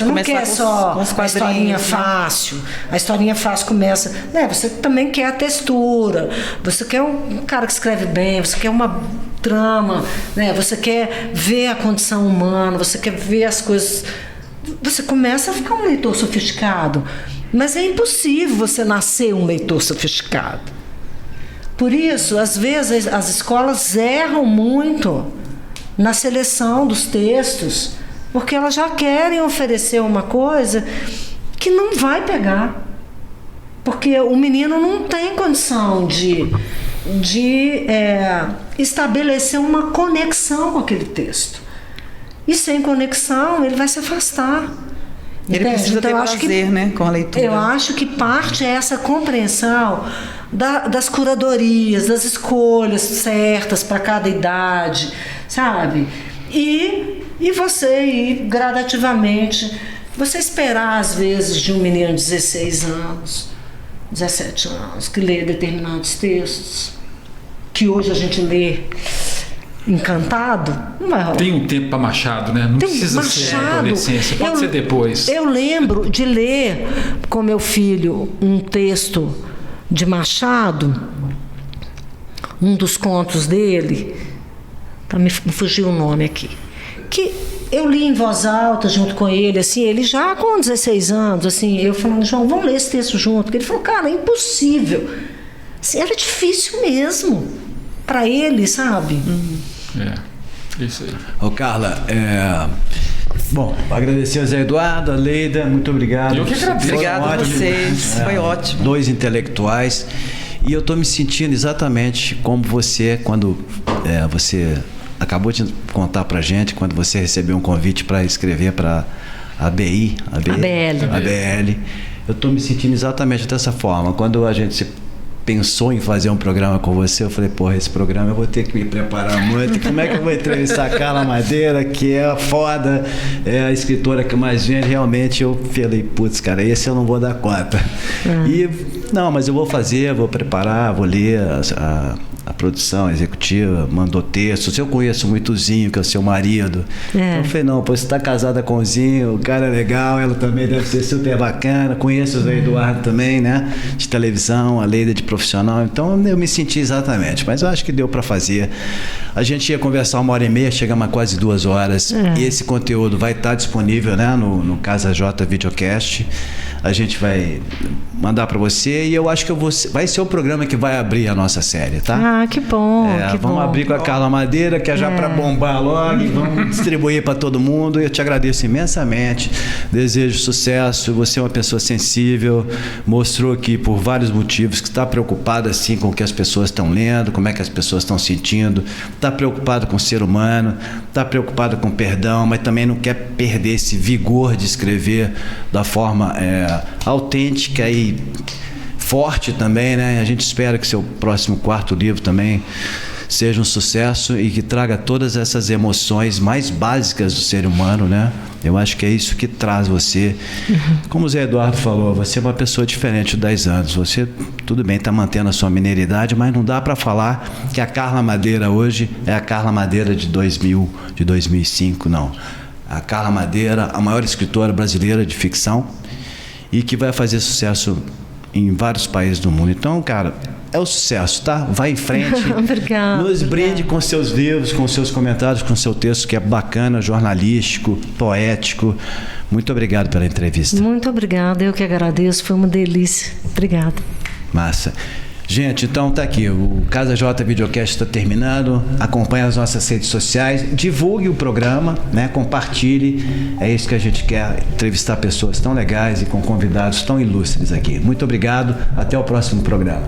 Speaker 2: não quer só a historinha fácil. A historinha fácil começa, né? Você também quer a textura, você quer um cara que escreve bem, você quer uma trama, né? Você quer ver a condição humana, você quer ver as coisas. Você começa a ficar um leitor sofisticado, mas é impossível você nascer um leitor sofisticado. Por isso, às vezes, as escolas erram muito na seleção dos textos, porque elas já querem oferecer uma coisa que não vai pegar, porque o menino não tem condição de estabelecer uma conexão com aquele texto. E sem conexão, ele vai se afastar.
Speaker 4: Ele precisa ter prazer, né, com a leitura.
Speaker 2: Eu acho que parte é essa compreensão das curadorias, das escolhas certas para cada idade, sabe? E você ir gradativamente. Você esperar, às vezes, de um menino de 16 anos, 17 anos, que lê determinados textos, que hoje a gente lê encantado, não vai rolar.
Speaker 3: Tem um tempo para Machado, né? Não precisa ser na adolescência, pode ser depois.
Speaker 2: Eu lembro de ler com meu filho um texto de Machado, um dos contos dele, me fugiu o nome aqui, que eu li em voz alta junto com ele, assim, ele já com 16 anos, assim, eu falando, João, vamos ler esse texto junto. Ele falou, cara, é impossível. Assim, era difícil mesmo para ele, sabe?
Speaker 3: Isso aí.
Speaker 1: Ô, Carla, bom, agradecer ao Zé Eduardo, a Leida, muito obrigado.
Speaker 3: Eu que agradeço.
Speaker 4: Obrigado a vocês, foi ótimo.
Speaker 1: 2 intelectuais. E eu estou me sentindo exatamente como você, quando você acabou de contar pra gente, quando você recebeu um convite para escrever para a ABL. Eu estou me sentindo exatamente dessa forma. Quando a gente pensou em fazer um programa com você, eu falei, porra, esse programa eu vou ter que me preparar muito. Como é que eu vou entrevistar a Carla Madeira, que é foda, é a escritora que mais vende? Realmente eu falei, putz, cara, esse eu não vou dar conta. Mas eu vou fazer, vou preparar, vou ler a produção executiva, mandou textos. Eu conheço muito o Zinho, que é o seu marido. Então eu falei, não, pô, você está casada com o Zinho, o cara é legal, ela também deve ser super bacana. Conheço o Zé Eduardo também, né? De televisão, a Leida de profissional. Então eu me senti exatamente, mas eu acho que deu para fazer. A gente ia conversar 1h30, chegamos a quase 2 horas. E esse conteúdo vai estar disponível, né, no Casa J Videocast. A gente vai mandar para você e eu acho que vai ser o programa que vai abrir a nossa série, tá?
Speaker 2: Ah, que bom.
Speaker 1: Vamos abrir com a Carla Madeira, que é já para bombar logo, e vamos distribuir para todo mundo. Eu te agradeço imensamente, desejo sucesso. Você é uma pessoa sensível, mostrou aqui por vários motivos que está preocupada assim com o que as pessoas estão lendo, como é que as pessoas estão sentindo, está preocupado com o ser humano, está preocupado com perdão, mas também não quer perder esse vigor de escrever da forma autêntica e forte também, né? A gente espera que seu próximo 4º livro também seja um sucesso e que traga todas essas emoções mais básicas do ser humano, né? Eu acho que é isso que traz você. Como o Zé Eduardo falou, você é uma pessoa diferente de 10 anos. Você, tudo bem, está mantendo a sua mineiridade, mas não dá para falar que a Carla Madeira hoje é a Carla Madeira de 2000, de 2005, não. A Carla Madeira, a maior escritora brasileira de ficção e que vai fazer sucesso em vários países do mundo. Então, cara, é o sucesso, tá? Vai em frente.
Speaker 2: Obrigada.
Speaker 1: Nos brinde com seus livros, com seus comentários, com seu texto que é bacana, jornalístico, poético. Muito obrigado pela entrevista.
Speaker 2: Muito obrigada, eu que agradeço, foi uma delícia. Obrigada.
Speaker 1: Massa. Gente, então tá aqui, o Casa J Videocast está terminando. Acompanhe as nossas redes sociais, divulgue o programa, né? Compartilhe. É isso que a gente quer, entrevistar pessoas tão legais e com convidados tão ilustres aqui. Muito obrigado, até o próximo programa.